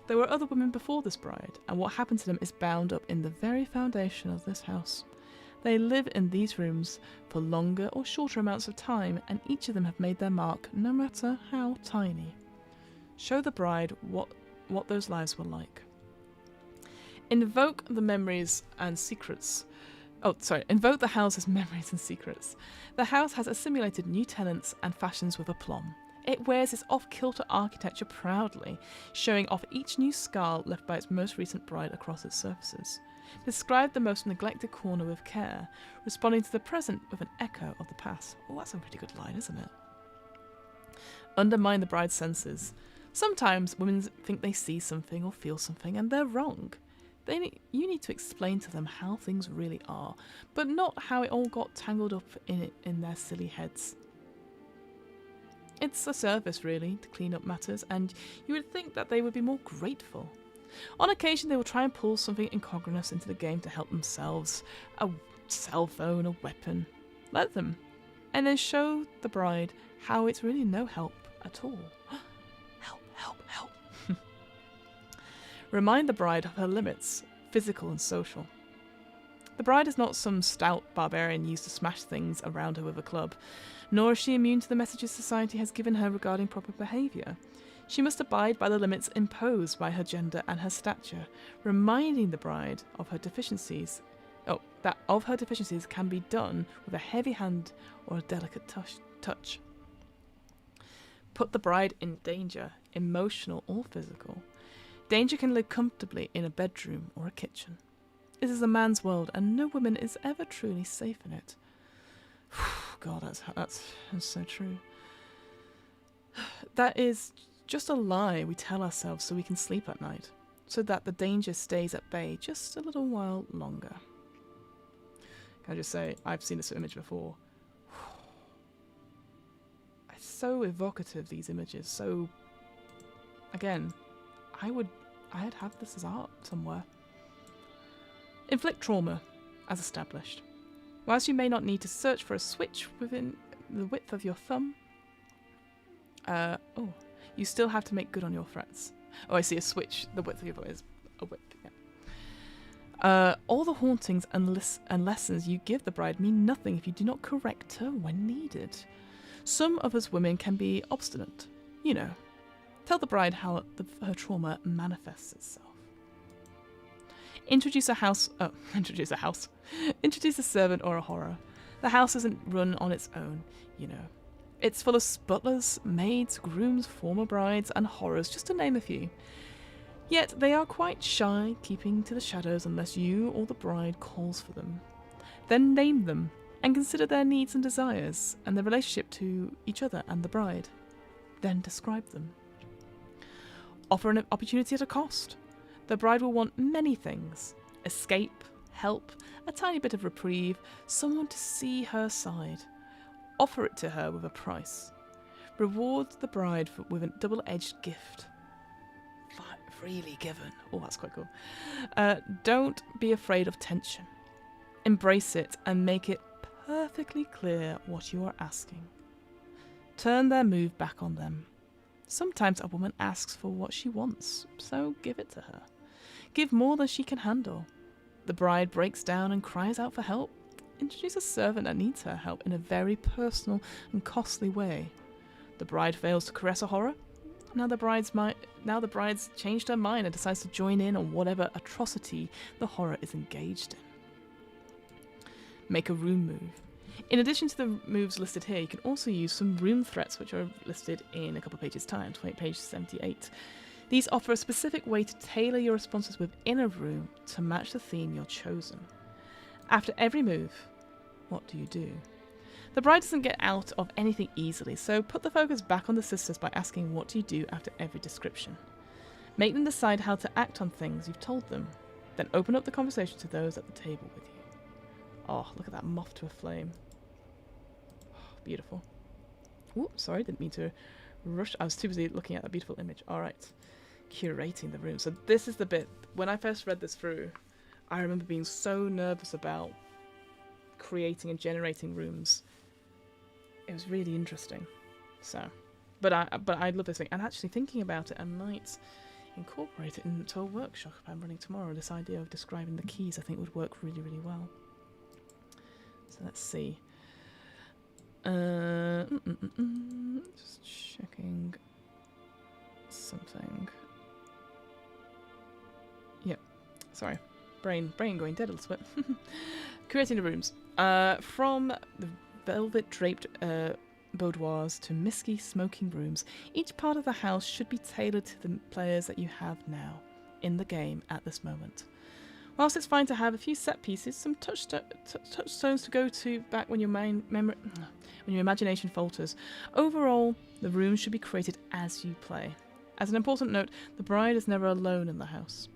There were other women before this bride, and what happened to them is bound up in the very foundation of this house. They live in these rooms for longer or shorter amounts of time, and each of them have made their mark, no matter how tiny. Show the bride what those lives were like. Invoke the memories and secrets. Invoke the house's memories and secrets. The house has assimilated new tenants and fashions with aplomb. It wears its off-kilter architecture proudly, showing off each new scar left by its most recent bride across its surfaces. Describe the most neglected corner with care, responding to the present with an echo of the past. Oh, that's a pretty good line, isn't it? Undermine the bride's senses. Sometimes women think they see something or feel something, and they're wrong. You need to explain to them how things really are, but not how it all got tangled up in their silly heads. It's a service, really, to clean up matters, and you would think that they would be more grateful. On occasion, they will try and pull something incongruous into the game to help themselves. A cell phone, a weapon. Let them. And then show the bride how it's really no help at all. Help. Remind the bride of her limits, physical and social. The bride is not some stout barbarian used to smash things around her with a club, nor is she immune to the messages society has given her regarding proper behaviour. She must abide by the limits imposed by her gender and her stature, reminding the bride of her deficiencies. That of her deficiencies can be done with a heavy hand or a delicate touch. Put the bride in danger, emotional or physical. Danger can live comfortably in a bedroom or a kitchen. This is a man's world, and no woman is ever truly safe in it. God, that's so true. That is just a lie we tell ourselves so we can sleep at night, so that the danger stays at bay just a little while longer. Can I just say, I've seen this image before. It's so evocative, these images. So, again, I'd have this as art somewhere. Inflict trauma, as established. Whilst you may not need to search for a switch within the width of your thumb, you still have to make good on your threats. Oh, I see, a switch. The width of your thumb is a whip, yeah. All the hauntings and lessons you give the bride mean nothing if you do not correct her when needed. Some of us women can be obstinate. You know, tell the bride how her trauma manifests itself. Introduce a servant or a horror. The house isn't run on its own, you know. It's full of butlers, maids, grooms, former brides, and horrors, just to name a few. Yet they are quite shy, keeping to the shadows unless you or the bride calls for them. Then name them, and consider their needs and desires, and their relationship to each other and the bride. Then describe them. Offer an opportunity at a cost. The bride will want many things: escape, help, a tiny bit of reprieve, someone to see her side. Offer it to her with a price. Reward the bride with a double-edged gift. Freely given. Oh, that's quite cool. Don't be afraid of tension. Embrace it and make it perfectly clear what you are asking. Turn their move back on them. Sometimes a woman asks for what she wants, so give it to her. Give more than she can handle. The bride breaks down and cries out for help. Introduce a servant that needs her help in a very personal and costly way. The bride fails to caress a horror. Now the bride's changed her mind and decides to join in on whatever atrocity the horror is engaged in. Make a room move. In addition to the moves listed here, you can also use some room threats, which are listed in a couple of pages' time, page 78. These offer a specific way to tailor your responses within a room to match the theme you're chosen. After every move, what do you do? The bride doesn't get out of anything easily, so put the focus back on the sisters by asking what do you do after every description. Make them decide how to act on things you've told them, then open up the conversation to those at the table with you. Oh, look at that moth to a flame. Oh, beautiful. Ooh, sorry, didn't mean to rush. I was too busy looking at that beautiful image. All right, curating the room. So this is the bit, when I first read this through, I remember being so nervous about creating and generating rooms. It was really interesting. So, but I love this thing, and actually thinking about it, I might incorporate it into a workshop I'm running tomorrow. This idea of describing the keys, I think, would work really, really well. So let's see. Just checking something. Yep. Sorry, brain going dead a little bit. Creating the rooms. From the velvet draped boudoirs to misty smoking rooms, each part of the house should be tailored to the players that you have now in the game at this moment. Whilst it's fine to have a few set pieces, some touchstones to go to back when your imagination falters, overall the room should be created as you play. As an important note, the bride is never alone in the house.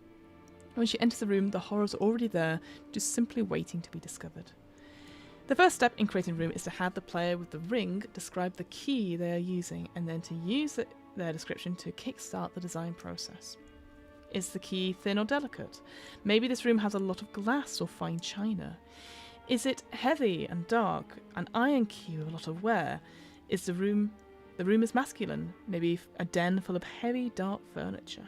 When she enters the room, the horrors are already there, just simply waiting to be discovered. The first step in creating a room is to have the player with the ring describe the key they are using, and then to use their description to kickstart the design process. Is the key thin or delicate? Maybe this room has a lot of glass or fine china. Is it heavy and dark, an iron key with a lot of wear? Is the room is masculine, maybe a den full of heavy, dark furniture?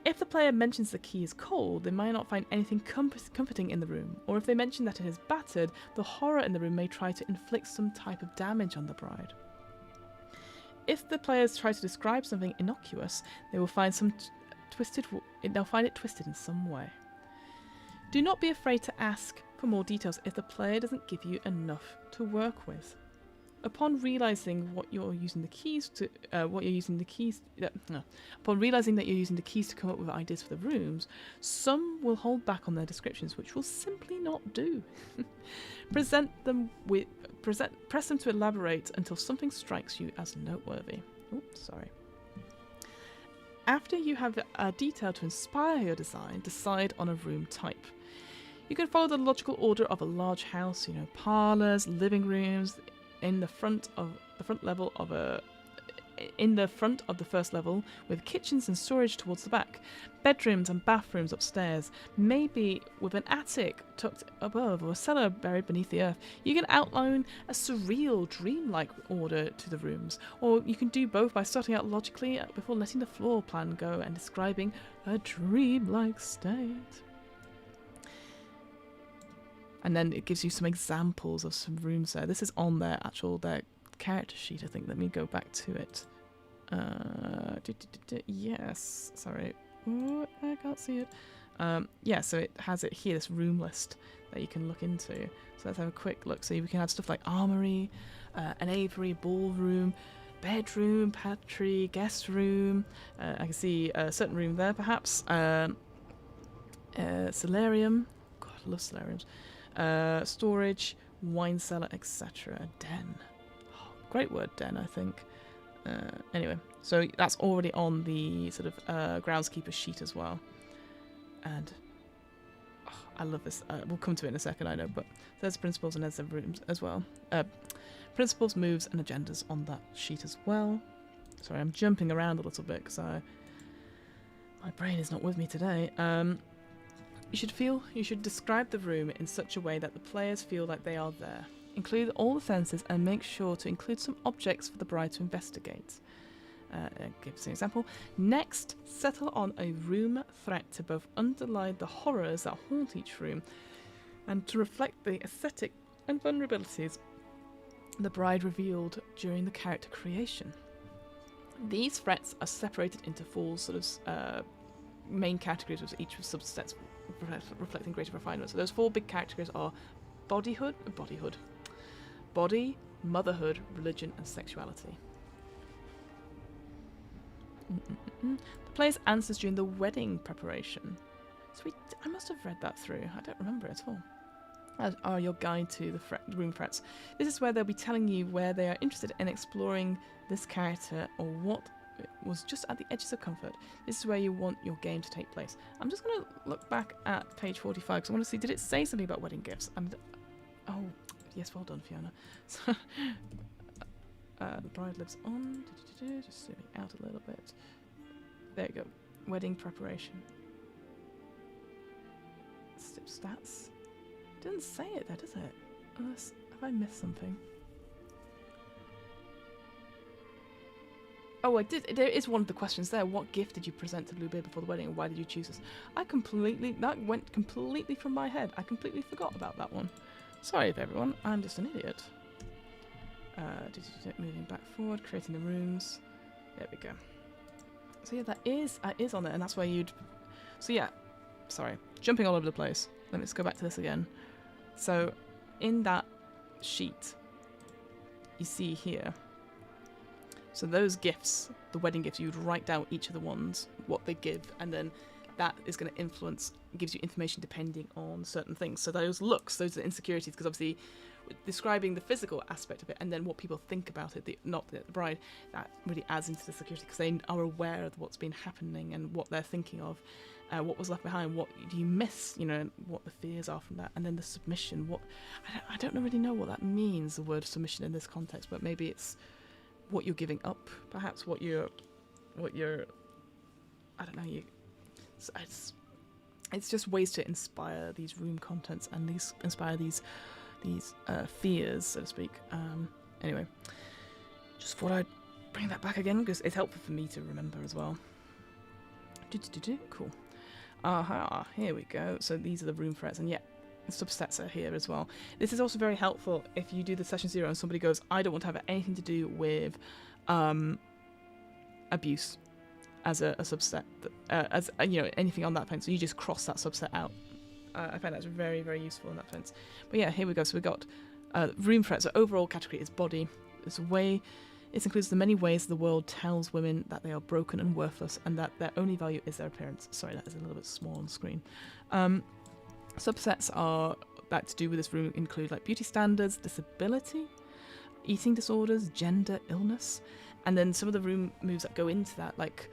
If the player mentions the key is cold, they might not find anything comforting in the room, or if they mention that it is battered, the horror in the room may try to inflict some type of damage on the bride. If the players try to describe something innocuous, they will find they'll find it twisted in some way. Do not be afraid to ask for more details if the player doesn't give you enough to work with. Upon realizing that you're using the keys to come up with ideas for the rooms, some will hold back on their descriptions, which will simply not do. Press them to elaborate until something strikes you as noteworthy. Oops, sorry. After you have a detail to inspire your design, decide on a room type. You can follow the logical order of a large house, parlours, living rooms. In the front level of in the front of the first level, with kitchens and storage towards the back, bedrooms and bathrooms upstairs, maybe with an attic tucked above or a cellar buried beneath the earth. You can outline a surreal, dreamlike order to the rooms, or you can do both by starting out logically before letting the floor plan go and describing a dreamlike state. And then it gives you some examples of some rooms there. This is on their character sheet, I think. Let me go back to it. Yes, sorry. Ooh, I can't see it. Yeah, so it has it here, this room list that you can look into. So let's have a quick look. So we can have stuff like armory, an aviary, ballroom, bedroom, pantry, guest room. I can see a certain room there, perhaps. Solarium. God, I love solariums. Storage, wine cellar, etc. Den. Oh, great word, den, I think. Anyway, so that's already on the sort of groundskeeper sheet as well. And I love this. We'll come to it in a second, I know, but there's principles and there's the rooms as well. Principles, moves, and agendas on that sheet as well. Sorry, I'm jumping around a little bit because my brain is not with me today. You should describe the room in such a way that the players feel like they are there. Include all the senses and make sure to include some objects for the bride to investigate. Give us an example. Next, settle on a room threat to both underline the horrors that haunt each room and to reflect the aesthetic and vulnerabilities the bride revealed during the character creation. These threats are separated into 4 sort of main categories, with each with subsets reflecting greater refinement. So those 4 big categories are body, motherhood, religion, and sexuality. The player's answers during the wedding preparation. So I must have read that through. I don't remember it at all. As are your guide to the room threats. This is where they'll be telling you where they are interested in exploring this character or what was just at the edges of comfort. This is where you want your game to take place. I'm just going to look back at page 45 because I want to see, did it say something about wedding gifts? Oh, yes, well done, Fiona. The bride lives on. Just zooming out a little bit. There you go. Wedding preparation. Stats. Didn't say it there, does it? Unless, have I missed something? Oh, I did. There is one of the questions there. What gift did you present to Bluebeard before the wedding, and why did you choose this? That went completely from my head. I completely forgot about that one. Sorry, everyone. I'm just an idiot. Moving back forward, creating the rooms. There we go. So yeah, that is on there, and that's where you'd. So yeah, sorry, jumping all over the place. Let me just go back to this again. So, in that sheet, you see here. So those gifts, the wedding gifts, you'd write down each of the ones, what they give, and then that is going to influence, gives you information depending on certain things. So those looks, those are insecurities, because obviously describing the physical aspect of it and then what people think about it, not the bride, that really adds into the security because they are aware of what's been happening and what they're thinking of, what was left behind, what do you miss, what the fears are from that, and then the submission. I don't really know what that means, the word submission in this context, but maybe it's what you're giving up, perhaps what you're I don't know, it's just ways to inspire these room contents and inspire these fears, so to speak. Anyway, just thought I'd bring that back again because it's helpful for me to remember as well. Cool. Aha, here we go. So these are the room threats, and yeah, the subsets are here as well. This is also very helpful if you do the session 0 and somebody goes, I don't want to have anything to do with abuse as a subset, as anything on that point. So you just cross that subset out. I find that's very, very useful in that sense. But yeah, here we go. So we got room threats. So overall category is body. It includes the many ways the world tells women that they are broken and worthless and that their only value is their appearance. Sorry, that is a little bit small on screen. Subsets are that to do with this room include like beauty standards, disability, eating disorders, gender, illness, and then some of the room moves that go into that, like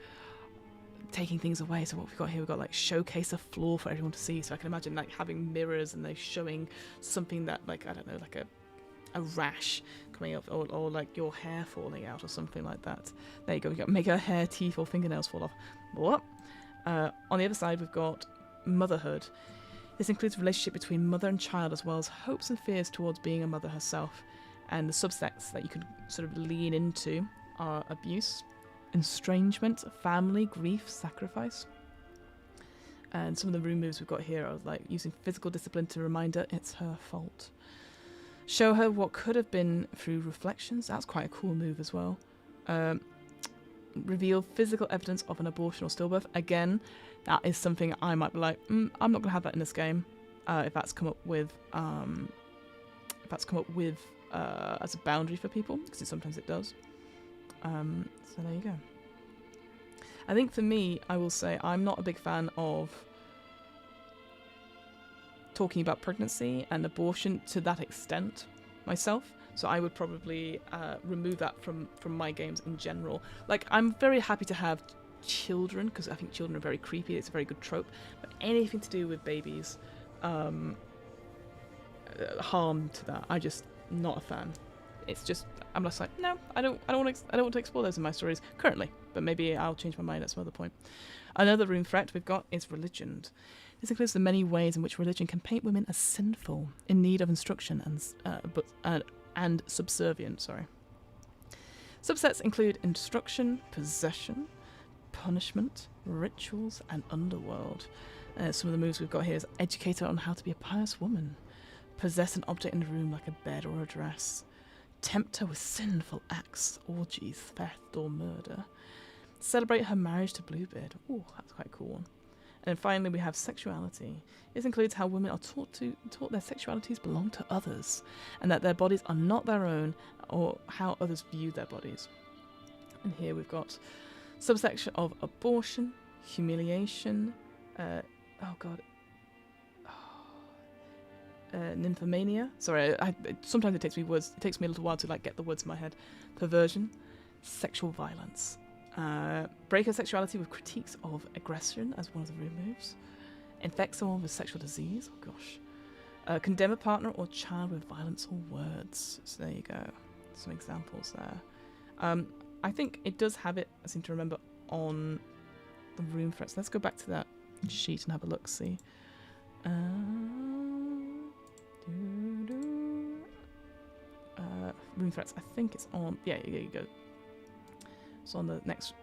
taking things away. So what we've got here, we've got like showcase a floor for everyone to see. So I can imagine like having mirrors and they're showing something that, like, I don't know, like a rash coming up, or like your hair falling out or something like that. There you go. We got make her hair, teeth, or fingernails fall off. What? On the other side, we've got motherhood. This includes a relationship between mother and child, as well as hopes and fears towards being a mother herself. And the subsets that you could sort of lean into are abuse, estrangement, family, grief, sacrifice. And some of the room moves we've got here are like using physical discipline to remind her it's her fault. Show her what could have been through reflections. That's quite a cool move as well. Reveal physical evidence of an abortion or stillbirth. Again, that is something I might be like, I'm not going to have that in this game. If that's come up with, as a boundary for people, because sometimes it does. So there you go. I think for me, I will say I'm not a big fan of talking about pregnancy and abortion to that extent myself. So I would probably remove that from my games in general. Like, I'm very happy to have children, because I think children are very creepy. It's a very good trope. But anything to do with babies, harm to that, I just not a fan. It's just, I'm just like, no, I don't want to explore those in my stories currently. But maybe I'll change my mind at some other point. Another room threat we've got is religion. This includes the many ways in which religion can paint women as sinful, in need of instruction and subservient. Sorry. Subsets include instruction, possession, punishment, rituals, and underworld. Some of the moves we've got here is educate her on how to be a pious woman, possess an object in the room like a bed or a dress, tempt her with sinful acts, orgies, theft, or murder, celebrate her marriage to Bluebeard. Ooh, that's quite a cool one. And then finally we have sexuality. This includes how women are taught their sexualities belong to others, and that their bodies are not their own, or how others view their bodies. And here we've got subsection of abortion, humiliation, nymphomania. Sorry, sometimes it takes me a little while to like get the words in my head. Perversion, sexual violence. Break her sexuality with critiques of aggression as one of the room moves. Infect someone with sexual disease. Oh gosh. Condemn a partner or child with violence or words. So there you go. Some examples there. I think it does have it, I seem to remember, on the room threats. Let's go back to that sheet and have a look, see. Room threats, I think it's on, yeah, there you go. It's on the next,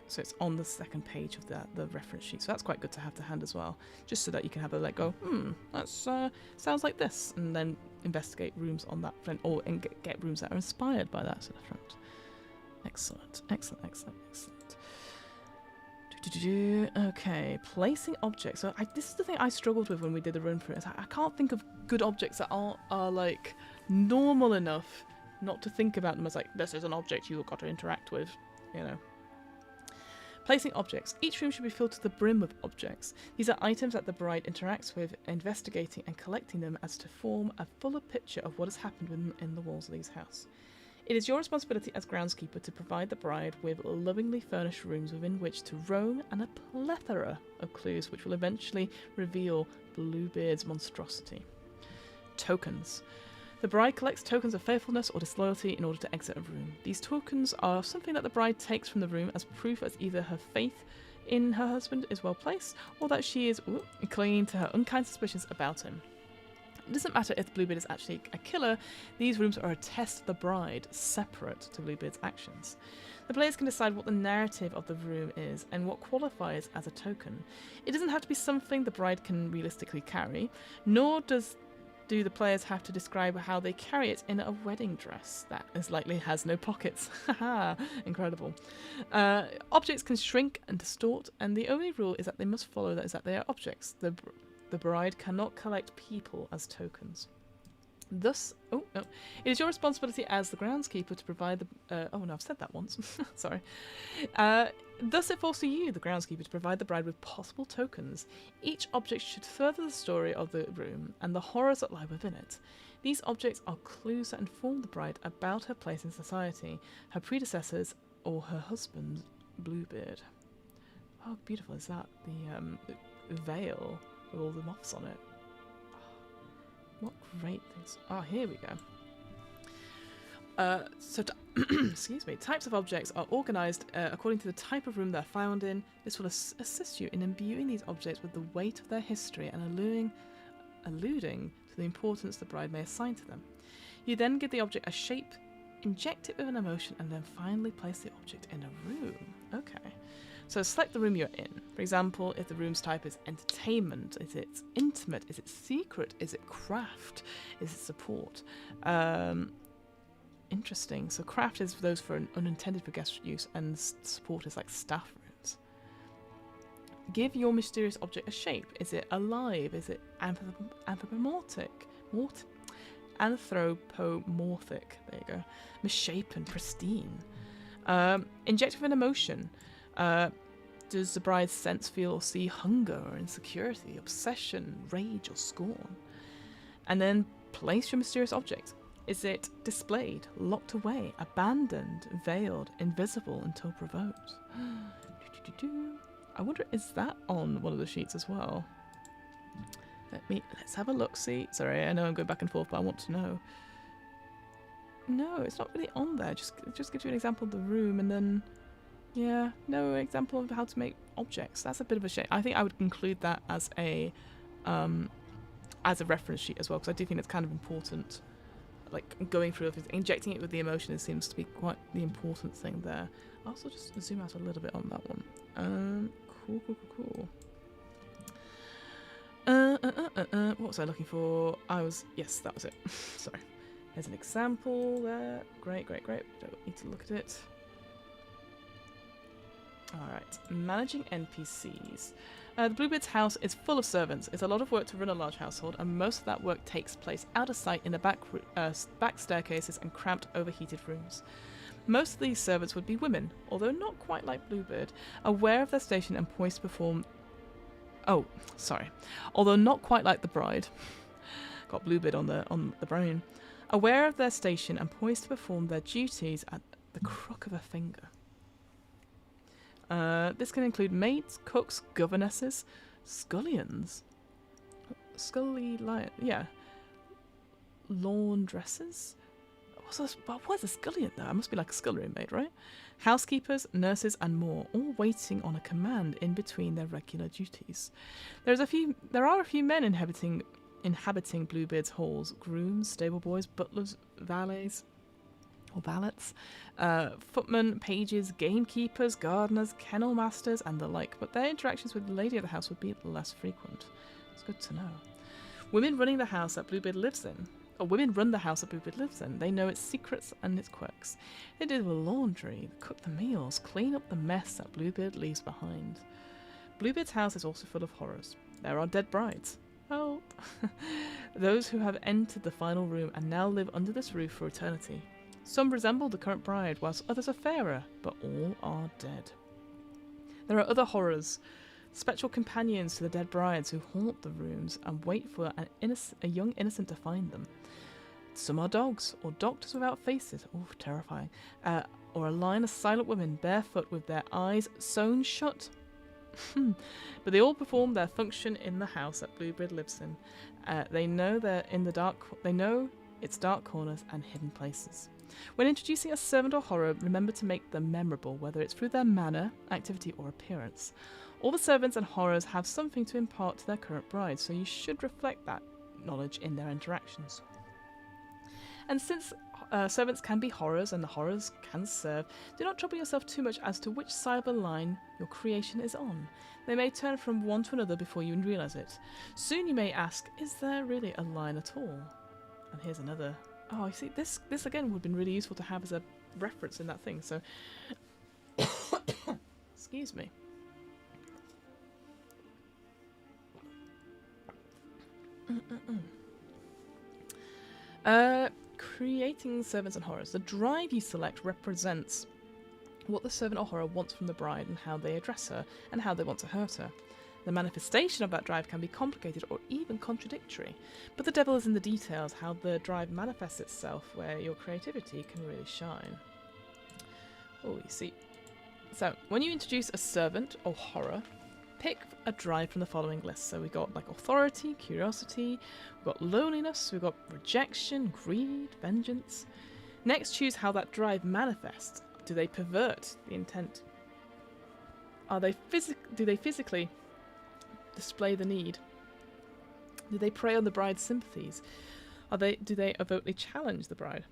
so it's on the second page of the reference sheet. So that's quite good to have to hand as well, just so that you can have a like go, that sounds like this, and then investigate rooms on that front, or get rooms that are inspired by that sort of front. Excellent. Okay, placing objects. So this is the thing I struggled with when we did the run through. I can't think of good objects that are like normal enough not to think about them as like, this is an object you've got to interact with, you know. Placing objects. Each room should be filled to the brim with objects. These are items that the bride interacts with, investigating and collecting them as to form a fuller picture of what has happened within the walls of these houses. It is your responsibility as groundskeeper to provide the bride with lovingly furnished rooms within which to roam, and a plethora of clues which will eventually reveal Bluebeard's monstrosity. Tokens. The bride collects tokens of faithfulness or disloyalty in order to exit a room. These tokens are something that the bride takes from the room as proof as either her faith in her husband is well placed, or that she is clinging to her unkind suspicions about him. It doesn't matter if Bluebeard is actually a killer, these rooms are a test of the bride, separate to Bluebeard's actions. The players can decide what the narrative of the room is and what qualifies as a token. It doesn't have to be something the bride can realistically carry, nor do the players have to describe how they carry it in a wedding dress that is likely has no pockets. Haha, incredible. Objects can shrink and distort, and the only rule is that they must follow that is that they are objects. The bride cannot collect people as tokens. Thus, it is your responsibility as the groundskeeper to provide the... I've said that once. Sorry. Thus, it falls to you, the groundskeeper, to provide the bride with possible tokens. Each object should further the story of the room and the horrors that lie within it. These objects are clues that inform the bride about her place in society, her predecessors, or her husband, Bluebeard. How beautiful is that? The veil with all the moths on it. Oh, what great things. Oh, here we go. Excuse me. Types of objects are organized according to the type of room they're found in. This will assist you in imbuing these objects with the weight of their history and alluding to the importance the bride may assign to them. You then give the object a shape, inject it with an emotion, and then finally place the object in a room. Okay. So select the room you're in. For example, if the room's type is entertainment, is it intimate, is it secret, is it craft, is it support? Interesting. So craft is those for unintended for guest use, and support is like staff rooms. Give your mysterious object a shape. Is it alive? Is it anthropomorphic? Anthropomorphic. There you go. Misshapen, pristine. Inject with an emotion. Does the bride sense, feel, or see hunger or insecurity, obsession, rage, or scorn? And then place your mysterious object. Is it displayed, locked away, abandoned, veiled, invisible until provoked? I wonder, is that on one of the sheets as well? Let's have a look. See, sorry, I know I'm going back and forth, but I want to know. No, it's not really on there. It just gives you an example of the room, and then yeah, no example of how to make objects. That's a bit of a shame. I think I would include that as a reference sheet as well, because I do think it's kind of important. Like going through things, injecting it with the emotion, it seems to be quite the important thing there. I'll also just zoom out a little bit on that one. Cool. What was I looking for? Yes, that was it. Sorry. There's an example there. Great. Don't need to look at it. Alright, managing NPCs. The Bluebeard's house is full of servants. It's a lot of work to run a large household, and most of that work takes place out of sight in the back staircases and cramped, overheated rooms. Most of these servants would be women, although not quite like Bluebeard, aware of their station and poised to perform... Oh, sorry. Although not quite like the bride. Got Bluebeard on the brain. Aware of their station and poised to perform their duties at the crook of a finger. This can include maids, cooks, governesses, scullions, laundresses. What's a scullion though? It must be like a scullery maid, right? Housekeepers, nurses, and more, all waiting on a command in between their regular duties. There are a few men inhabiting Bluebeard's halls: grooms, stable boys, butlers, valets, footmen, pages, gamekeepers, gardeners, kennel masters, and the like, but their interactions with the lady of the house would be less frequent. It's good to know. Women run the house that Bluebeard lives in. They know its secrets and its quirks. They do the laundry, cook the meals, clean up the mess that Bluebeard leaves behind. Bluebeard's house is also full of horrors. There are dead brides. Help! Those who have entered the final room and now live under this roof for eternity. Some resemble the current bride, whilst others are fairer, but all are dead. There are other horrors, spectral companions to the dead brides who haunt the rooms and wait for a young innocent to find them. Some are dogs, or doctors without faces, terrifying, or a line of silent women barefoot with their eyes sewn shut. But they all perform their function in the house that Bluebeard lives in. They know its dark corners and hidden places. When introducing a servant or horror, remember to make them memorable, whether it's through their manner, activity, or appearance. All the servants and horrors have something to impart to their current bride, so you should reflect that knowledge in their interactions. And since servants can be horrors and the horrors can serve, do not trouble yourself too much as to which side of the line your creation is on. They may turn from one to another before you realise it. Soon you may ask, is there really a line at all? And here's another. Oh, you see, this again would have been really useful to have as a reference in that thing, so... Excuse me. Creating servants and horrors. The drive you select represents what the servant or horror wants from the bride and how they address her and how they want to hurt her. The manifestation of that drive can be complicated or even contradictory, but the devil is in the details, how the drive manifests itself, where your creativity can really shine. Oh, you see. So, when you introduce a servant or horror, pick a drive from the following list. So we've got like authority, curiosity, we've got loneliness, we've got rejection, greed, vengeance. Next, choose how that drive manifests. Do they pervert the intent? Do they physically display the need? Do they prey on the bride's sympathies? Do they overtly challenge the bride?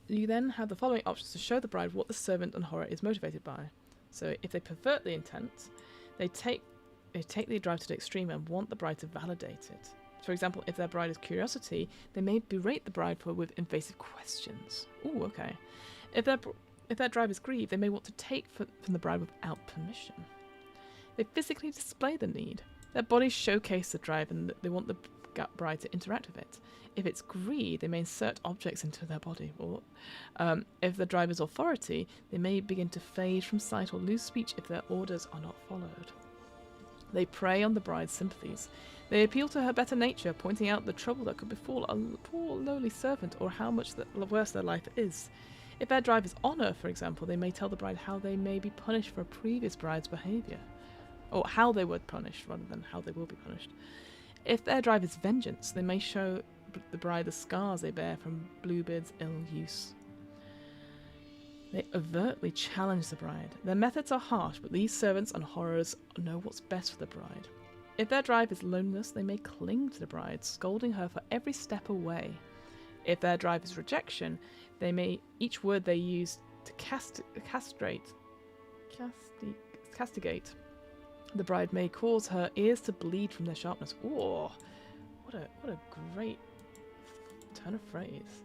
You then have the following options to show the bride what the servant on horror is motivated by. So if they pervert the intent, they take the drive to the extreme and want the bride to validate it. For example, if their bride is curiosity, they may berate the bride with invasive questions. Ooh, okay. If their drive is greed, they may want to take from the bride without permission. They physically display the need. Their bodies showcase the drive and they want the bride to interact with it. If it's greed, they may insert objects into their body. Or if the drive is authority, they may begin to fade from sight or lose speech if their orders are not followed. They prey on the bride's sympathies. They appeal to her better nature, pointing out the trouble that could befall a poor lowly servant or how much worse their life is. If their drive is honour, for example, they may tell the bride how they may be punished for a previous bride's behaviour. Or how they were punished, rather than how they will be punished. If their drive is vengeance, they may show the bride the scars they bear from Bluebeard's ill use. They overtly challenge the bride. Their methods are harsh, but these servants and horrors know what's best for the bride. If their drive is loneliness, they may cling to the bride, scolding her for every step away. If their drive is rejection, they may each word they use to castigate the bride may cause her ears to bleed from their sharpness. Ooh, what a great turn of phrase.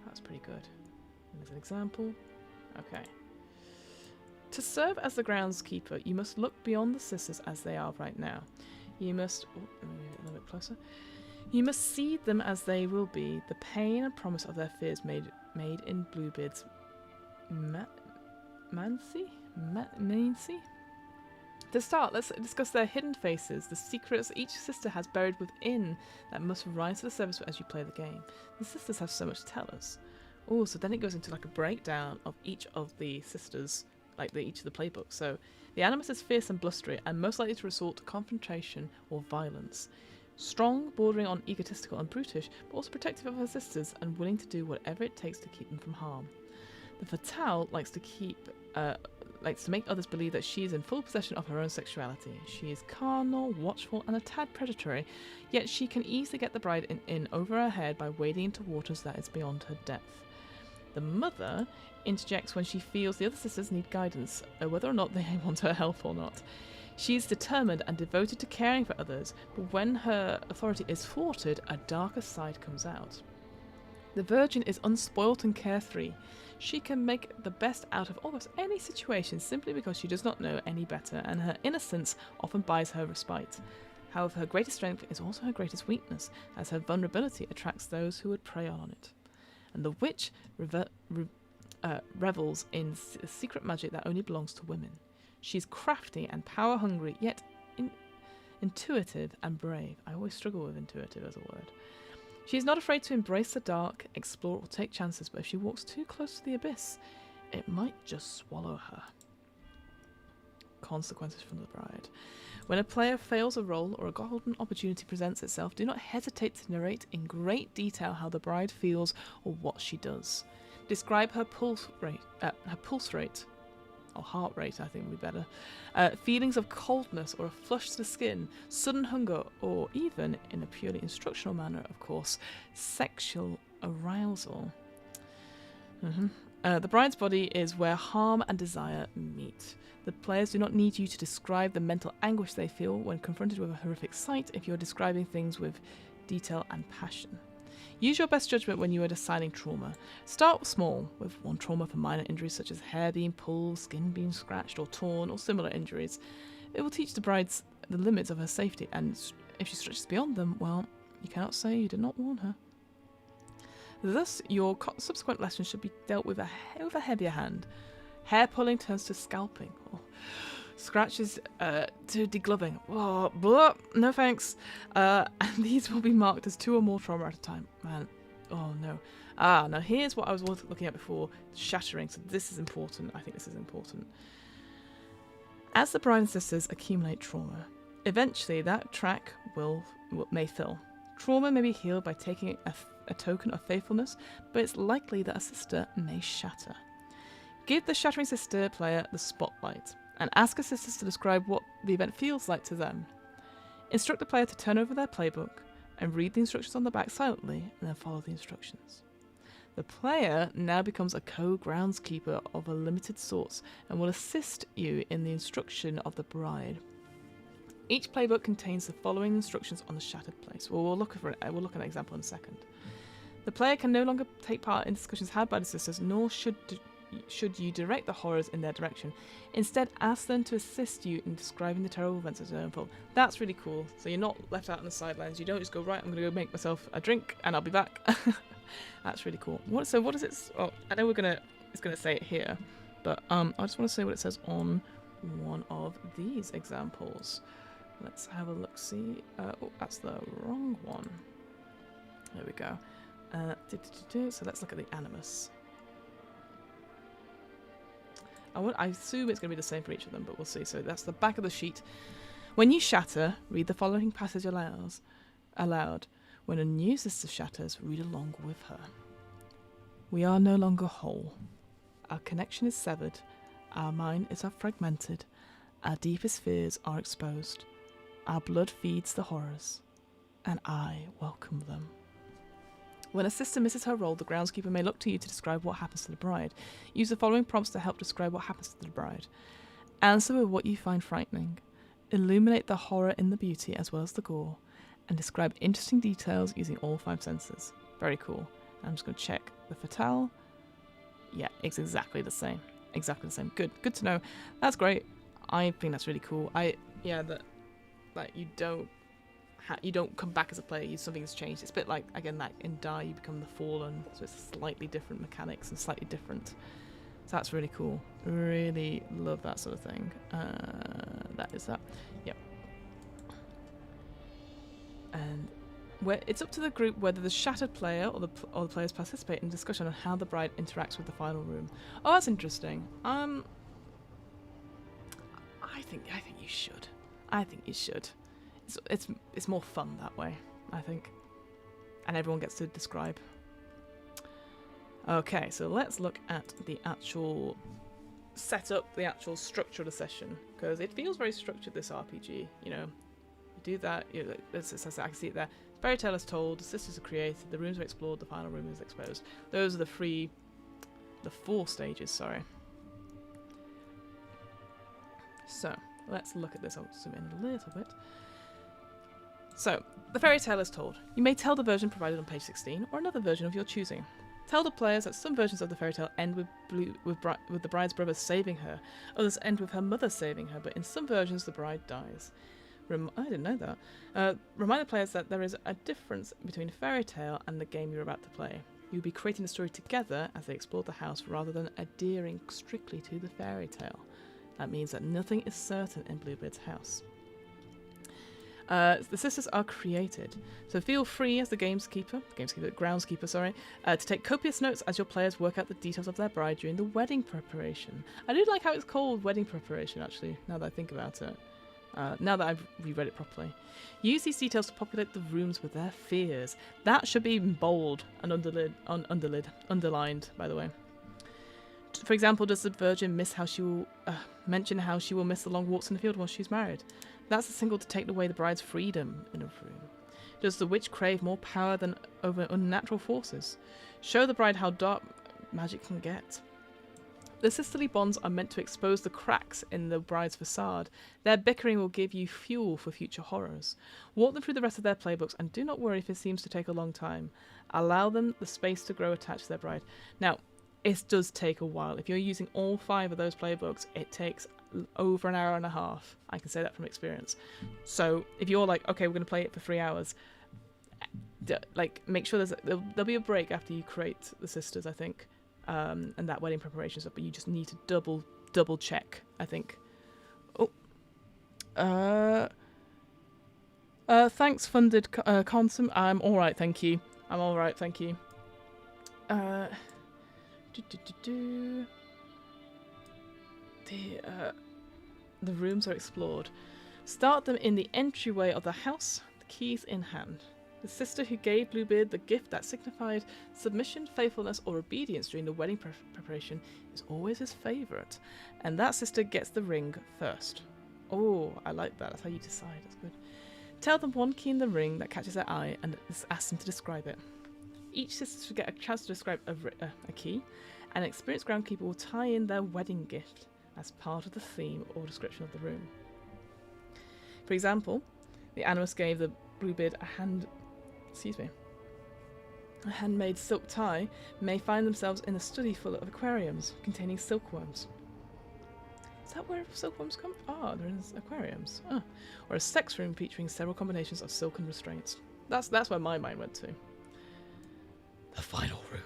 That's pretty good. And there's an example. Okay. To serve as the groundskeeper, you must look beyond the sisters as they are right now. You must... let me get a little bit closer. You must see them as they will be, the pain and promise of their fears made in Bluebeard's mancy? To start, let's discuss their hidden faces, the secrets each sister has buried within that must rise to the surface as you play the game. The sisters have so much to tell us. Oh, so then it goes into like a breakdown of each of the sisters, like each of the playbooks. So the animus is fierce and blustery and most likely to resort to confrontation or violence. Strong, bordering on egotistical and brutish, but also protective of her sisters and willing to do whatever it takes to keep them from harm. The fatale likes to make others believe that she is in full possession of her own sexuality. She is carnal, watchful, and a tad predatory, yet she can easily get the bride in over her head by wading into waters that is beyond her depth. The mother interjects when she feels the other sisters need guidance, whether or not they want her help or not. She is determined and devoted to caring for others, but when her authority is thwarted, a darker side comes out. The virgin is unspoilt and carefree. She can make the best out of almost any situation simply because she does not know any better, and her innocence often buys her respite. However, her greatest strength is also her greatest weakness, as her vulnerability attracts those who would prey on it. And the witch revels in secret magic that only belongs to women. She is crafty and power-hungry, yet intuitive and brave. I always struggle with intuitive as a word. She is not afraid to embrace the dark, explore, or take chances, but if she walks too close to the abyss, it might just swallow her. Consequences from the bride. When a player fails a roll or a golden opportunity presents itself, do not hesitate to narrate in great detail how the bride feels or what she does. Describe her pulse rate, or heart rate, I think would be better. Feelings of coldness or a flush to the skin, sudden hunger, or even, in a purely instructional manner, of course, sexual arousal. The bride's body is where harm and desire meet. The players do not need you to describe the mental anguish they feel when confronted with a horrific sight if you're describing things with detail and passion. Use your best judgment when you are deciding trauma. Start small, with one trauma for minor injuries such as hair being pulled, skin being scratched or torn, or similar injuries. It will teach the bride the limits of her safety, and if she stretches beyond them, well, you cannot say you did not warn her. Thus, your subsequent lessons should be dealt with a heavier hand. Hair pulling turns to scalping, or scratches to degloving. Oh, blah, no thanks. And these will be marked as 2 or more trauma at a time. Man, oh no. Now here's what I was looking at before, shattering. So this is important. I think this is important. As the bride and sisters accumulate trauma, eventually that track may fill. Trauma may be healed by taking a token of faithfulness, but it's likely that a sister may shatter. Give the shattering sister player the spotlight, and ask her sisters to describe what the event feels like to them. Instruct the player to turn over their playbook and read the instructions on the back silently, and then follow the instructions. The player now becomes a co-groundskeeper of a limited sort and will assist you in the instruction of the bride. Each playbook contains the following instructions on the shattered place. Well, we'll look at an example in a second. The player can no longer take part in discussions had by the sisters, nor should you direct the horrors in their direction. Instead, ask them to assist you in describing the terrible events as they unfold. That's really cool. So you're not left out on the sidelines. You don't just go, right, I'm going to go make myself a drink and I'll be back. That's really cool. So what is it? Oh, I know it's going to say it here, but I just want to say what it says on one of these examples. Let's have a look. See, oh, that's the wrong one. There we go. So let's look at the animus. I assume it's going to be the same for each of them, but we'll see. So that's the back of the sheet. When you shatter, read the following passage aloud. When a new sister shatters, read along with her. We are no longer whole. Our connection is severed. Our minds are fragmented. Our deepest fears are exposed. Our blood feeds the horrors. And I welcome them. When a sister misses her role, the groundskeeper may look to you to describe what happens to the bride. Use the following prompts to help describe what happens to the bride. Answer with what you find frightening. Illuminate the horror in the beauty as well as the gore. And describe interesting details using all 5 senses. Very cool. I'm just going to check the fatale. Yeah, it's exactly the same. Exactly the same. Good to know. That's great. I think that's really cool. That you don't come back as a player, something's changed. It's a bit like, again, like in Die, you become the Fallen, so it's slightly different mechanics and slightly different. So that's really cool. Really love that sort of thing. That is that. Yep. And it's up to the group whether the shattered player or the players participate in discussion on how the bride interacts with the final room. Oh, that's interesting. I think you should. I think you should. It's more fun that way, I think. And everyone gets to describe. Okay, so let's look at the actual setup, the actual structure of the session, because it feels very structured, this RPG. You know, you do that, I can see it there. Fairy tale is told, the sisters are created, the rooms are explored, the final room is exposed. Those are the 4 stages, sorry. So, let's look at this. I'll zoom in a little bit. So, the fairy tale is told. You may tell the version provided on page 16, or another version of your choosing. Tell the players that some versions of the fairy tale end with the bride's brother saving her, others end with her mother saving her, but in some versions the bride dies. I didn't know that. Remind the players that there is a difference between fairy tale and the game you're about to play. You'll be creating the story together as they explore the house rather than adhering strictly to the fairy tale. That means that nothing is certain in Bluebeard's house. The sisters are created, so feel free as the groundskeeper, to take copious notes as your players work out the details of their bride during the wedding preparation. I do like how it's called wedding preparation, actually, now that I think about it. Now that I've reread it properly. Use these details to populate the rooms with their fears. That should be bold and underlined, by the way. For example, does the virgin mention how she will miss the long walks in the field while she's married? That's a signal to take away the bride's freedom in a room. Does the witch crave more power than over unnatural forces? Show the bride how dark magic can get. The sisterly bonds are meant to expose the cracks in the bride's facade. Their bickering will give you fuel for future horrors. Walk them through the rest of their playbooks and do not worry if it seems to take a long time. Allow them the space to grow attached to their bride. Now, it does take a while. If you're using all 5 of those playbooks, it takes over an hour and a half. I can say that from experience. So if you're like, okay, we're going to play it for 3 hours, make sure there'll be a break after you create the sisters, I think, and that wedding preparation stuff, but you just need to double check, I think. Thanks, funded Consum. I'm alright, thank you. The rooms are explored. Start them in the entryway of the house, the keys in hand. The sister who gave Bluebeard the gift that signified submission, faithfulness, or obedience during the wedding preparation is always his favourite, and that sister gets the ring first. Oh, I like that. That's how you decide. That's good. Tell them one key in the ring that catches their eye and ask them to describe it. Each sister should get a chance to describe a key, and an experienced groundskeeper will tie in their wedding gift as part of the theme or description of the room. For example, the animus gave the Bluebeard a handmade silk tie may find themselves in a study full of aquariums containing silkworms. Is that where silkworms come from? Ah, they're in aquariums. Ah. Or a sex room featuring several combinations of silken restraints. That's where my mind went to. The final room.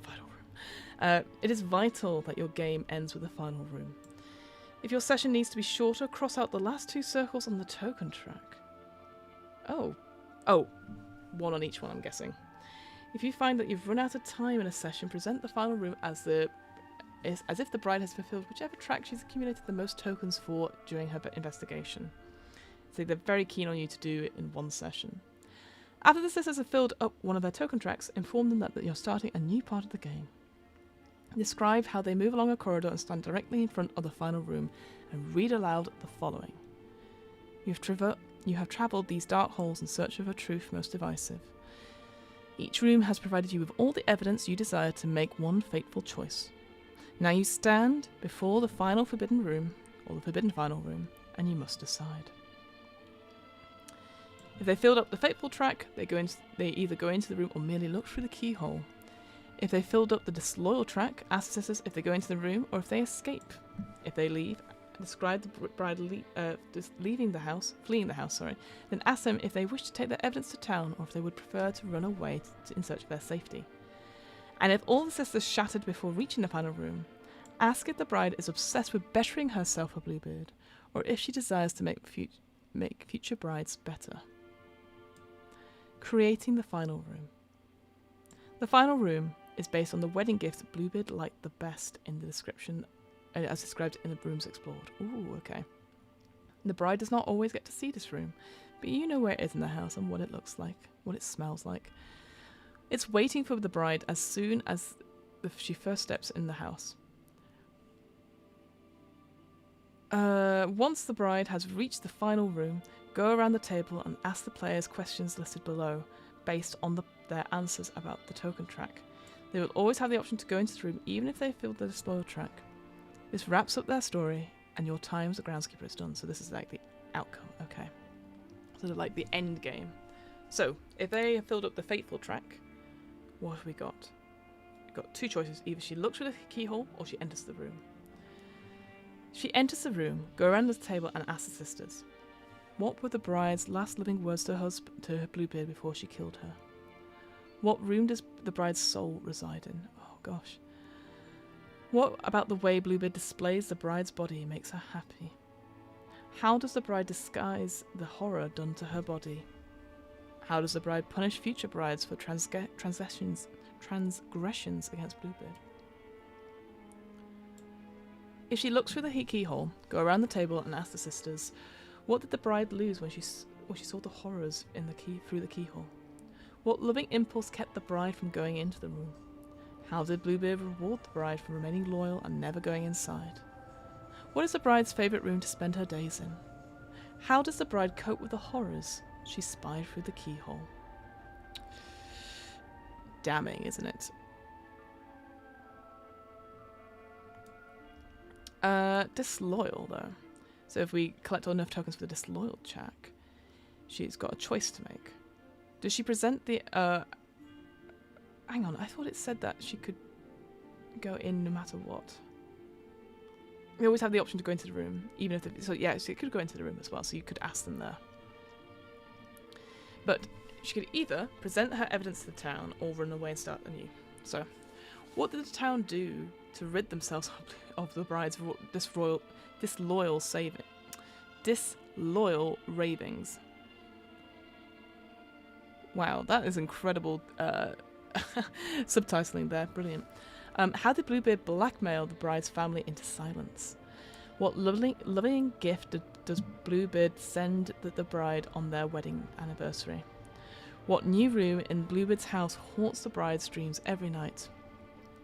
Final room. It is vital that your game ends with a final room. If your session needs to be shorter, cross out the last 2 circles on the token track. Oh, one on each one, I'm guessing. If you find that you've run out of time in a session, present the final room as if the bride has fulfilled whichever track she's accumulated the most tokens for during her investigation. So they're very keen on you to do it in one session. After the sisters have filled up one of their token tracks, inform them that you're starting a new part of the game. Describe how they move along a corridor and stand directly in front of the final room, and read aloud the following. You have travelled these dark halls in search of a truth most divisive. Each room has provided you with all the evidence you desire to make one fateful choice. Now you stand before the final forbidden room, or the forbidden final room, and you must decide. If they filled up the fateful track, they either go into the room or merely look through the keyhole. If they filled up the disloyal track, ask the sisters if they go into the room or if they escape. If they leave, describe the bride fleeing the house, then ask them if they wish to take their evidence to town or if they would prefer to run away in search of their safety. And if all the sisters shattered before reaching the final room, ask if the bride is obsessed with bettering herself for Bluebeard, or if she desires to make future brides better. Creating the final room. The final room is based on the wedding gift Bluebeard liked the best in the description, as described in the rooms explored. Ooh, okay. The bride does not always get to see this room, but you know where it is in the house and what it looks like, what it smells like. It's waiting for the bride as soon as she first steps in the house. Once the bride has reached the final room, go around the table and ask the players questions listed below, based on their answers about the token track. They will always have the option to go into the room, even if they filled the disloyal track. This wraps up their story, and your time as a groundskeeper is done. So this is like the outcome, okay. Sort of like the end game. So, if they have filled up the fateful track, what have we got? We've got 2 choices. Either she looks through the keyhole, or she enters the room. She enters the room, go around the table, and ask the sisters, what were the bride's last living words to her Bluebeard before she killed her? What room does the bride's soul reside in? Oh gosh. What about the way Bluebeard displays the bride's body makes her happy? How does the bride disguise the horror done to her body? How does the bride punish future brides for transgressions against Bluebeard? If she looks through the keyhole, go around the table and ask the sisters, what did the bride lose when she saw the horrors through the keyhole? What loving impulse kept the bride from going into the room? How did Bluebeard reward the bride for remaining loyal and never going inside? What is the bride's favourite room to spend her days in? How does the bride cope with the horrors she spied through the keyhole? Damning, isn't it? Disloyal, though. So if we collect enough tokens for the disloyal check, she's got a choice to make. Does she present the... Hang on, I thought it said that she could go in no matter what. We always have the option to go into the room, even if... So yeah, she could go into the room as well, so you could ask them there. But she could either present her evidence to the town or run away and start anew. So, what did the town do to rid themselves of the bride's disloyal ravings? Wow, that is incredible subtitling there. Brilliant. How did Bluebeard blackmail the bride's family into silence? What loving gift does Bluebeard send the bride on their wedding anniversary? What new room in Bluebeard's house haunts the bride's dreams every night?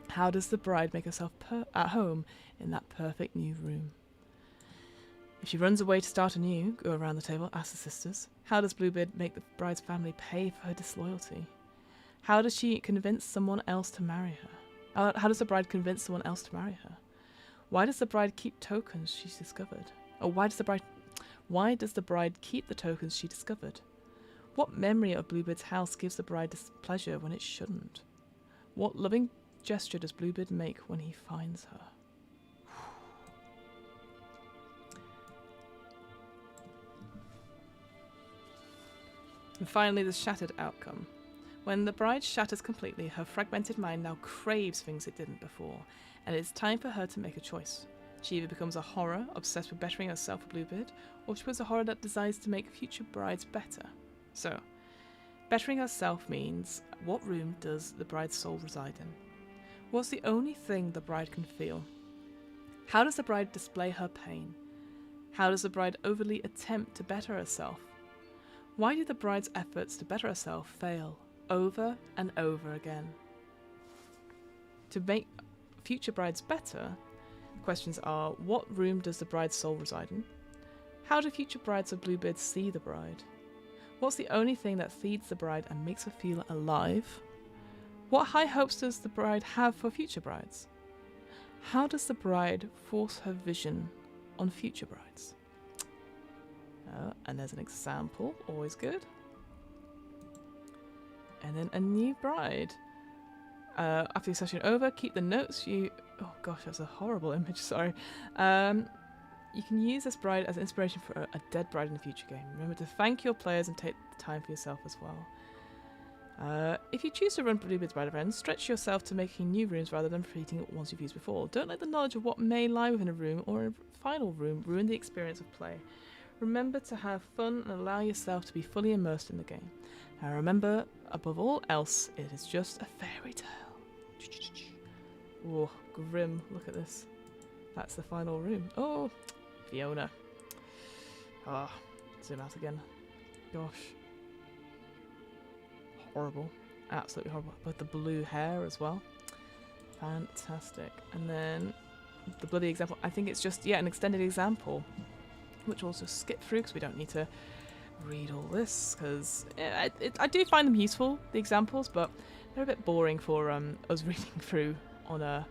How does the bride make herself at home in that perfect new room? If she runs away to start anew, go around the table, ask the sisters. How does Bluebeard make the bride's family pay for her disloyalty? How does she convince someone else to marry her? How does the bride convince someone else to marry her? Why does the bride keep tokens she's discovered? Or why does the bride keep the tokens she discovered? What memory of Bluebeard's house gives the bride displeasure when it shouldn't? What loving gesture does Bluebeard make when he finds her? And finally, the shattered outcome. When the bride shatters completely, her fragmented mind now craves things it didn't before, and it's time for her to make a choice. She either becomes a horror, obsessed with bettering herself for Bluebeard, or she becomes a horror that desires to make future brides better. So, bettering herself means, what room does the bride's soul reside in? What's the only thing the bride can feel? How does the bride display her pain? How does the bride overly attempt to better herself? Why do the bride's efforts to better herself fail over and over again? To make future brides better, questions are, what room does the bride's soul reside in? How do future brides of Bluebeard see the bride? What's the only thing that feeds the bride and makes her feel alive? What high hopes does the bride have for future brides? How does the bride force her vision on future brides? And there's an example, always good. And then a new bride. After your session over, keep the notes you... Oh gosh, that's a horrible image, sorry. You can use this bride as inspiration for a dead bride in a future game. Remember to thank your players and take the time for yourself as well. If you choose to run Bluebeard's Bride events, stretch yourself to making new rooms rather than repeating ones you've used before. Don't let the knowledge of what may lie within a room or a final room ruin the experience of play. Remember to have fun and allow yourself to be fully immersed in the game. Now remember, above all else, it is just a fairy tale. Oh, grim, look at this. That's the final room. Oh, Fiona. Ah, zoom out again. Gosh. Horrible. Absolutely horrible. With the blue hair as well. Fantastic. And then the bloody example. I think it's just, yeah, an extended example, which we'll just skip through because we don't need to read all this, because I do find them useful, the examples, but they're a bit boring for us reading through on a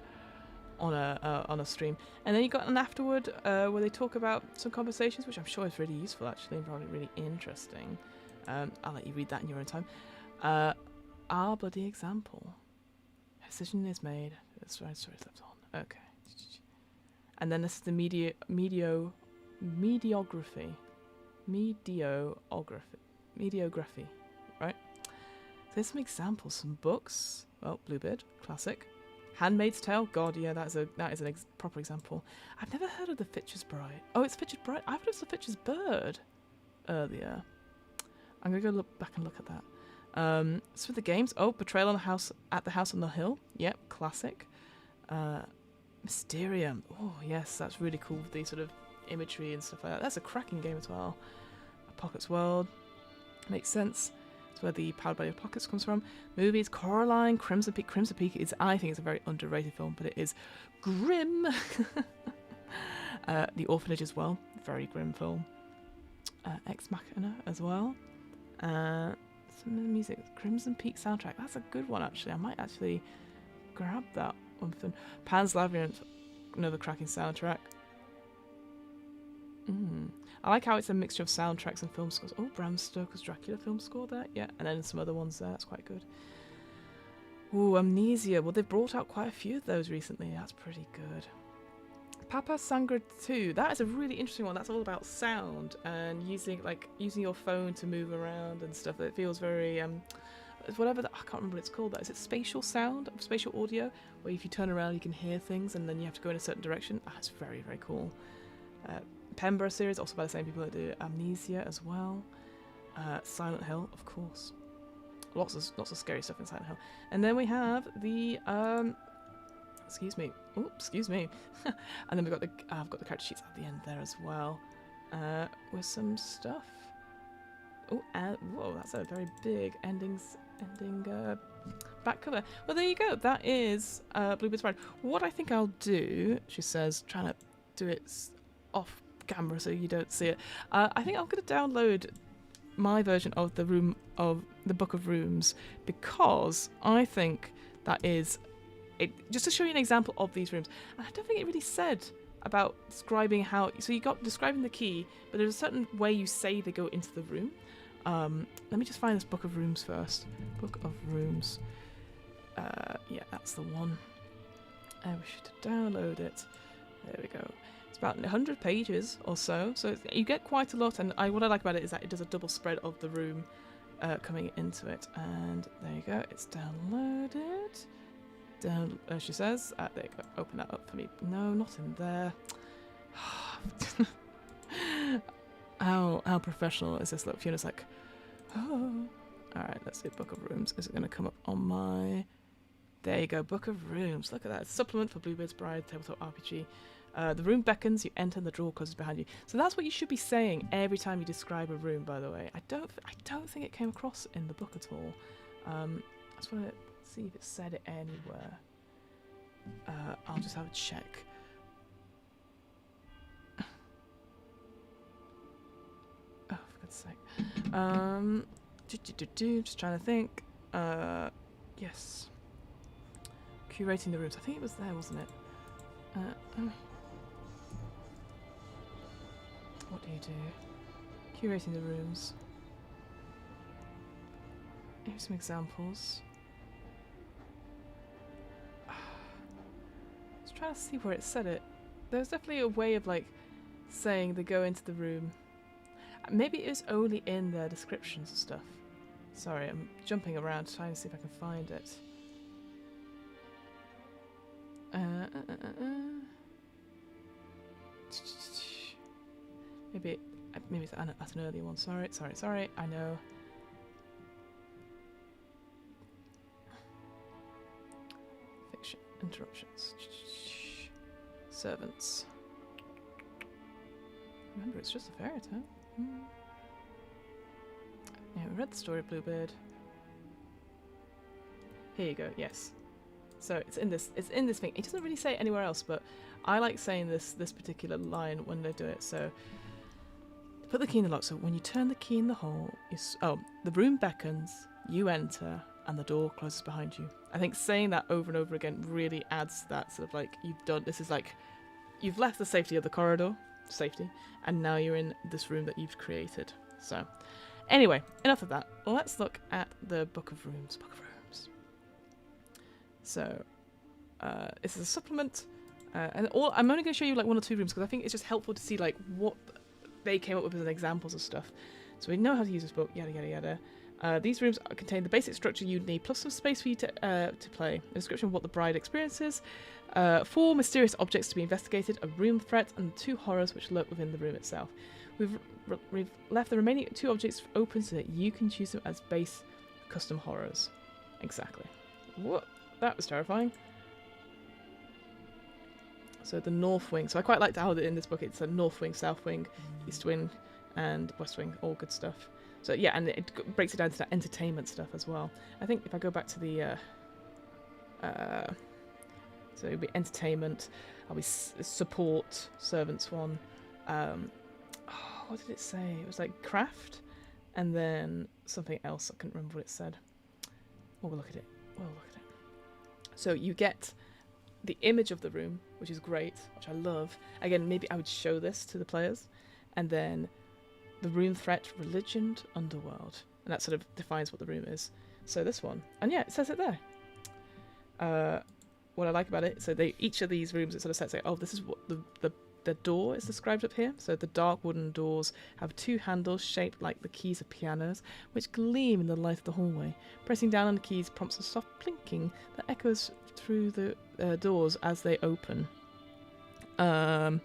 stream. And then you got an afterward where they talk about some conversations, which I'm sure is really useful actually, and probably really interesting. I'll let you read that in your own time. Our bloody example. A decision is made. That's right. Sorry, it's left on. Okay. And then this is the mediography, right? So there's some examples, some books. Well, Bluebeard, classic. Handmaid's Tale, God, yeah, that is an proper example. I've never heard of the Fitcher's Bride. Oh, it's Fitcher's Bride. I've heard of the Fitcher's Bird earlier. I'm gonna go look back and look at that. So for the games, Betrayal at the House on the Hill. Yep, classic. Mysterium. Oh yes, that's really cool with the sort of imagery and stuff like that. That's a cracking game as well. Pockets World. Makes sense. That's where the Powered by Your Pockets comes from. Movies, Coraline, Crimson Peak. Crimson Peak is, I think it's a very underrated film, but it is grim. The Orphanage as well. Very grim film. Ex Machina as well. Some music. Crimson Peak soundtrack. That's a good one actually. I might actually grab that one. Pan's Labyrinth. Another cracking soundtrack. I like how it's a mixture of soundtracks and film scores. Oh, Bram Stoker's Dracula film score there. Yeah, and then some other ones there. That's quite good. Ooh, Amnesia. Well, they've brought out quite a few of those recently. That's pretty good. Papa Sangra 2. That is a really interesting one. That's all about sound and using your phone to move around and stuff. It feels very whatever that, I can't remember what it's called. That is it. Spatial sound, spatial audio, where if you turn around you can hear things and then you have to go in a certain direction. That's very, very cool. Pembroke series, also by the same people that do Amnesia as well. Silent Hill, of course. Lots of scary stuff in Silent Hill. And then we have the excuse me. Oh, excuse me. And then we've got I've got the character sheets at the end there as well, with some stuff. Oh, whoa, that's a very big ending back cover. Well, there you go. That is Bluebeard's Bride. What I think I'll do, she says, trying to do it off camera so you don't see it. I think I'm going to download my version of the Book of Rooms, because I think that is it. Just to show you an example of these rooms, and I don't think it really said about describing how. So you got describing the key, but there's a certain way you say they go into the room. Let me just find this Book of Rooms first. Book of Rooms. Yeah, that's the one. We should download it. There we go. It's about 100 pages or so, so you get quite a lot. And what I like about it is that it does a double spread of the room coming into it. And there you go. It's downloaded. She says. There you go. Open that up for me. No, not in there. How professional is this? Look, Fiona's like, oh. Alright, let's see. Book of Rooms. Is it going to come up on my... There you go. Book of Rooms. Look at that. It's a supplement for Bluebeard's Bride, tabletop RPG. The room beckons, you enter, and the door closes behind you. So that's what you should be saying every time you describe a room, by the way. I don't think it came across in the book at all. I just want to see if it said it anywhere. I'll just have a check. Oh, for God's sake. Just trying to think. Yes. Curating the rooms. I think it was there, wasn't it? What do you do? Curating the rooms. Here's some examples. Just trying to see where it said it. There's definitely a way of like saying they go into the room. Maybe it was only in their descriptions and stuff. Sorry, I'm jumping around trying to see if I can find it. Maybe it's at an earlier one. Sorry. I know. Fiction interruptions. Servants. Remember, it's just a fairy tale. Yeah, we read the story of Bluebeard. Here you go. Yes. So it's in this thing. It doesn't really say it anywhere else, but I like saying this particular line when they do it. So put the key in the lock. So when you turn the key in the hole, the room beckons, you enter, and the door closes behind you. I think saying that over and over again really adds that sort of like you've left the safety of the corridor, and now you're in this room that you've created. So anyway, enough of that. Let's look at the Book of Rooms. So, this is a supplement, and I'm only going to show you like 1 or 2 rooms because I think it's just helpful to see like what they came up with as examples of stuff. So we know how to use this book, yada yada yada. These rooms contain the basic structure you need, plus some space for you to play. A description of what the bride experiences, 4 mysterious objects to be investigated, a room threat, and 2 horrors which lurk within the room itself. We've left the remaining 2 objects open so that you can choose them as base custom horrors. Exactly. What? That was terrifying. So the north wing. So I quite liked how in this book it's a north wing, south wing, east wing, and west wing. All good stuff. So yeah, and it breaks it down to that entertainment stuff as well. I think if I go back to the so it'll be entertainment. I'll be support, servants one. What did it say? It was like craft, and then something else. I couldn't remember what it said. We'll look at it. So you get the image of the room, which is great, which I love. Again, maybe I would show this to the players. And then the room threat, religion, underworld. And that sort of defines what the room is. So this one. And yeah, it says it there. What I like about it, so each of these rooms, it sort of says, like, oh, this is what the door is described up here. So the dark wooden doors have 2 handles shaped like the keys of pianos, which gleam in the light of the hallway. Pressing down on the keys prompts a soft plinking that echoes through the doors as they open. The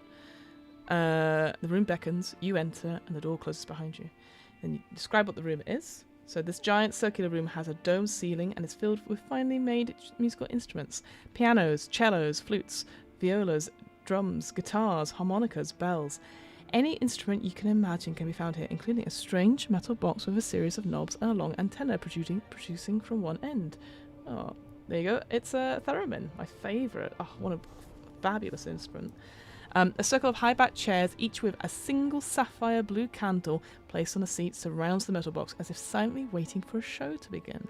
room beckons, you enter, and the door closes behind you. Then you describe what the room is. So this giant circular room has a domed ceiling and is filled with finely made musical instruments. Pianos, cellos, flutes, violas, drums, guitars, harmonicas, bells. Any instrument you can imagine can be found here, including a strange metal box with a series of knobs and a long antenna producing from one end. Oh, there you go. It's a theremin, my favourite. Oh, what a fabulous instrument. A circle of high-backed chairs, each with a single sapphire blue candle placed on a seat, surrounds the metal box as if silently waiting for a show to begin.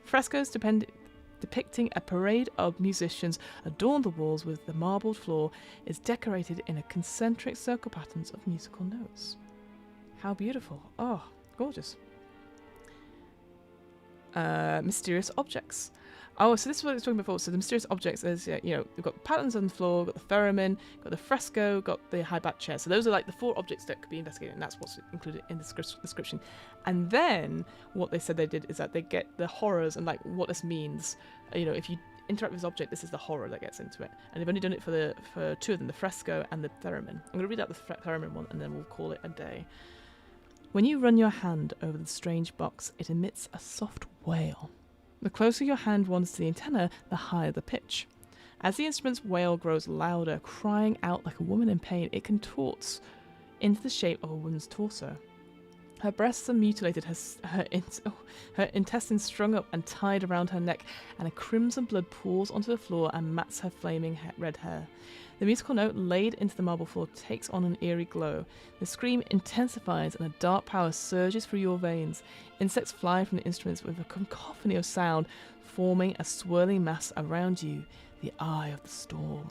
Frescoes depicting a parade of musicians adorn the walls, with the marbled floor is decorated in a concentric circle patterns of musical notes. How beautiful. Oh, gorgeous. Mysterious objects. Oh, so this is what I was talking before. So the mysterious objects is, we've got patterns on the floor, got the theremin, got the fresco, got the high-back chair. So those are like the 4 objects that could be investigated, and that's what's included in the description. And then what they said they did is that they get the horrors and like what this means. If you interact with this object, this is the horror that gets into it. And they've only done it for 2 of them, the fresco and the theremin. I'm going to read out the theremin one, and then we'll call it a day. When you run your hand over the strange box, it emits a soft wail. The closer your hand wanders to the antenna, the higher the pitch. As the instrument's wail grows louder, crying out like a woman in pain, it contorts into the shape of a woman's torso. Her breasts are mutilated, her intestines strung up and tied around her neck, and a crimson blood pours onto the floor and mats her flaming red hair. The musical note laid into the marble floor takes on an eerie glow. The scream intensifies and a dark power surges through your veins. Insects fly from the instruments with a cacophony of sound, forming a swirling mass around you, the eye of the storm.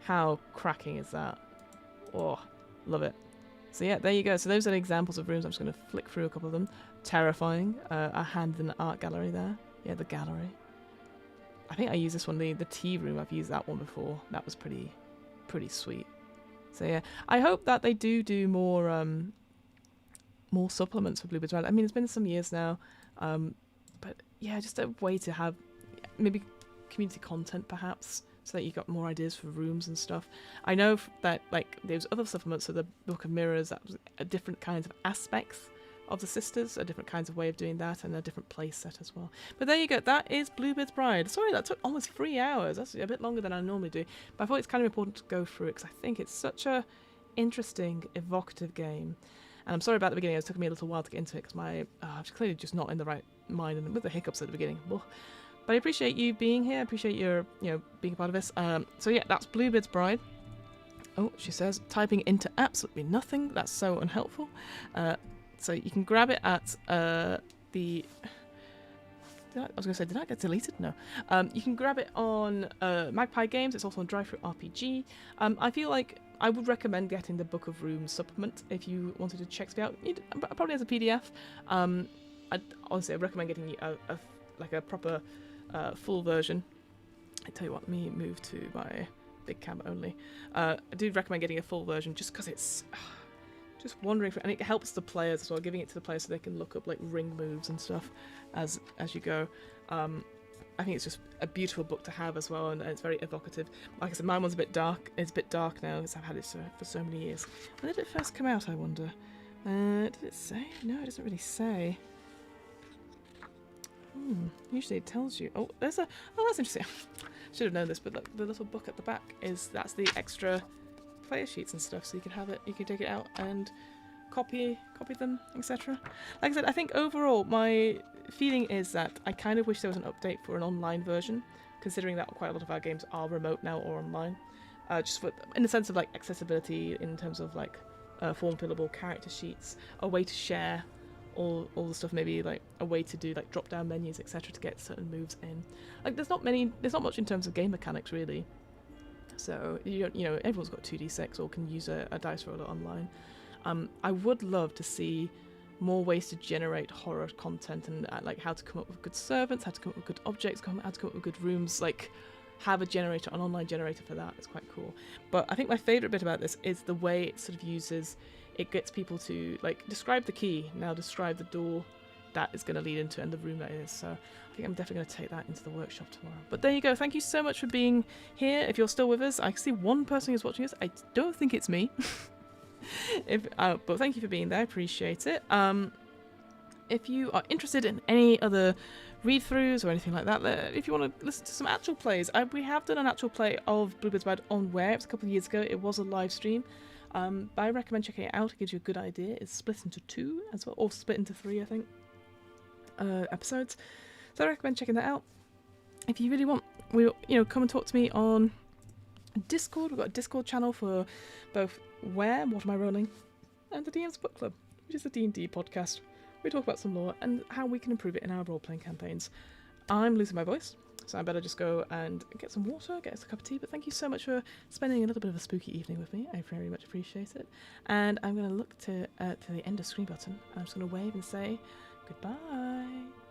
How cracking is that? Oh, love it. So yeah, there you go. So those are the examples of rooms. I'm just going to flick through a couple of them. Terrifying. A hand in the art gallery there. Yeah, the gallery. I think I used this one, the tea room. I've used that one before. That was pretty sweet. So yeah, I hope that they do more supplements for Bluebeard's Bride. I mean, it's been some years now, but yeah, just a way to have maybe community content perhaps, so that you got more ideas for rooms and stuff. I know that like there's other supplements, so the Book of Mirrors, that was a different kinds of aspects of the sisters, a different kinds of way of doing that, and a different place set as well. But there you go, that is Bluebeard's Bride. Sorry, that took almost 3 hours. That's a bit longer than I normally do, but I thought it's kind of important to go through it because I think it's such a interesting, evocative game. And I'm sorry about the beginning, it took me a little while to get into it because I was clearly just not in the right mind, and with the hiccups at the beginning. But I appreciate you being here, I appreciate your being a part of this. So yeah, that's Bluebeard's Bride. Oh, she says, typing into absolutely nothing. That's so unhelpful. So you can grab it at the... I was going to say, did that get deleted? No. You can grab it on Magpie Games. It's also on Drive-Thru RPG. I feel like I would recommend getting the Book of Rooms supplement if you wanted to check it out. Probably as a PDF. Honestly, I recommend getting a proper full version. I tell you what, let me move to my big camera only. I do recommend getting a full version just because it's... just wandering through, and it helps the players as well, giving it to the players so they can look up like ring moves and stuff as you go. I think it's just a beautiful book to have as well, and it's very evocative. Like I said, mine one's a bit dark. It's a bit dark now because I've had it for so many years. When did it first come out, I wonder? Did it say? No, it doesn't really say. Usually it tells you. Oh, that's interesting. Should have known this, but the little book at the back that's the extra player sheets and stuff, so you can have it, you can take it out and copy them, etc. Like I said, I think overall my feeling is that I kind of wish there was an update for an online version, considering that quite a lot of our games are remote now or online, just in the sense of like accessibility, in terms of like form fillable character sheets, a way to share all the stuff, maybe like a way to do like drop down menus, etc., to get certain moves in. Like there's not much in terms of game mechanics really. So everyone's got 2d6 or can use a dice roller online. I would love to see more ways to generate horror content, and like how to come up with good servants, how to come up with good objects, how to come up with good rooms. Like have an online generator for that. It's quite cool. But I think my favourite bit about this is the way it sort of it gets people to like describe the key, now describe the door that is going to lead into and the room that is. So I think I'm definitely going to take that into the workshop tomorrow. But there you go. Thank you so much for being here. If you're still with us, I see one person who's watching us. I don't think it's me. But thank you for being there. I appreciate it. If you are interested in any other read-throughs or anything like that, if you want to listen to some actual plays, we have done an actual play of Bluebeard's Bride on Where. It was a couple of years ago. It was a live stream. But I recommend checking it out. It gives you a good idea. It's split into 2 as well, or split into 3, I think, episodes. So I recommend checking that out. If you really want, come and talk to me on Discord. We've got a Discord channel for both What Am I Rolling, and the DM's Book Club, which is a D&D podcast. We talk about some lore and how we can improve it in our role-playing campaigns. I'm losing my voice, so I better just go and get some water, get us a cup of tea. But thank you so much for spending a little bit of a spooky evening with me. I very much appreciate it. And I'm going to look to the end of screen button. I'm just going to wave and say goodbye.